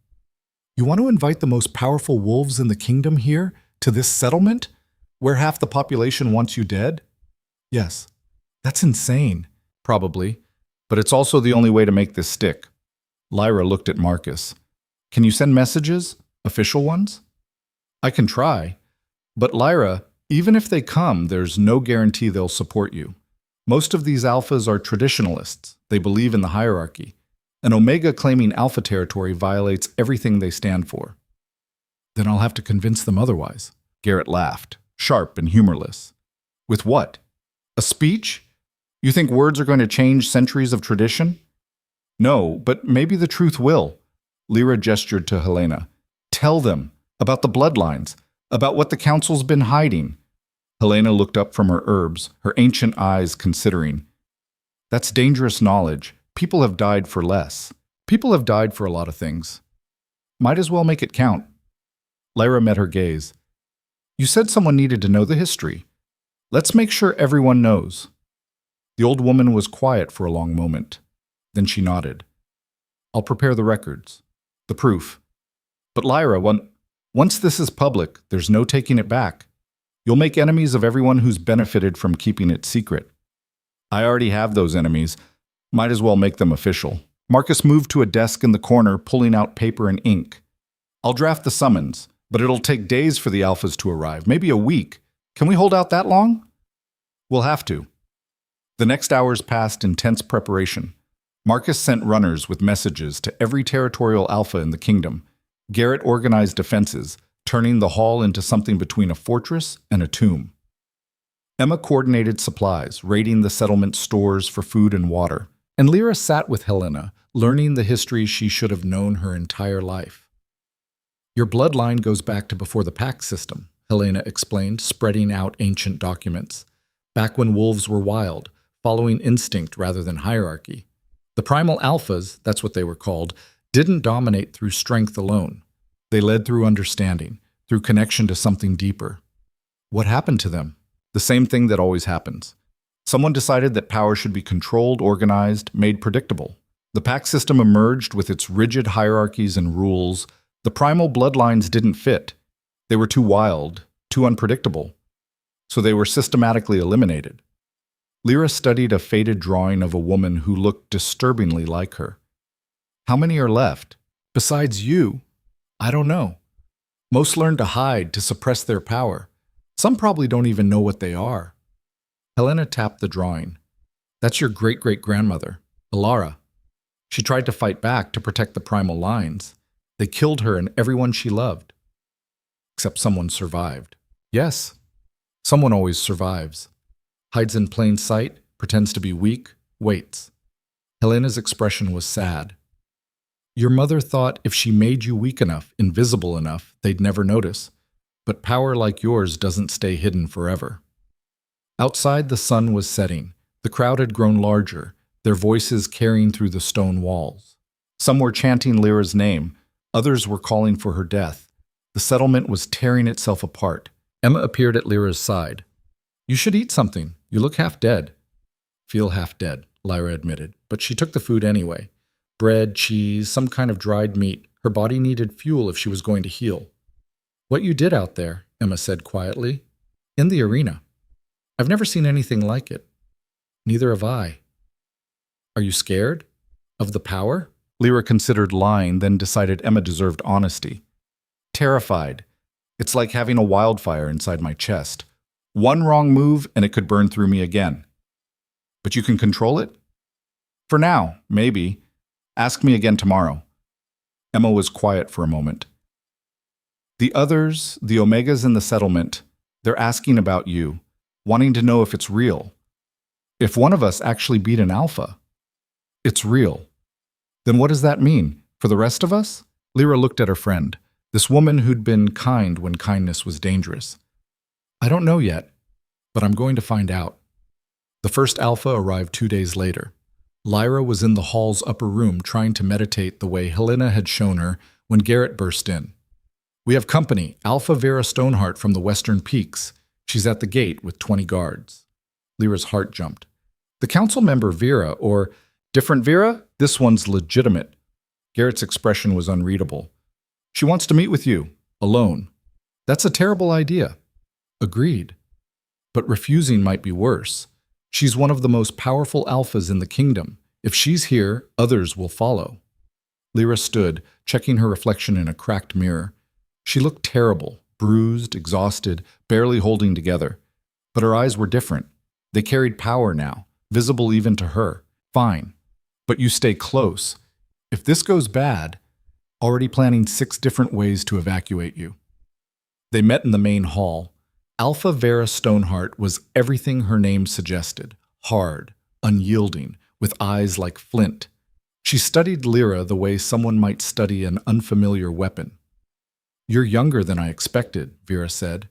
You want to invite the most powerful wolves in the kingdom here, to this settlement, where half the population wants you dead? Yes. That's insane. Probably. But it's also the only way to make this stick. Lyra looked at Marcus. Can you send messages? Official ones? I can try. But Lyra, even if they come, there's no guarantee they'll support you. Most of these alphas are traditionalists. They believe in the hierarchy. An Omega claiming alpha territory violates everything they stand for. Then I'll have to convince them otherwise. Garrett laughed, sharp and humorless. With what? A speech? You think words are going to change centuries of tradition? No, but maybe the truth will. Lyra gestured to Helena. Tell them about the bloodlines, about what the Council's been hiding. Helena looked up from her herbs, her ancient eyes considering. That's dangerous knowledge. People have died for less. People have died for a lot of things. Might as well make it count. Lyra met her gaze. You said someone needed to know the history. Let's make sure everyone knows. The old woman was quiet for a long moment. Then she nodded. I'll prepare the records, the proof. But Lyra, once this is public, there's no taking it back. You'll make enemies of everyone who's benefited from keeping it secret. I already have those enemies. Might as well make them official. Marcus moved to a desk in the corner, pulling out paper and ink. I'll draft the summons, but it'll take days for the alphas to arrive, maybe a week. Can we hold out that long? We'll have to. The next hours passed in tense preparation. Marcus sent runners with messages to every territorial alpha in the kingdom. Garrett organized defenses, turning the hall into something between a fortress and a tomb. Emma coordinated supplies, raiding the settlement stores for food and water. And Lyra sat with Helena, learning the history she should have known her entire life. Your bloodline goes back to before the pack system, Helena explained, spreading out ancient documents. Back when wolves were wild, following instinct rather than hierarchy. The primal alphas, that's what they were called, didn't dominate through strength alone. They led through understanding, through connection to something deeper. What happened to them? The same thing that always happens. Someone decided that power should be controlled, organized, made predictable. The pack system emerged with its rigid hierarchies and rules. The primal bloodlines didn't fit. They were too wild, too unpredictable. So they were systematically eliminated. Lyra studied a faded drawing of a woman who looked disturbingly like her. How many are left? Besides you? I don't know. Most learn to hide, to suppress their power. Some probably don't even know what they are. Helena tapped the drawing. That's your great-great-grandmother, Alara. She tried to fight back to protect the primal lines. They killed her and everyone she loved. Except someone survived. Yes, someone always survives. Hides in plain sight, pretends to be weak, waits. Helena's expression was sad. Your mother thought if she made you weak enough, invisible enough, they'd never notice. But power like yours doesn't stay hidden forever. Outside, the sun was setting. The crowd had grown larger, their voices carrying through the stone walls. Some were chanting Lyra's name, Others were calling for her death. The settlement was tearing itself apart. Emma appeared at Lyra's side. You should eat something. You look half dead. Feel half dead, Lyra admitted, but she took the food anyway. Bread, cheese, some kind of dried meat. Her body needed fuel if she was going to heal. What you did out there, Emma said quietly. In the arena. I've never seen anything like it. Neither have I. Are you scared? Of the power? Lyra considered lying, then decided Emma deserved honesty. Terrified. It's like having a wildfire inside my chest. One wrong move and it could burn through me again. But you can control it? For now, maybe. Ask me again tomorrow. Emma was quiet for a moment. The others, the Omegas in the settlement, they're asking about you, wanting to know if it's real. If one of us actually beat an alpha. It's real. Then what does that mean? For the rest of us? Lyra looked at her friend, this woman who'd been kind when kindness was dangerous. I don't know yet, but I'm going to find out. The first alpha arrived 2 days later. Lyra was in the hall's upper room trying to meditate the way Helena had shown her when Garrett burst in. We have company, Alpha Vera Stoneheart from the Western Peaks. She's at the gate with 20 guards. Lyra's heart jumped. The council member Vera, or different Vera? This one's legitimate. Garrett's expression was unreadable. She wants to meet with you, alone. That's a terrible idea. Agreed. But refusing might be worse. She's one of the most powerful alphas in the kingdom. If she's here, others will follow. Lyra stood, checking her reflection in a cracked mirror. She looked terrible, bruised, exhausted, barely holding together. But her eyes were different. They carried power now, visible even to her. Fine. But you stay close. If this goes bad, already planning 6 different ways to evacuate you. They met in the main hall. Alpha Vera Stoneheart was everything her name suggested. Hard, unyielding, with eyes like flint. She studied Lyra the way someone might study an unfamiliar weapon. You're younger than I expected, Vera said.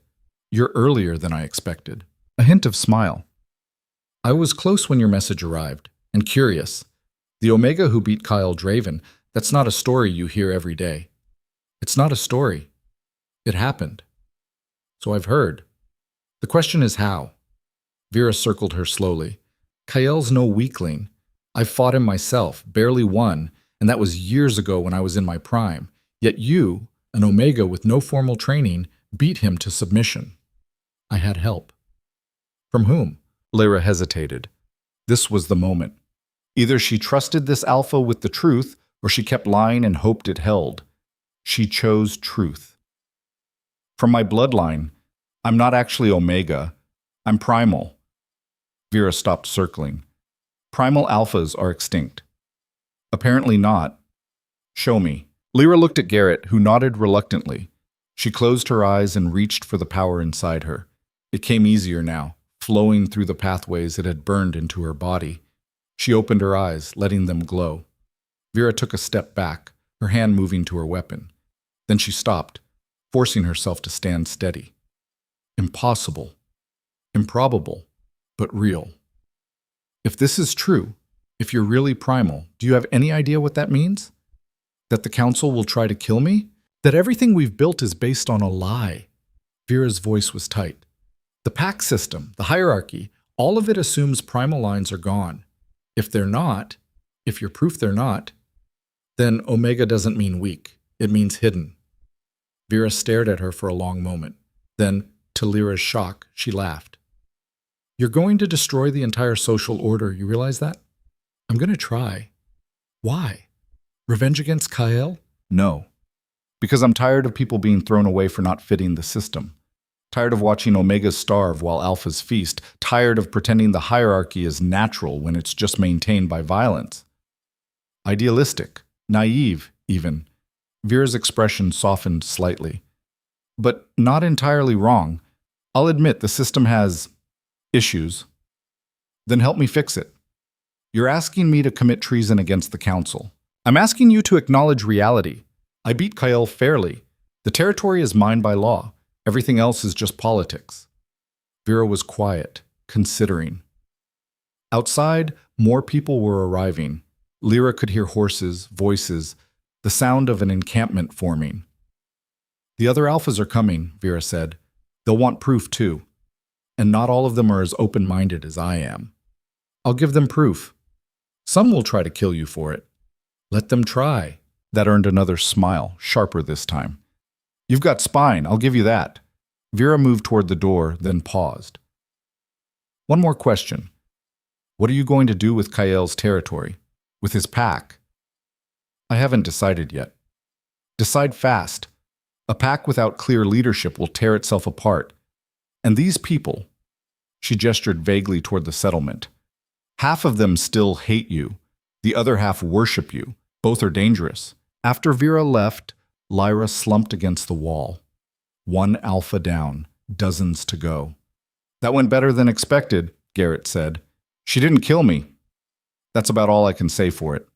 You're earlier than I expected. A hint of smile. I was close when your message arrived, and curious. The Omega who beat Kyle Draven, that's not a story you hear every day. It's not a story. It happened. So I've heard. The question is how. Vera circled her slowly. Kyle's no weakling. I've fought him myself, barely won, and that was years ago when I was in my prime. Yet you, an Omega with no formal training, beat him to submission. I had help. From whom? Lyra hesitated. This was the moment. Either she trusted this alpha with the truth, or she kept lying and hoped it held. She chose truth. From my bloodline, I'm not actually Omega. I'm primal. Vera stopped circling. Primal alphas are extinct. Apparently not. Show me. Lyra looked at Garrett, who nodded reluctantly. She closed her eyes and reached for the power inside her. It came easier now, flowing through the pathways it had burned into her body. She opened her eyes, letting them glow. Vera took a step back, her hand moving to her weapon. Then she stopped, forcing herself to stand steady. Impossible. Improbable, but real. If this is true, if you're really primal, do you have any idea what that means? That the council will try to kill me? That everything we've built is based on a lie? Vera's voice was tight. The pack system, the hierarchy, all of it assumes primal lines are gone. If they're not, if you're proof they're not, then Omega doesn't mean weak. It means hidden. Vera stared at her for a long moment. Then, to Lyra's shock, she laughed. You're going to destroy the entire social order, you realize that? I'm going to try. Why? Revenge against Kyle? No. Because I'm tired of people being thrown away for not fitting the system. Tired of watching Omegas starve while Alphas feast. Tired of pretending the hierarchy is natural when it's just maintained by violence. Idealistic. Naive, even. Vera's expression softened slightly. But not entirely wrong. I'll admit the system has issues. Then help me fix it. You're asking me to commit treason against the council. I'm asking you to acknowledge reality. I beat Kyle fairly. The territory is mine by law. Everything else is just politics. Vera was quiet, considering. Outside, more people were arriving. Lyra could hear horses, voices. the sound of an encampment forming. The other alphas are coming, Vera said. They'll want proof too. And not all of them are as open-minded as I am. I'll give them proof. Some will try to kill you for it. Let them try. That earned another smile, sharper this time. You've got spine, I'll give you that. Vera moved toward the door, then paused. One more question. What are you going to do with Kael's territory? With his pack? I haven't decided yet. Decide fast. A pack without clear leadership will tear itself apart. And these people, she gestured vaguely toward the settlement, half of them still hate you. The other half worship you. Both are dangerous. After Vera left, Lyra slumped against the wall. One alpha down, dozens to go. That went better than expected, Garrett said. She didn't kill me. That's about all I can say for it.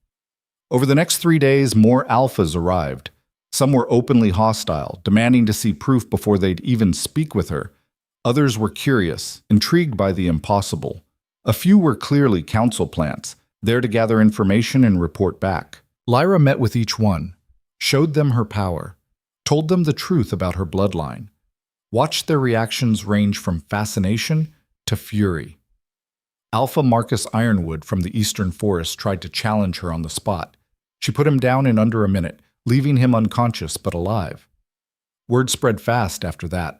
Over the next 3 days, more alphas arrived. Some were openly hostile, demanding to see proof before they'd even speak with her. Others were curious, intrigued by the impossible. A few were clearly council plants, there to gather information and report back. Lyra met with each one, showed them her power, told them the truth about her bloodline, watched their reactions range from fascination to fury. Alpha Marcus Ironwood from the Eastern Forest tried to challenge her on the spot. She put him down in under a minute, leaving him unconscious but alive. Word spread fast after that.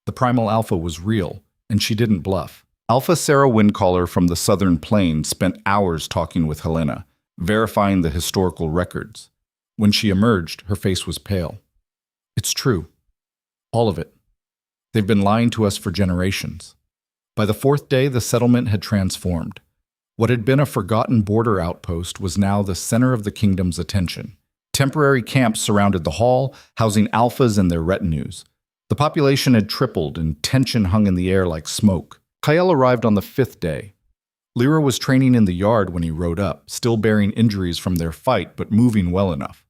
The Primal Alpha was real, and she didn't bluff. Alpha Sarah Windcaller from the Southern Plains spent hours talking with Helena, verifying the historical records. When she emerged, her face was pale. It's true. All of it. They've been lying to us for generations. By the 4th day, the settlement had transformed. What had been a forgotten border outpost was now the center of the kingdom's attention. Temporary camps surrounded the hall, housing alphas and their retinues. The population had tripled, and tension hung in the air like smoke. Kael arrived on the 5th day. Lyra was training in the yard when he rode up, still bearing injuries from their fight but moving well enough.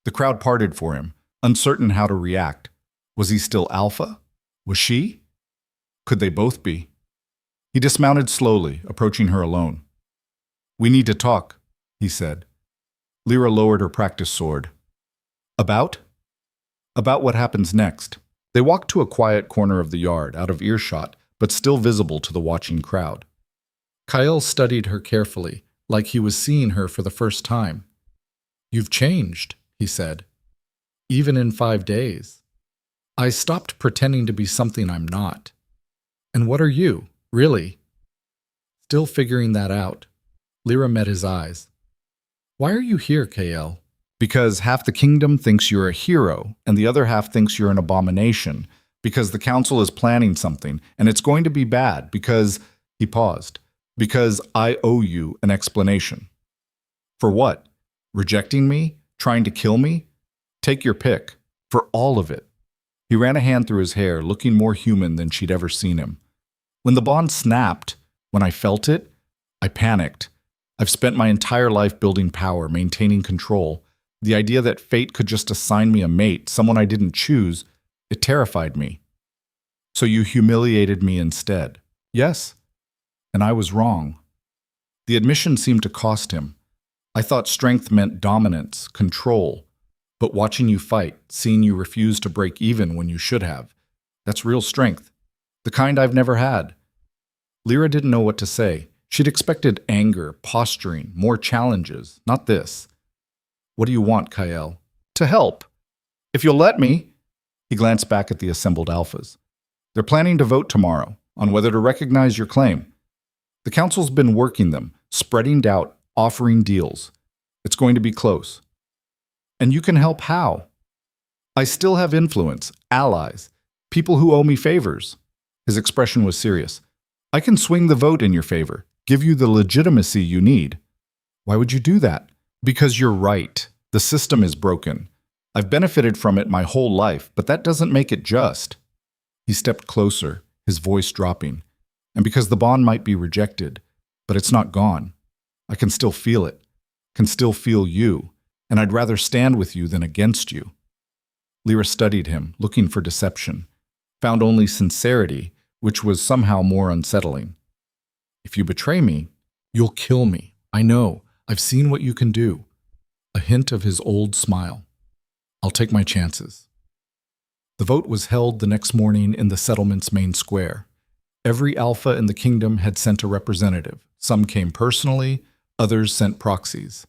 The crowd parted for him, uncertain how to react. Was he still alpha? Was she? Could they both be? He dismounted slowly, approaching her alone. "We need to talk," he said. Lyra lowered her practice sword. About? About what happens next. They walked to a quiet corner of the yard, out of earshot, but still visible to the watching crowd. Kael studied her carefully, like he was seeing her for the first time. "You've changed," he said. "Even in 5 days. I stopped pretending to be something I'm not. And what are you, really?" Still figuring that out, Lyra met his eyes. "Why are you here, Kael?" "Because half the kingdom thinks you're a hero, and the other half thinks you're an abomination. Because the council is planning something, and it's going to be bad, because—" He paused. "Because I owe you an explanation." "For what? Rejecting me? Trying to kill me? Take your pick. For all of it." He ran a hand through his hair, looking more human than she'd ever seen him. "When the bond snapped, when I felt it, I panicked. I've spent my entire life building power, maintaining control. The idea that fate could just assign me a mate, someone I didn't choose, it terrified me. So you humiliated me instead." "Yes. And I was wrong." The admission seemed to cost him. "I thought strength meant dominance, control. But watching you fight, seeing you refuse to break even when you should have, that's real strength. The kind I've never had." Lyra didn't know what to say. She'd expected anger, posturing, more challenges, not this. "What do you want, Kael?" "To help. If you'll let me." He glanced back at the assembled alphas. "They're planning to vote tomorrow on whether to recognize your claim. The council's been working them, spreading doubt, offering deals. It's going to be close. And you can help how?" "I still have influence, allies, people who owe me favors." His expression was serious. "I can swing the vote in your favor, give you the legitimacy you need." "Why would you do that?" "Because you're right. The system is broken. I've benefited from it my whole life, but that doesn't make it just." He stepped closer, his voice dropping. "And because the bond might be rejected, but it's not gone. I can still feel it, can still feel you, and I'd rather stand with you than against you." Lyra studied him, looking for deception, found only sincerity, which was somehow more unsettling. "If you betray me, you'll kill me. I know. I've seen what you can do." a hint of his old smile. I'll take my chances. The vote was held the next morning in the settlement's main square. Every alpha in the kingdom had sent a representative. Some came personally, others sent proxies.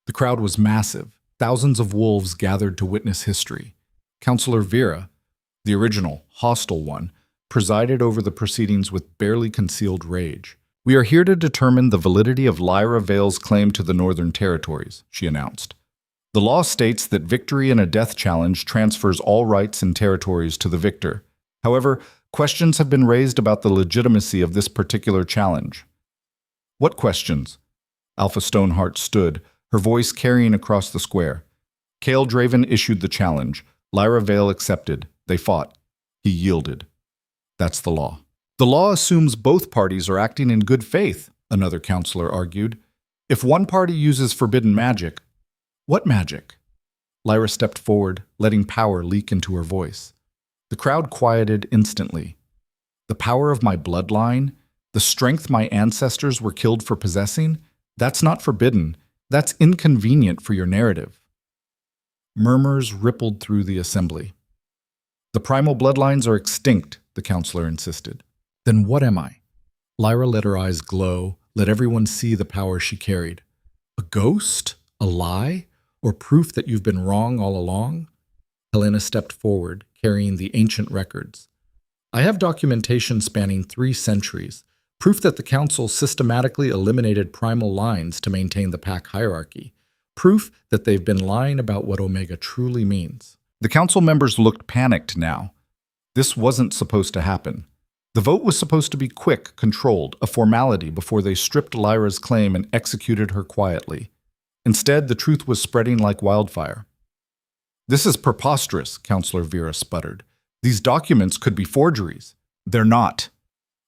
The crowd was massive. Thousands of wolves gathered to witness history. Counselor Vera, the original, hostile one, presided over the proceedings with barely concealed rage. "We are here to determine the validity of Lyra Vale's claim to the Northern Territories," she announced. "The law states that victory in a death challenge transfers all rights and territories to the victor. However, questions have been raised about the legitimacy of this particular challenge." "What questions?" Alpha Stoneheart stood, her voice carrying across the square. Cale Draven issued the challenge. Lyra Vale accepted. They fought. He yielded. That's the law. "The law assumes both parties are acting in good faith," another counselor argued. "If one party uses forbidden magic—" "What magic?" Lyra stepped forward, letting power leak into her voice. The crowd quieted instantly. "The power of my bloodline? The strength my ancestors were killed for possessing? That's not forbidden. That's inconvenient for your narrative." Murmurs rippled through the assembly. "The primal bloodlines are extinct," the counselor insisted. "Then what am I?" Lyra let her eyes glow, let everyone see the power she carried. "A ghost? A lie? Or proof that you've been wrong all along?" Helena stepped forward, carrying the ancient records. "I have documentation spanning 3 centuries, proof that the Council systematically eliminated primal lines to maintain the pack hierarchy, proof that they've been lying about what Omega truly means." The Council members looked panicked now. This wasn't supposed to happen. The vote was supposed to be quick, controlled, a formality before they stripped Lyra's claim and executed her quietly. Instead, the truth was spreading like wildfire. "This is preposterous," Counselor Vera sputtered. "These documents could be forgeries." "They're not."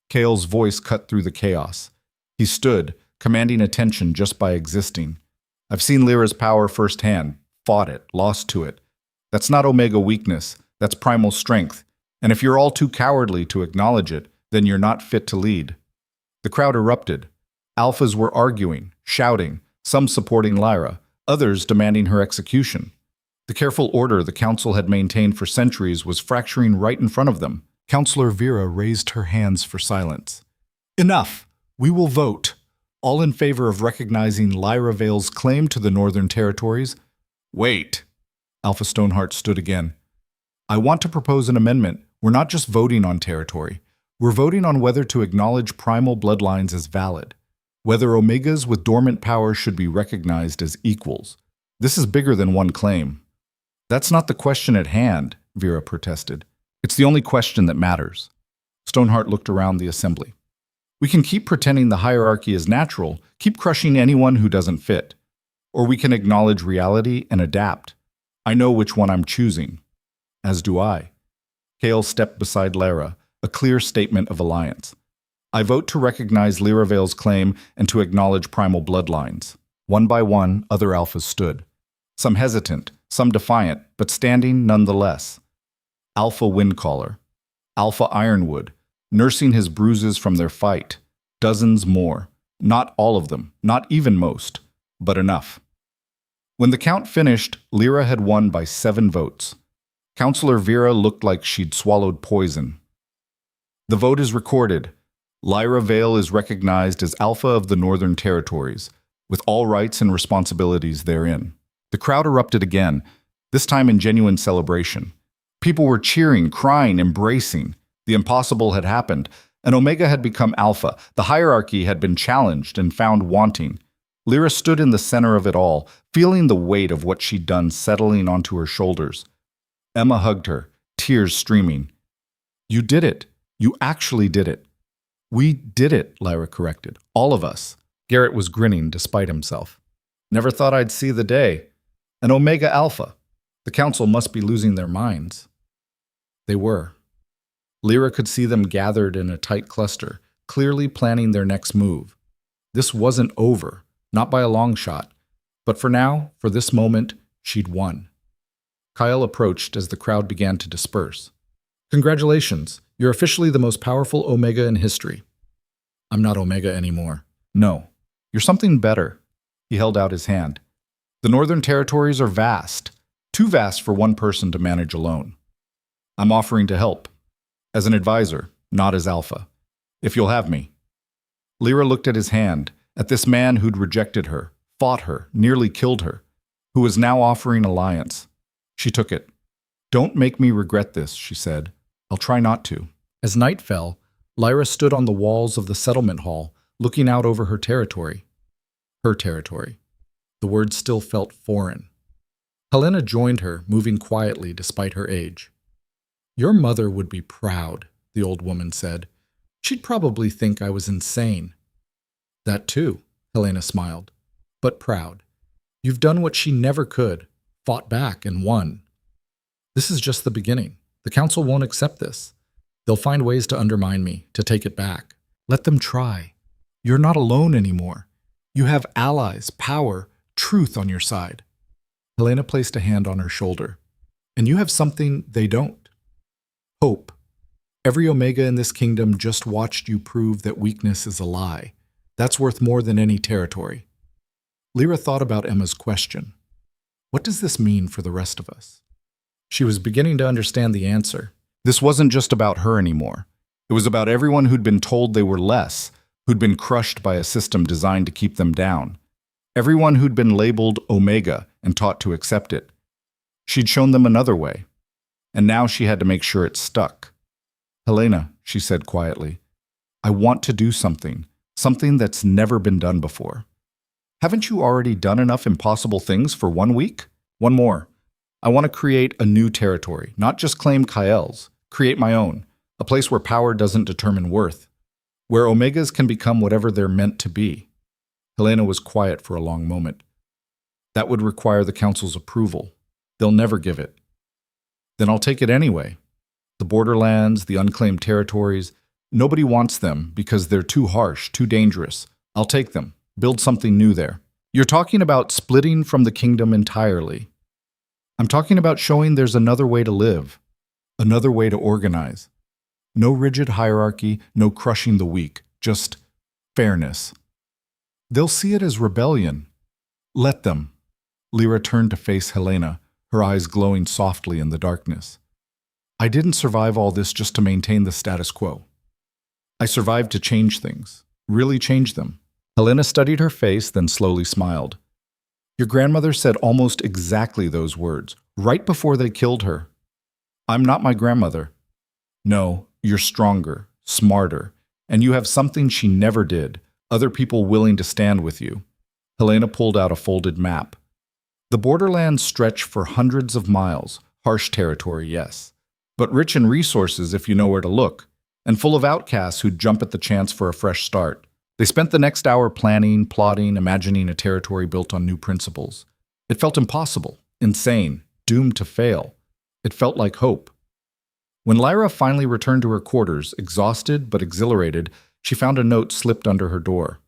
Cale's voice cut through the chaos. He stood, commanding attention just by existing. "I've seen Lyra's power firsthand, fought it, lost to it. That's not Omega weakness, that's primal strength. And if you're all too cowardly to acknowledge it, then you're not fit to lead." The crowd erupted. Alphas were arguing, shouting, some supporting Lyra, others demanding her execution. The careful order the Council had maintained for centuries was fracturing right in front of them. Counselor Vera raised her hands for silence. "Enough! We will vote. All in favor of recognizing Lyra Vale's claim to the Northern Territories." "Wait!" Alpha Stoneheart stood again. "I want to propose an amendment. We're not just voting on territory. We're voting on whether to acknowledge primal bloodlines as valid, whether Omegas with dormant power should be recognized as equals. This is bigger than one claim." "That's not the question at hand," Vera protested. "It's the only question that matters." Stoneheart looked around the assembly. "We can keep pretending the hierarchy is natural, keep crushing anyone who doesn't fit. Or we can acknowledge reality and adapt. I know which one I'm choosing." "As do I." Cale stepped beside Lyra, a clear statement of alliance. "I vote to recognize Lyra Vale's claim and to acknowledge primal bloodlines." One by one, other alphas stood. Some hesitant, some defiant, but standing nonetheless. Alpha Windcaller, Alpha Ironwood, nursing his bruises from their fight. Dozens more. Not all of them, not even most, but enough. When the count finished, Lyra had won by 7 votes. Counselor Vera looked like she'd swallowed poison. "The vote is recorded. Lyra Vale is recognized as Alpha of the Northern Territories, with all rights and responsibilities therein." The crowd erupted again, this time in genuine celebration. People were cheering, crying, embracing. The impossible had happened. An Omega had become Alpha. The hierarchy had been challenged and found wanting. Lyra stood in the center of it all, feeling the weight of what she'd done settling onto her shoulders. Emma hugged her, tears streaming. "You did it. You actually did it." "We did it," Lyra corrected. "All of us." Garrett was grinning despite himself. "Never thought I'd see the day. An Omega Alpha. The Council must be losing their minds." They were. Lyra could see them gathered in a tight cluster, clearly planning their next move. This wasn't over, not by a long shot. But for now, for this moment, she'd won. Kyle approached as the crowd began to disperse. "Congratulations, you're officially the most powerful Omega in history." "I'm not Omega anymore." "No, you're something better." He held out his hand. The Northern Territories are vast, too vast for one person to manage alone. I'm offering to help, as an advisor, not as alpha, if you'll have me." Lyra looked at his hand, at this man who'd rejected her, fought her, nearly killed her, who was now offering alliance. She took it. "Don't make me regret this," she said. "I'll try not to." As night fell, Lyra stood on the walls of the settlement hall, looking out over her territory. Her territory. The words still felt foreign. Helena joined her, moving quietly despite her age. "Your mother would be proud," the old woman said. "She'd probably think I was insane." "That too," Helena smiled. "But proud. You've done what she never could, fought back and won. This is just the beginning. The council won't accept this. They'll find ways to undermine me, to take it back. Let them try. You're not alone anymore. You have allies, power, truth on your side." Helena placed a hand on her shoulder. "And you have something they don't. Hope. Every Omega in this kingdom just watched you prove that weakness is a lie. That's worth more than any territory." Lyra thought about Emma's question. What does this mean for the rest of us? She was beginning to understand the answer. This wasn't just about her anymore. It was about everyone who'd been told they were less, who'd been crushed by a system designed to keep them down. Everyone who'd been labeled Omega and taught to accept it. She'd shown them another way, and now she had to make sure it stuck. "Helena," she said quietly, "I want to do something that's never been done before." "Haven't you already done enough impossible things for 1 week? One more. I want to create a new territory, not just claim Kael's, create my own, a place where power doesn't determine worth, where Omegas can become whatever they're meant to be." Helena was quiet for a long moment. "That would require the council's approval. They'll never give it." "Then I'll take it anyway. The borderlands, the unclaimed territories, nobody wants them because they're too harsh, too dangerous. I'll take them, build something new there." "You're talking about splitting from the kingdom entirely." "I'm talking about showing there's another way to live, another way to organize. No rigid hierarchy, no crushing the weak, just fairness." "They'll see it as rebellion." "Let them." Lyra turned to face Helena, her eyes glowing softly in the darkness. "I didn't survive all this just to maintain the status quo. I survived to change things, really change them." Helena studied her face, then slowly smiled. "Your grandmother said almost exactly those words, right before they killed her. I'm not my grandmother. No, you're stronger, smarter, and you have something she never did, other people willing to stand with you." Helena pulled out a folded map. "The borderlands stretch for hundreds of miles, harsh territory, yes, but rich in resources if you know where to look, and full of outcasts who'd jump at the chance for a fresh start." They spent the next hour planning, plotting, imagining a territory built on new principles. It felt impossible, insane, doomed to fail. It felt like hope. When Lyra finally returned to her quarters, exhausted but exhilarated, she found a note slipped under her door.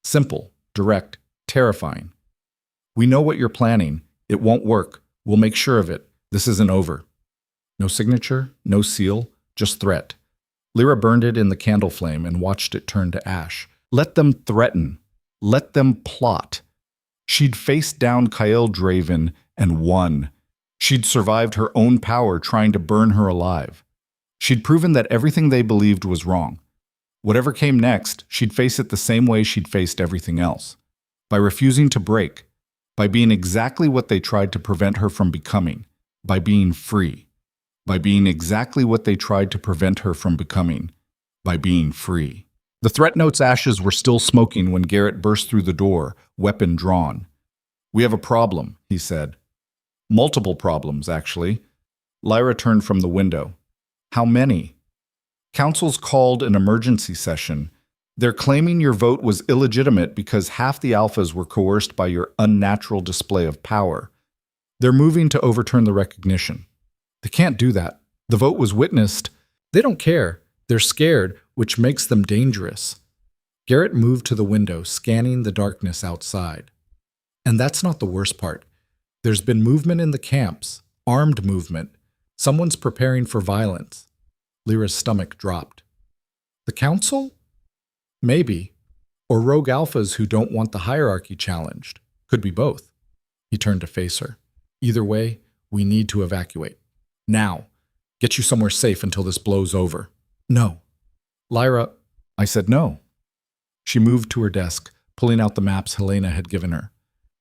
Simple, direct, terrifying. "We know what you're planning. It won't work. We'll make sure of it. This isn't over." No signature, no seal, just threat. Lyra burned it in the candle flame and watched it turn to ash. Let them threaten. Let them plot. She'd faced down Kael Draven and won. She'd survived her own power trying to burn her alive. She'd proven that everything they believed was wrong. Whatever came next, she'd face it the same way she'd faced everything else. By refusing to break. By being exactly what they tried to prevent her from becoming. By being free. By being exactly what they tried to prevent her from becoming. By being free. The threat note's ashes were still smoking when Garrett burst through the door, weapon drawn. "We have a problem," he said. "Multiple problems, actually." Lyra turned from the window. "How many?" "Council's called an emergency session. They're claiming your vote was illegitimate because half the alphas were coerced by your unnatural display of power. They're moving to overturn the recognition." "They can't do that. The vote was witnessed." "They don't care. They're scared, which makes them dangerous." Garrett moved to the window, scanning the darkness outside. "And that's not the worst part. There's been movement in the camps, armed movement. Someone's preparing for violence." Lyra's stomach dropped. "The council? Maybe. Or rogue alphas who don't want the hierarchy challenged. Could be both." He turned to face her. Either way, we need to evacuate. Now. Get you somewhere safe until this blows over. No. Lyra, I said no. She moved to her desk, pulling out the maps Helena had given her.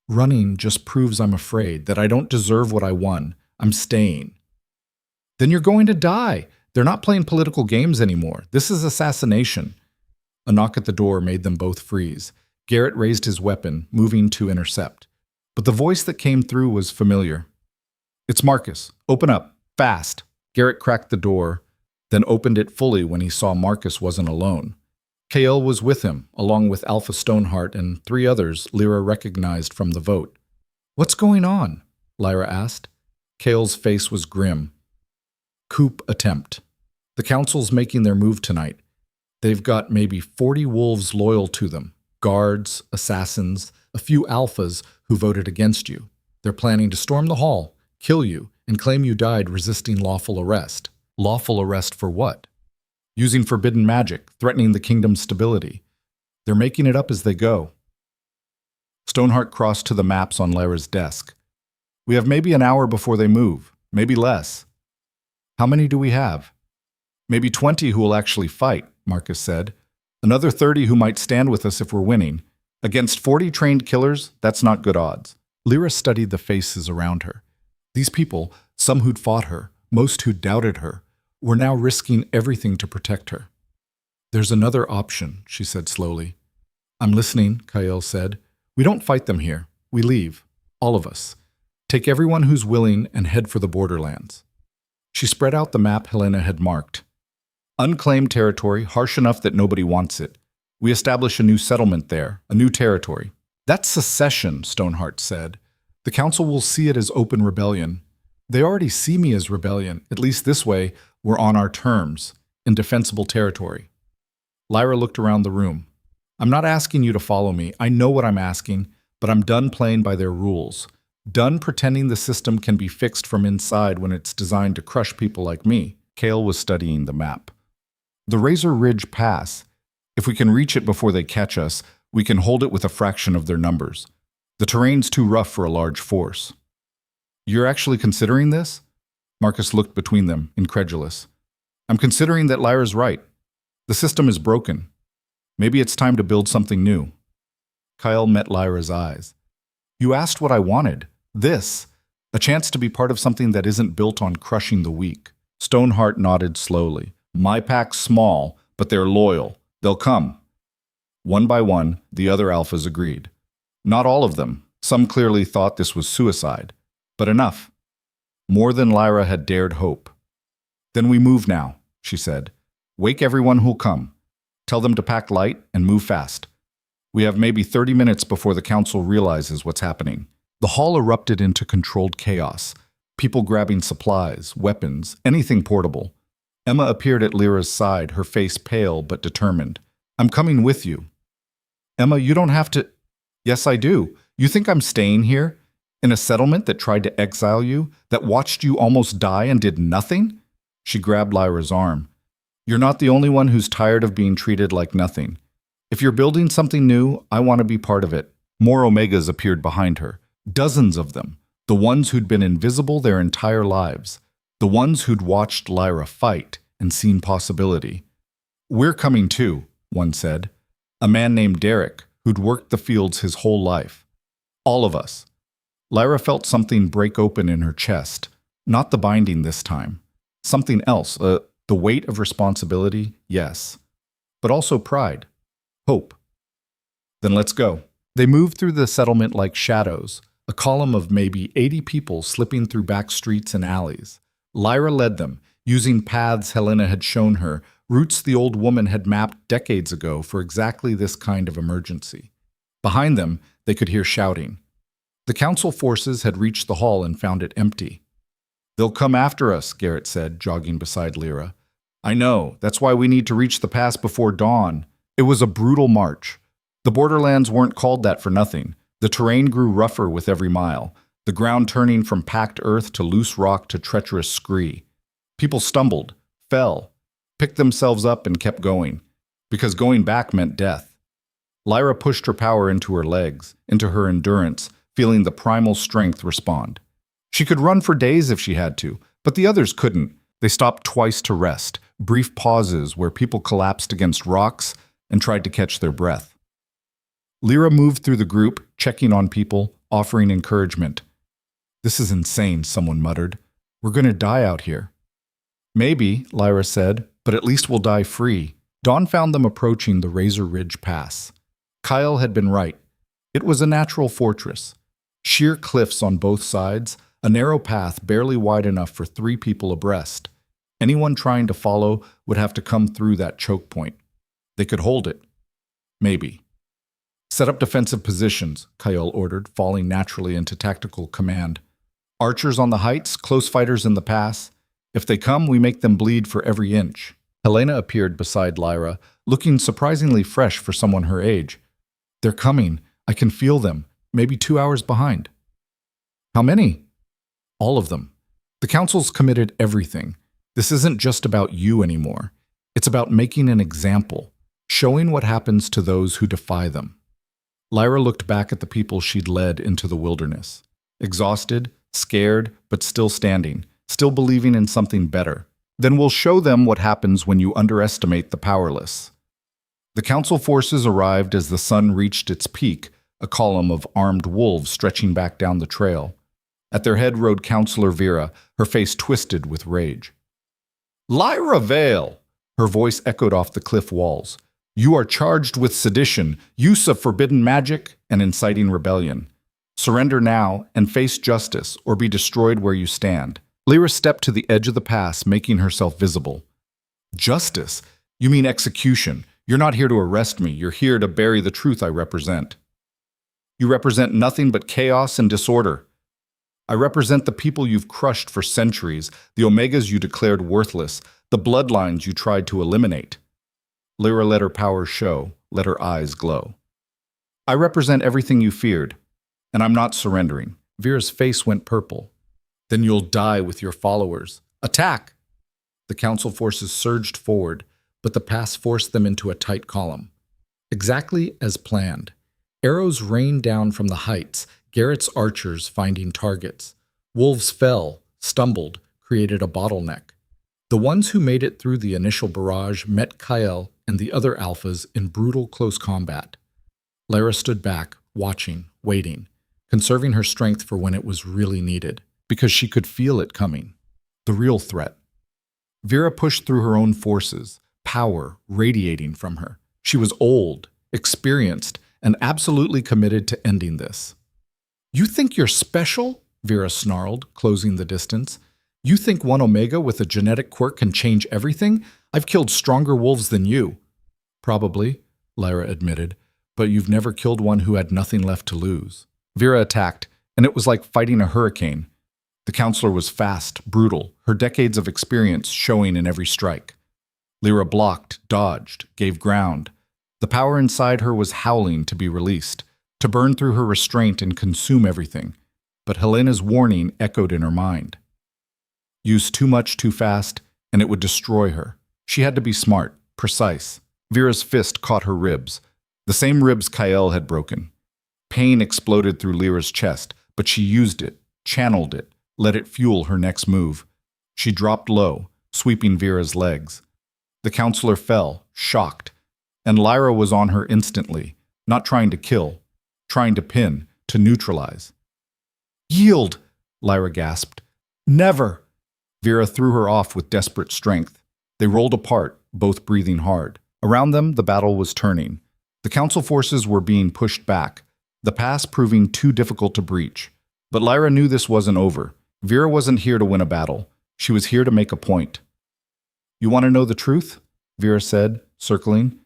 Running just proves I'm afraid, that I don't deserve what I won. I'm staying. Then you're going to die. They're not playing political games anymore. This is assassination. A knock at the door made them both freeze. Garrett raised his weapon, moving to intercept. But the voice that came through was familiar. It's Marcus. Open up. Fast. Garrett cracked the door, then opened it fully when he saw Marcus wasn't alone. Kael was with him, along with Alpha Stoneheart and 3 others Lyra recognized from the vote. What's going on? Lyra asked. Kael's face was grim. Coup attempt. The council's making their move tonight. They've got maybe 40 wolves loyal to them, guards, assassins, a few alphas who voted against you. They're planning to storm the hall, kill you, and claim you died resisting lawful arrest. Lawful arrest for what? Using forbidden magic, threatening the kingdom's stability. They're making it up as they go. Stoneheart crossed to the maps on Lyra's desk. We have maybe an hour before they move, maybe less. How many do we have? Maybe 20 who will actually fight, Marcus said. Another 30 who might stand with us if we're winning. Against 40 trained killers, that's not good odds. Lyra studied the faces around her. These people, some who'd fought her, most who'd doubted her, were now risking everything to protect her. There's another option, she said slowly. I'm listening, Kael said. We don't fight them here. We leave. All of us. Take everyone who's willing and head for the borderlands. She spread out the map Helena had marked. Unclaimed territory, harsh enough that nobody wants it. We establish a new settlement there, a new territory. That's secession, Stoneheart said. The council will see it as open rebellion. They already see me as rebellion. At least this way, we're on our terms, in defensible territory. Lyra looked around the room. I'm not asking you to follow me. I know what I'm asking, but I'm done playing by their rules. Done pretending the system can be fixed from inside when it's designed to crush people like me. Kael was studying the map. The Razor Ridge Pass. If we can reach it before they catch us, we can hold it with a fraction of their numbers. The terrain's too rough for a large force. You're actually considering this? Marcus looked between them, incredulous. I'm considering that Lyra's right. The system is broken. Maybe it's time to build something new. Kael met Lyra's eyes. You asked what I wanted. This. A chance to be part of something that isn't built on crushing the weak. Stoneheart nodded slowly. My pack's small, but they're loyal. They'll come. One by one, the other alphas agreed. Not all of them. Some clearly thought this was suicide. But enough. More than Lyra had dared hope. Then we move now, she said. Wake everyone who'll come. Tell them to pack light and move fast. We have maybe 30 minutes before the council realizes what's happening. The hall erupted into controlled chaos. People grabbing supplies, weapons, anything portable. Emma appeared at Lyra's side, her face pale but determined. I'm coming with you. Emma, you don't have to... Yes, I do. You think I'm staying here? In a settlement that tried to exile you? That watched you almost die and did nothing? She grabbed Lyra's arm. You're not the only one who's tired of being treated like nothing. If you're building something new, I want to be part of it. More Omegas appeared behind her. Dozens of them. The ones who'd been invisible their entire lives. The ones who'd watched Lyra fight and seen possibility. We're coming too, one said. A man named Derek, who'd worked the fields his whole life. All of us. Lyra felt something break open in her chest. Not the binding this time. Something else. The weight of responsibility, yes. But also pride. Hope. Then let's go. They moved through the settlement like shadows, a column of maybe 80 people slipping through back streets and alleys. Lyra led them, using paths Helena had shown her, routes the old woman had mapped decades ago for exactly this kind of emergency. Behind them, they could hear shouting. The council forces had reached the hall and found it empty. They'll come after us, Garrett said, jogging beside Lyra. I know, that's why we need to reach the pass before dawn. It was a brutal march. The borderlands weren't called that for nothing. The terrain grew rougher with every mile, the ground turning from packed earth to loose rock to treacherous scree. People stumbled, fell, picked themselves up and kept going, because going back meant death. Lyra pushed her power into her legs, into her endurance, feeling the primal strength respond. She could run for days if she had to, but the others couldn't. They stopped twice to rest, brief pauses where people collapsed against rocks and tried to catch their breath. Lyra moved through the group, checking on people, offering encouragement. "This is insane," someone muttered. "We're going to die out here." "Maybe," Lyra said, "but at least we'll die free." Dawn found them approaching the Razor Ridge Pass. Kyle had been right. It was a natural fortress. Sheer cliffs on both sides, a narrow path barely wide enough for 3 people abreast. Anyone trying to follow would have to come through that choke point. They could hold it. Maybe. "Set up defensive positions," Kyle ordered, falling naturally into tactical command. "Archers on the heights, close fighters in the pass. If they come, we make them bleed for every inch." Helena appeared beside Lyra, looking surprisingly fresh for someone her age. "They're coming. I can feel them. Maybe 2 hours behind." "How many?" "All of them. The Council's committed everything. This isn't just about you anymore. It's about making an example, showing what happens to those who defy them." Lyra looked back at the people she'd led into the wilderness. Exhausted, scared, but still standing, still believing in something better. "Then we'll show them what happens when you underestimate the powerless." The Council forces arrived as the sun reached its peak, a column of armed wolves stretching back down the trail. At their head rode Councillor Vera, her face twisted with rage. "Lyra Vale!" Her voice echoed off the cliff walls. "You are charged with sedition, use of forbidden magic, and inciting rebellion. Surrender now and face justice, or be destroyed where you stand." Lyra stepped to the edge of the pass, making herself visible. "Justice? You mean execution. You're not here to arrest me. You're here to bury the truth I represent." "You represent nothing but chaos and disorder." "I represent the people you've crushed for centuries, the Omegas you declared worthless, the bloodlines you tried to eliminate." Lyra let her power show, let her eyes glow. "I represent everything you feared, and I'm not surrendering." Vera's face went purple. "Then you'll die with your followers. Attack!" The Council forces surged forward, but the pass forced them into a tight column. Exactly as planned. Arrows rained down from the heights, Garrett's archers finding targets. Wolves fell, stumbled, created a bottleneck. The ones who made it through the initial barrage met Kyle and the other alphas in brutal close combat. Lyra stood back, watching, waiting, conserving her strength for when it was really needed, because she could feel it coming. The real threat. Vera pushed through her own forces, power radiating from her. She was old, experienced, and absolutely committed to ending this. "You think you're special?" Vera snarled, closing the distance. "You think one Omega with a genetic quirk can change everything? I've killed stronger wolves than you." "Probably," Lyra admitted, "but you've never killed one who had nothing left to lose." Vera attacked, and it was like fighting a hurricane. The counselor was fast, brutal, her decades of experience showing in every strike. Lyra blocked, dodged, gave ground. The power inside her was howling to be released, to burn through her restraint and consume everything. But Helena's warning echoed in her mind. Use too much too fast, and it would destroy her. She had to be smart, precise. Vera's fist caught her ribs, the same ribs Kyle had broken. Pain exploded through Lyra's chest, but she used it, channeled it, let it fuel her next move. She dropped low, sweeping Vera's legs. The counselor fell, shocked, and Lyra was on her instantly, not trying to kill, trying to pin, to neutralize. "Yield!" Lyra gasped. "Never!" Vera threw her off with desperate strength. They rolled apart, both breathing hard. Around them, the battle was turning. The council forces were being pushed back, the pass proving too difficult to breach. But Lyra knew this wasn't over. Vera wasn't here to win a battle. She was here to make a point. "You want to know the truth?" Vera said, circling.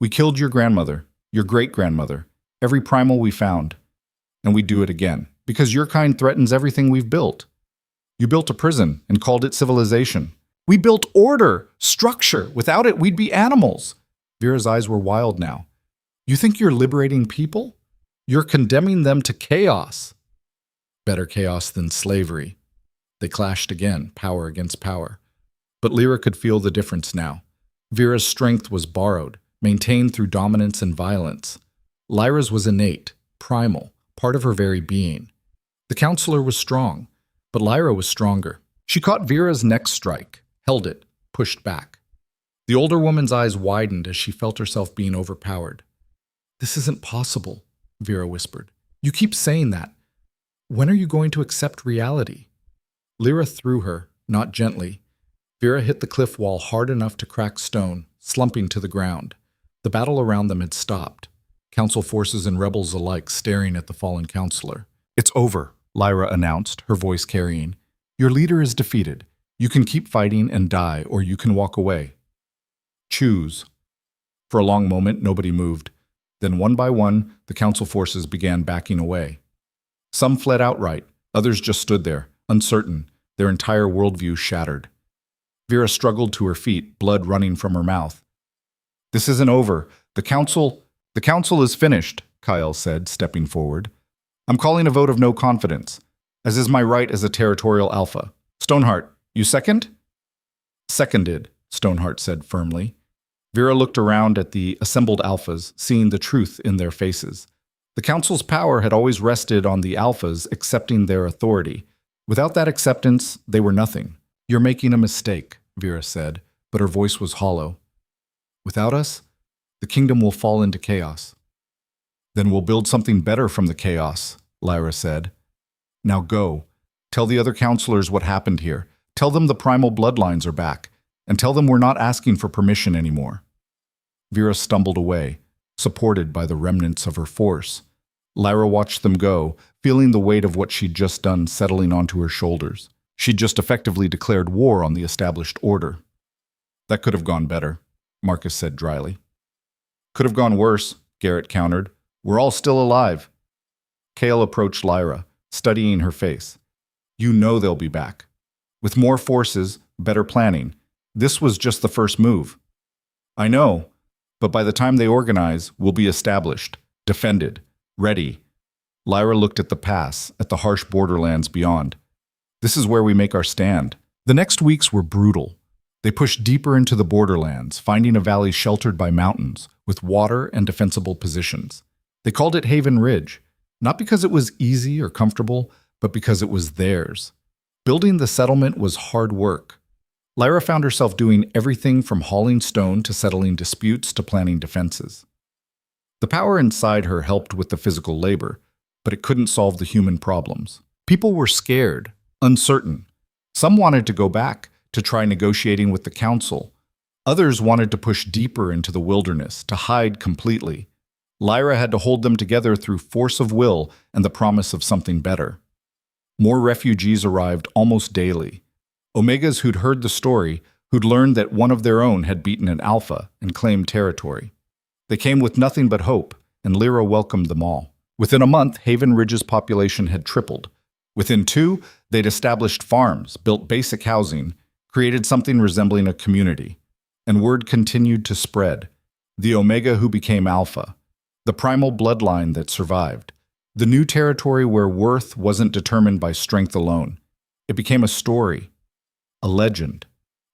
"We killed your grandmother, your great-grandmother, every primal we found. And we do it again, because your kind threatens everything we've built. You built a prison and called it civilization. We built order, structure. Without it, we'd be animals." Vera's eyes were wild now. "You think you're liberating people? You're condemning them to chaos." Better chaos than slavery. They clashed again, power against power. But Lyra could feel the difference now. Vera's strength was borrowed, maintained through dominance and violence. Lyra's was innate, primal, part of her very being. The counselor was strong, but Lyra was stronger. She caught Vera's next strike, held it, pushed back. The older woman's eyes widened as she felt herself being overpowered. "This isn't possible," Vera whispered. "You keep saying that. When are you going to accept reality?" Lyra threw her, not gently. Vera hit the cliff wall hard enough to crack stone, slumping to the ground. The battle around them had stopped, council forces and rebels alike staring at the fallen counselor. "It's over," Lyra announced, her voice carrying. "Your leader is defeated. You can keep fighting and die, or you can walk away. Choose." For a long moment, nobody moved. Then one by one, the council forces began backing away. Some fled outright, others just stood there, uncertain, their entire worldview shattered. Vera struggled to her feet, blood running from her mouth. "This isn't over. The council is finished," Kyle said, stepping forward. "I'm calling a vote of no confidence, as is my right as a territorial alpha. Stoneheart, you second?" "Seconded," Stoneheart said firmly. Vera looked around at the assembled alphas, seeing the truth in their faces. The council's power had always rested on the alphas accepting their authority. Without that acceptance, they were nothing. "You're making a mistake," Vera said, but her voice was hollow. "Without us, the kingdom will fall into chaos." "Then we'll build something better from the chaos," Lyra said. "Now go. Tell the other counselors what happened here. Tell them the primal bloodlines are back, and tell them we're not asking for permission anymore." Vera stumbled away, supported by the remnants of her force. Lyra watched them go, feeling the weight of what she'd just done settling onto her shoulders. She'd just effectively declared war on the established order. "That could have gone better," Marcus said dryly. "Could have gone worse," Garrett countered. "We're all still alive." Kale approached Lyra, studying her face. "You know they'll be back. With more forces, better planning. This was just the first move." "I know, but by the time they organize, we'll be established, defended, ready." Lyra looked at the pass, at the harsh borderlands beyond. "This is where we make our stand." The next weeks were brutal. They pushed deeper into the borderlands, finding a valley sheltered by mountains, with water and defensible positions. They called it Haven Ridge, not because it was easy or comfortable, but because it was theirs. Building the settlement was hard work. Lyra found herself doing everything from hauling stone to settling disputes to planning defenses. The power inside her helped with the physical labor, but it couldn't solve the human problems. People were scared, uncertain. Some wanted to go back to try negotiating with the council. Others wanted to push deeper into the wilderness, to hide completely. Lyra had to hold them together through force of will and the promise of something better. More refugees arrived almost daily. Omegas who'd heard the story, who'd learned that one of their own had beaten an alpha and claimed territory. They came with nothing but hope, and Lyra welcomed them all. Within a month, Haven Ridge's population had tripled. Within 2, they'd established farms, built basic housing, created something resembling a community. And word continued to spread. The Omega who became Alpha. The primal bloodline that survived. The new territory where worth wasn't determined by strength alone. It became a story. A legend,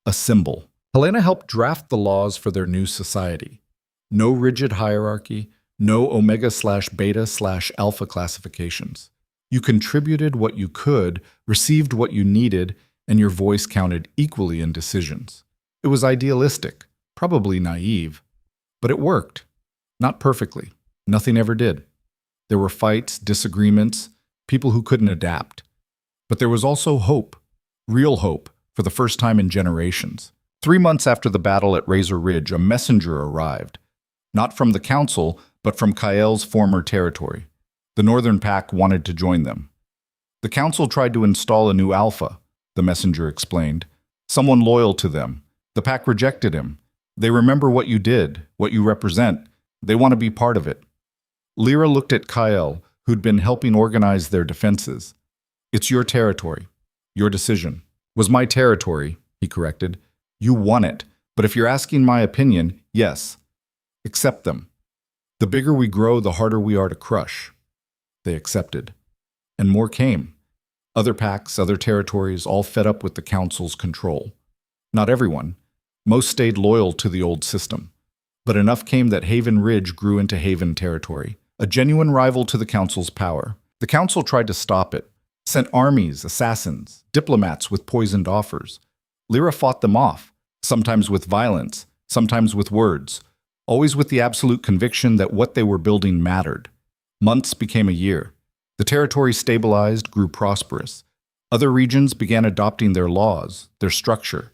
a symbol. Helena helped draft the laws for their new society. No rigid hierarchy, no Omega/Beta/Alpha classifications. You contributed what you could, received what you needed, and your voice counted equally in decisions. It was idealistic, probably naive, but it worked. Not perfectly. Nothing ever did. There were fights, disagreements, people who couldn't adapt. But there was also hope, real hope, for the first time in generations. 3 months after the battle at Razor Ridge, a messenger arrived. Not from the council, but from Kael's former territory. The Northern Pack wanted to join them. The council tried to install a new alpha, the messenger explained. Someone loyal to them. The pack rejected him. They remember what you did, what you represent. They want to be part of it. Lyra looked at Kael, who'd been helping organize their defenses. "It's your territory. Your decision." "Was my territory," he corrected. "You won it. But if you're asking my opinion, yes. Accept them. The bigger we grow, the harder we are to crush." They accepted. And more came. Other packs, other territories, all fed up with the council's control. Not everyone. Most stayed loyal to the old system. But enough came that Haven Ridge grew into Haven territory. a genuine rival to the Council's power. The Council tried to stop it, sent armies, assassins, diplomats with poisoned offers. Lyra fought them off, sometimes with violence, sometimes with words, always with the absolute conviction that what they were building mattered. Months became a year. The territory stabilized, grew prosperous. Other regions began adopting their laws, their structure.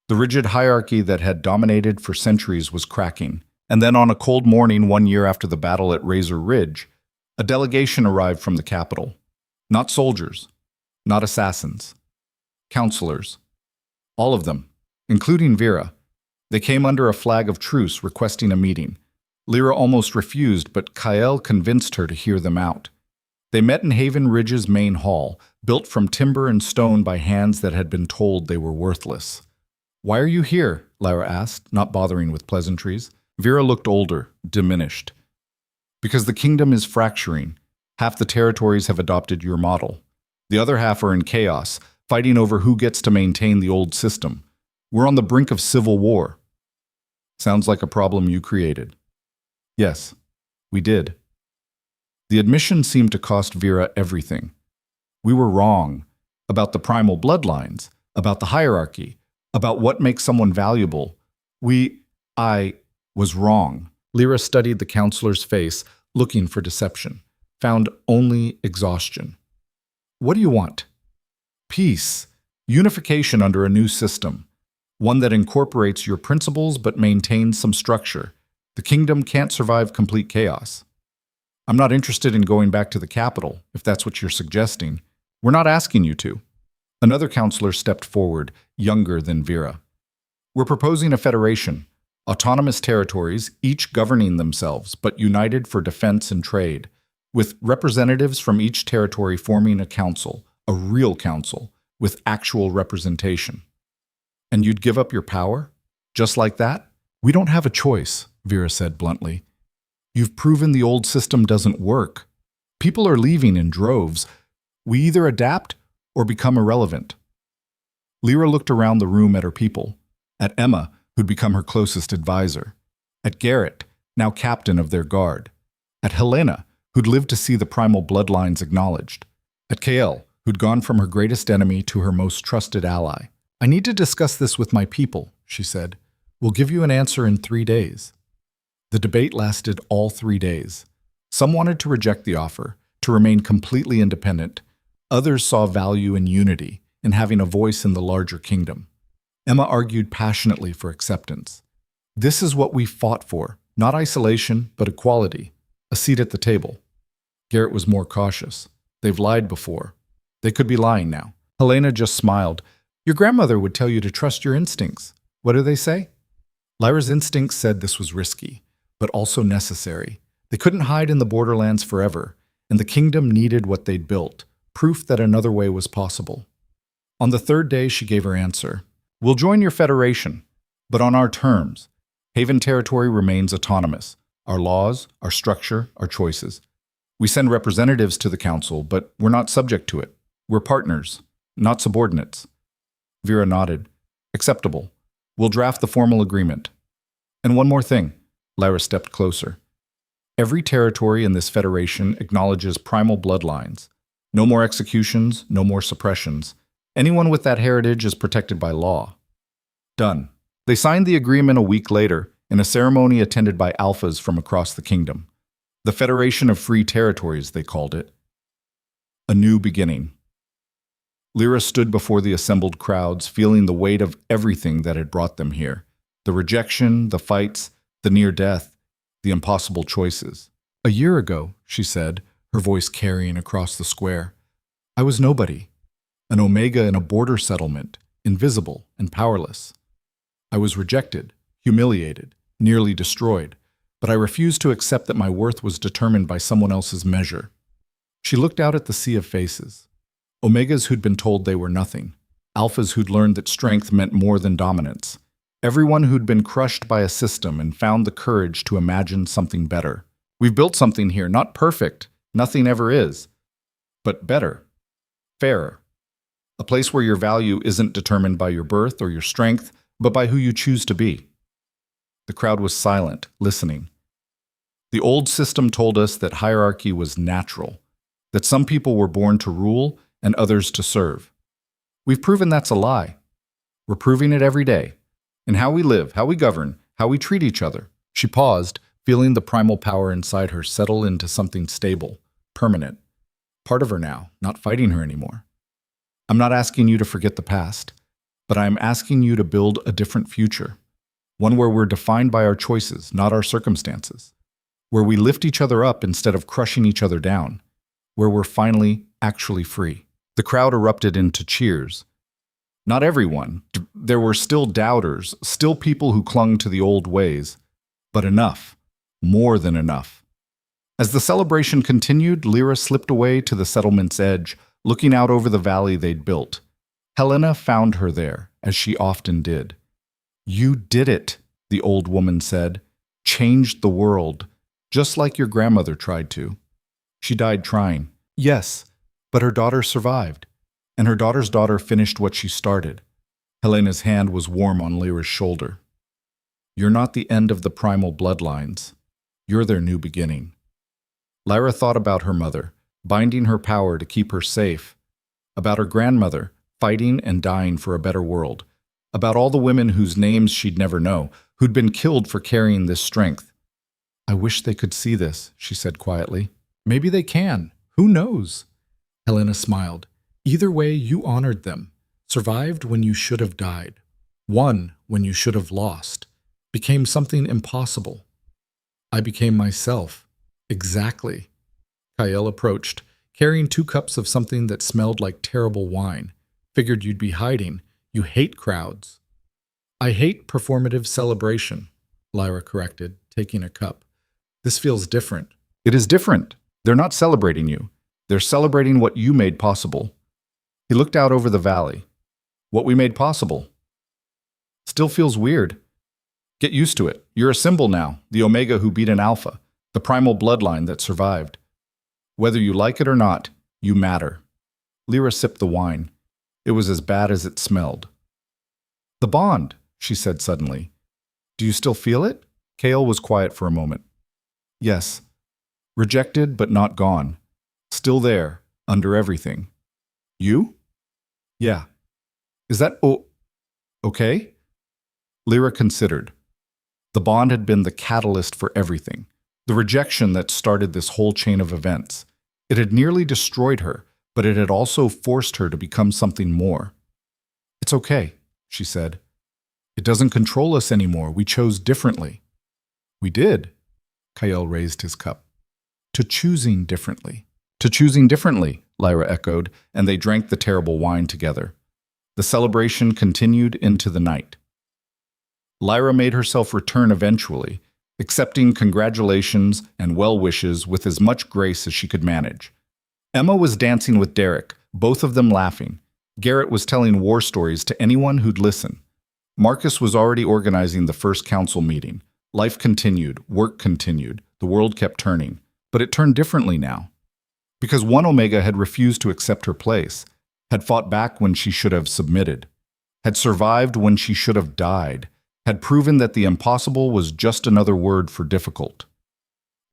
The rigid hierarchy that had dominated for centuries was cracking. And then on a cold morning 1 year after the battle at Razor Ridge, a delegation arrived from the capital. Not soldiers, not assassins, counselors. All of them, including Vera. They came under a flag of truce requesting a meeting. Lyra almost refused, but Kael convinced her to hear them out. They met in Haven Ridge's main hall, built from timber and stone by hands that had been told they were worthless. "Why are you here?" Lyra asked, not bothering with pleasantries. Vera looked older, diminished. "Because the kingdom is fracturing. Half the territories have adopted your model. The other half are in chaos, fighting over who gets to maintain the old system. We're on the brink of civil war." "Sounds like a problem you created." "Yes, we did." The admission seemed to cost Vera everything. "We were wrong about the primal bloodlines, about the hierarchy, about what makes someone valuable. I was wrong." Lyra studied the counselor's face, looking for deception, found only exhaustion. "What do you want?" "Peace, unification under a new system, one that incorporates your principles but maintains some structure. The kingdom can't survive complete chaos." "I'm not interested in going back to the capital, if that's what you're suggesting. We're not asking you to." Another counselor stepped forward, younger than Vera. "We're proposing a federation, autonomous territories, each governing themselves, but united for defense and trade, with representatives from each territory forming a council, a real council, with actual representation." "And you'd give up your power? Just like that?" "We don't have a choice," Vera said bluntly. "You've proven the old system doesn't work. People are leaving in droves. We either adapt or become irrelevant." Lyra looked around the room at her people, at Emma, who'd become her closest advisor, at Garrett, now captain of their guard, at Helena, who'd lived to see the primal bloodlines acknowledged, at Kael, who'd gone from her greatest enemy to her most trusted ally. "I need to discuss this with my people," she said. "We'll give you an answer in 3 days." The debate lasted all 3 days. Some wanted to reject the offer, to remain completely independent. Others saw value in unity, in having a voice in the larger kingdom. Emma argued passionately for acceptance. "This is what we fought for, not isolation, but equality, a seat at the table." Garrett was more cautious. "They've lied before. They could be lying now." Helena just smiled. "Your grandmother would tell you to trust your instincts. What do they say?" Lyra's instincts said this was risky, but also necessary. They couldn't hide in the borderlands forever, and the kingdom needed what they'd built, proof that another way was possible. On the 3rd day, she gave her answer. "We'll join your federation, but on our terms. Haven territory remains autonomous. Our laws, our structure, our choices. We send representatives to the council, but we're not subject to it. We're partners, not subordinates." Vera nodded. "Acceptable. We'll draft the formal agreement. And one more thing." Lyra stepped closer. "Every territory in this federation acknowledges primal bloodlines. No more executions, no more suppressions. Anyone with that heritage is protected by law." Done. They signed the agreement a week later, in a ceremony attended by alphas from across the kingdom. The Federation of Free Territories, they called it. A new beginning. Lyra stood before the assembled crowds, feeling the weight of everything that had brought them here. The rejection, the fights, the near death, the impossible choices. "A year ago," she said, her voice carrying across the square, "I was nobody. An omega in a border settlement, invisible and powerless. I was rejected, humiliated, nearly destroyed, but I refused to accept that my worth was determined by someone else's measure." She looked out at the sea of faces. Omegas who'd been told they were nothing. Alphas who'd learned that strength meant more than dominance. Everyone who'd been crushed by a system and found the courage to imagine something better. "We've built something here, not perfect, nothing ever is, but better, fairer. A place where your value isn't determined by your birth or your strength, but by who you choose to be." The crowd was silent, listening. The old system told us that hierarchy was natural, that some people were born to rule and others to serve. We've proven that's a lie. We're proving it every day. In how we live, how we govern, how we treat each other. She paused, feeling the primal power inside her settle into something stable, permanent. Part of her now, not fighting her anymore. I'm not asking you to forget the past, but I'm asking you to build a different future. One where we're defined by our choices, not our circumstances. Where we lift each other up instead of crushing each other down. Where we're finally actually free. The crowd erupted into cheers. Not everyone. There were still doubters, still people who clung to the old ways. But enough. More than enough. As the celebration continued, Lyra slipped away to the settlement's edge, looking out over the valley they'd built. Helena found her there, as she often did. You did it, the old woman said. Changed the world, just like your grandmother tried to. She died trying. Yes, but her daughter survived, and her daughter's daughter finished what she started. Helena's hand was warm on Lyra's shoulder. You're not the end of the primal bloodlines. You're their new beginning. Lyra thought about her mother, binding her power to keep her safe. About her grandmother, fighting and dying for a better world. About all the women whose names she'd never know, who'd been killed for carrying this strength. I wish they could see this, she said quietly. Maybe they can. Who knows? Helena smiled. Either way, you honored them. Survived when you should have died. Won when you should have lost. Became something impossible. I became myself. Exactly. Kael approached, carrying 2 cups of something that smelled like terrible wine. Figured you'd be hiding. You hate crowds. I hate performative celebration, Lyra corrected, taking a cup. This feels different. It is different. They're not celebrating you. They're celebrating what you made possible. He looked out over the valley. What we made possible. Still feels weird. Get used to it. You're a symbol now, the Omega who beat an Alpha, the primal bloodline that survived. Whether you like it or not, you matter. Lyra sipped the wine. It was as bad as it smelled. The bond, she said suddenly. Do you still feel it? Kael was quiet for a moment. Yes. Rejected but not gone. Still there, under everything. You? Yeah. Is that okay? Lyra considered. The bond had been the catalyst for everything, the rejection that started this whole chain of events. It had nearly destroyed her, but it had also forced her to become something more. It's okay, she said. It doesn't control us anymore. We chose differently. We did. Kael raised his cup. To choosing differently. To choosing differently, Lyra echoed, and they drank the terrible wine together. The celebration continued into the night. Lyra made herself return eventually, accepting congratulations and well wishes with as much grace as she could manage. Emma was dancing with Derek, both of them laughing. Garrett was telling war stories to anyone who'd listen. Marcus was already organizing the first council meeting. Life continued, work continued, the world kept turning. But it turned differently now. Because one Omega had refused to accept her place, had fought back when she should have submitted, had survived when she should have died, had proven that the impossible was just another word for difficult.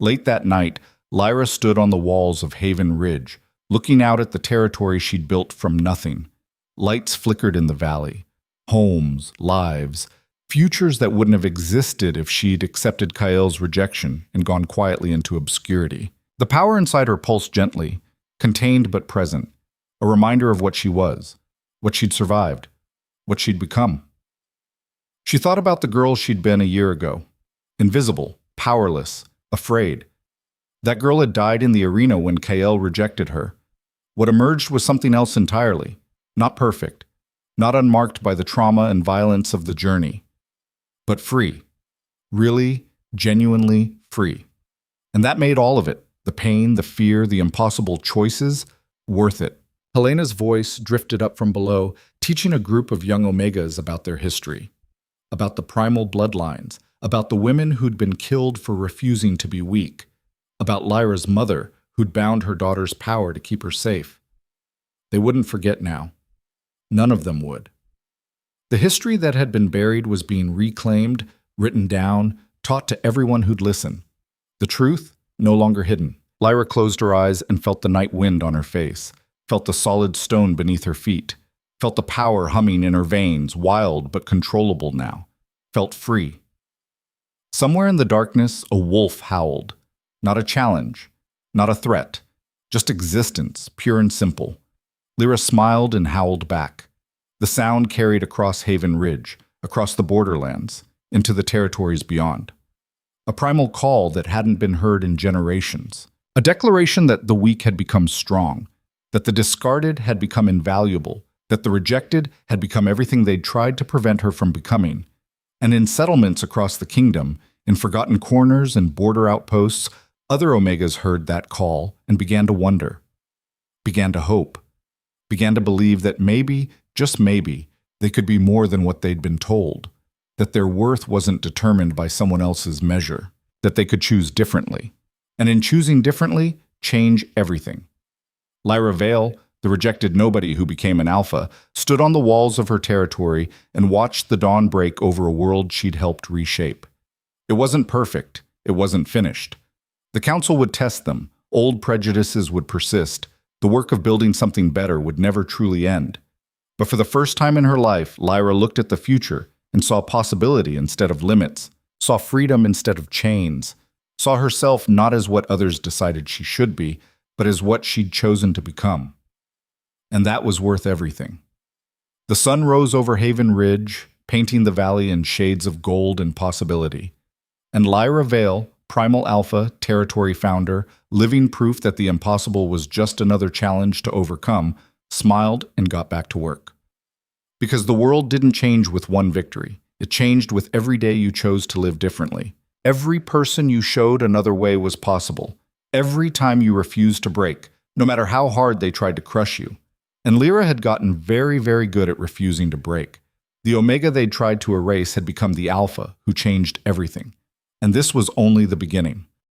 Late that night, Lyra stood on the walls of Haven Ridge, looking out at the territory she'd built from nothing. Lights flickered in the valley. Homes, lives, futures that wouldn't have existed if she'd accepted Kael's rejection and gone quietly into obscurity. The power inside her pulsed gently, contained but present, a reminder of what she was, what she'd survived, what she'd become. She thought about the girl she'd been a year ago, invisible, powerless, afraid. That girl had died in the arena when Kael rejected her. What emerged was something else entirely, not perfect, not unmarked by the trauma and violence of the journey, but free, really, genuinely free. And that made all of it, the pain, the fear, the impossible choices, worth it. Helena's voice drifted up from below, teaching a group of young Omegas about their history, about the primal bloodlines, about the women who'd been killed for refusing to be weak, about Lyra's mother who'd bound her daughter's power to keep her safe. They wouldn't forget now. None of them would. The history that had been buried was being reclaimed, written down, taught to everyone who'd listen. The truth, no longer hidden. Lyra closed her eyes and felt the night wind on her face, felt the solid stone beneath her feet, felt the power humming in her veins, wild but controllable now, felt free. Somewhere in the darkness, a wolf howled. Not a challenge, not a threat, just existence, pure and simple. Lyra smiled and howled back. The sound carried across Haven Ridge, across the borderlands, into the territories beyond. A primal call that hadn't been heard in generations. A declaration that the weak had become strong, that the discarded had become invaluable, that the rejected had become everything they'd tried to prevent her from becoming. And in settlements across the kingdom, in forgotten corners and border outposts, other Omegas heard that call and began to wonder, began to hope, began to believe that maybe, just maybe, they could be more than what they'd been told, that their worth wasn't determined by someone else's measure, that they could choose differently. And in choosing differently, change everything. Lyra Vale, the rejected nobody who became an alpha, stood on the walls of her territory and watched the dawn break over a world she'd helped reshape. It wasn't perfect. It wasn't finished. The council would test them. Old prejudices would persist. The work of building something better would never truly end. But for the first time in her life, Lyra looked at the future and saw possibility instead of limits, saw freedom instead of chains, saw herself not as what others decided she should be, but as what she'd chosen to become. And that was worth everything. The sun rose over Haven Ridge, painting the valley in shades of gold and possibility. And Lyra Vale, primal alpha, territory founder, living proof that the impossible was just another challenge to overcome, smiled and got back to work. Because the world didn't change with one victory. It changed with every day you chose to live differently. Every person you showed another way was possible. Every time you refused to break, no matter how hard they tried to crush you. And Lyra had gotten very, very good at refusing to break. The Omega they'd tried to erase had become the Alpha, who changed everything. And this was only the beginning.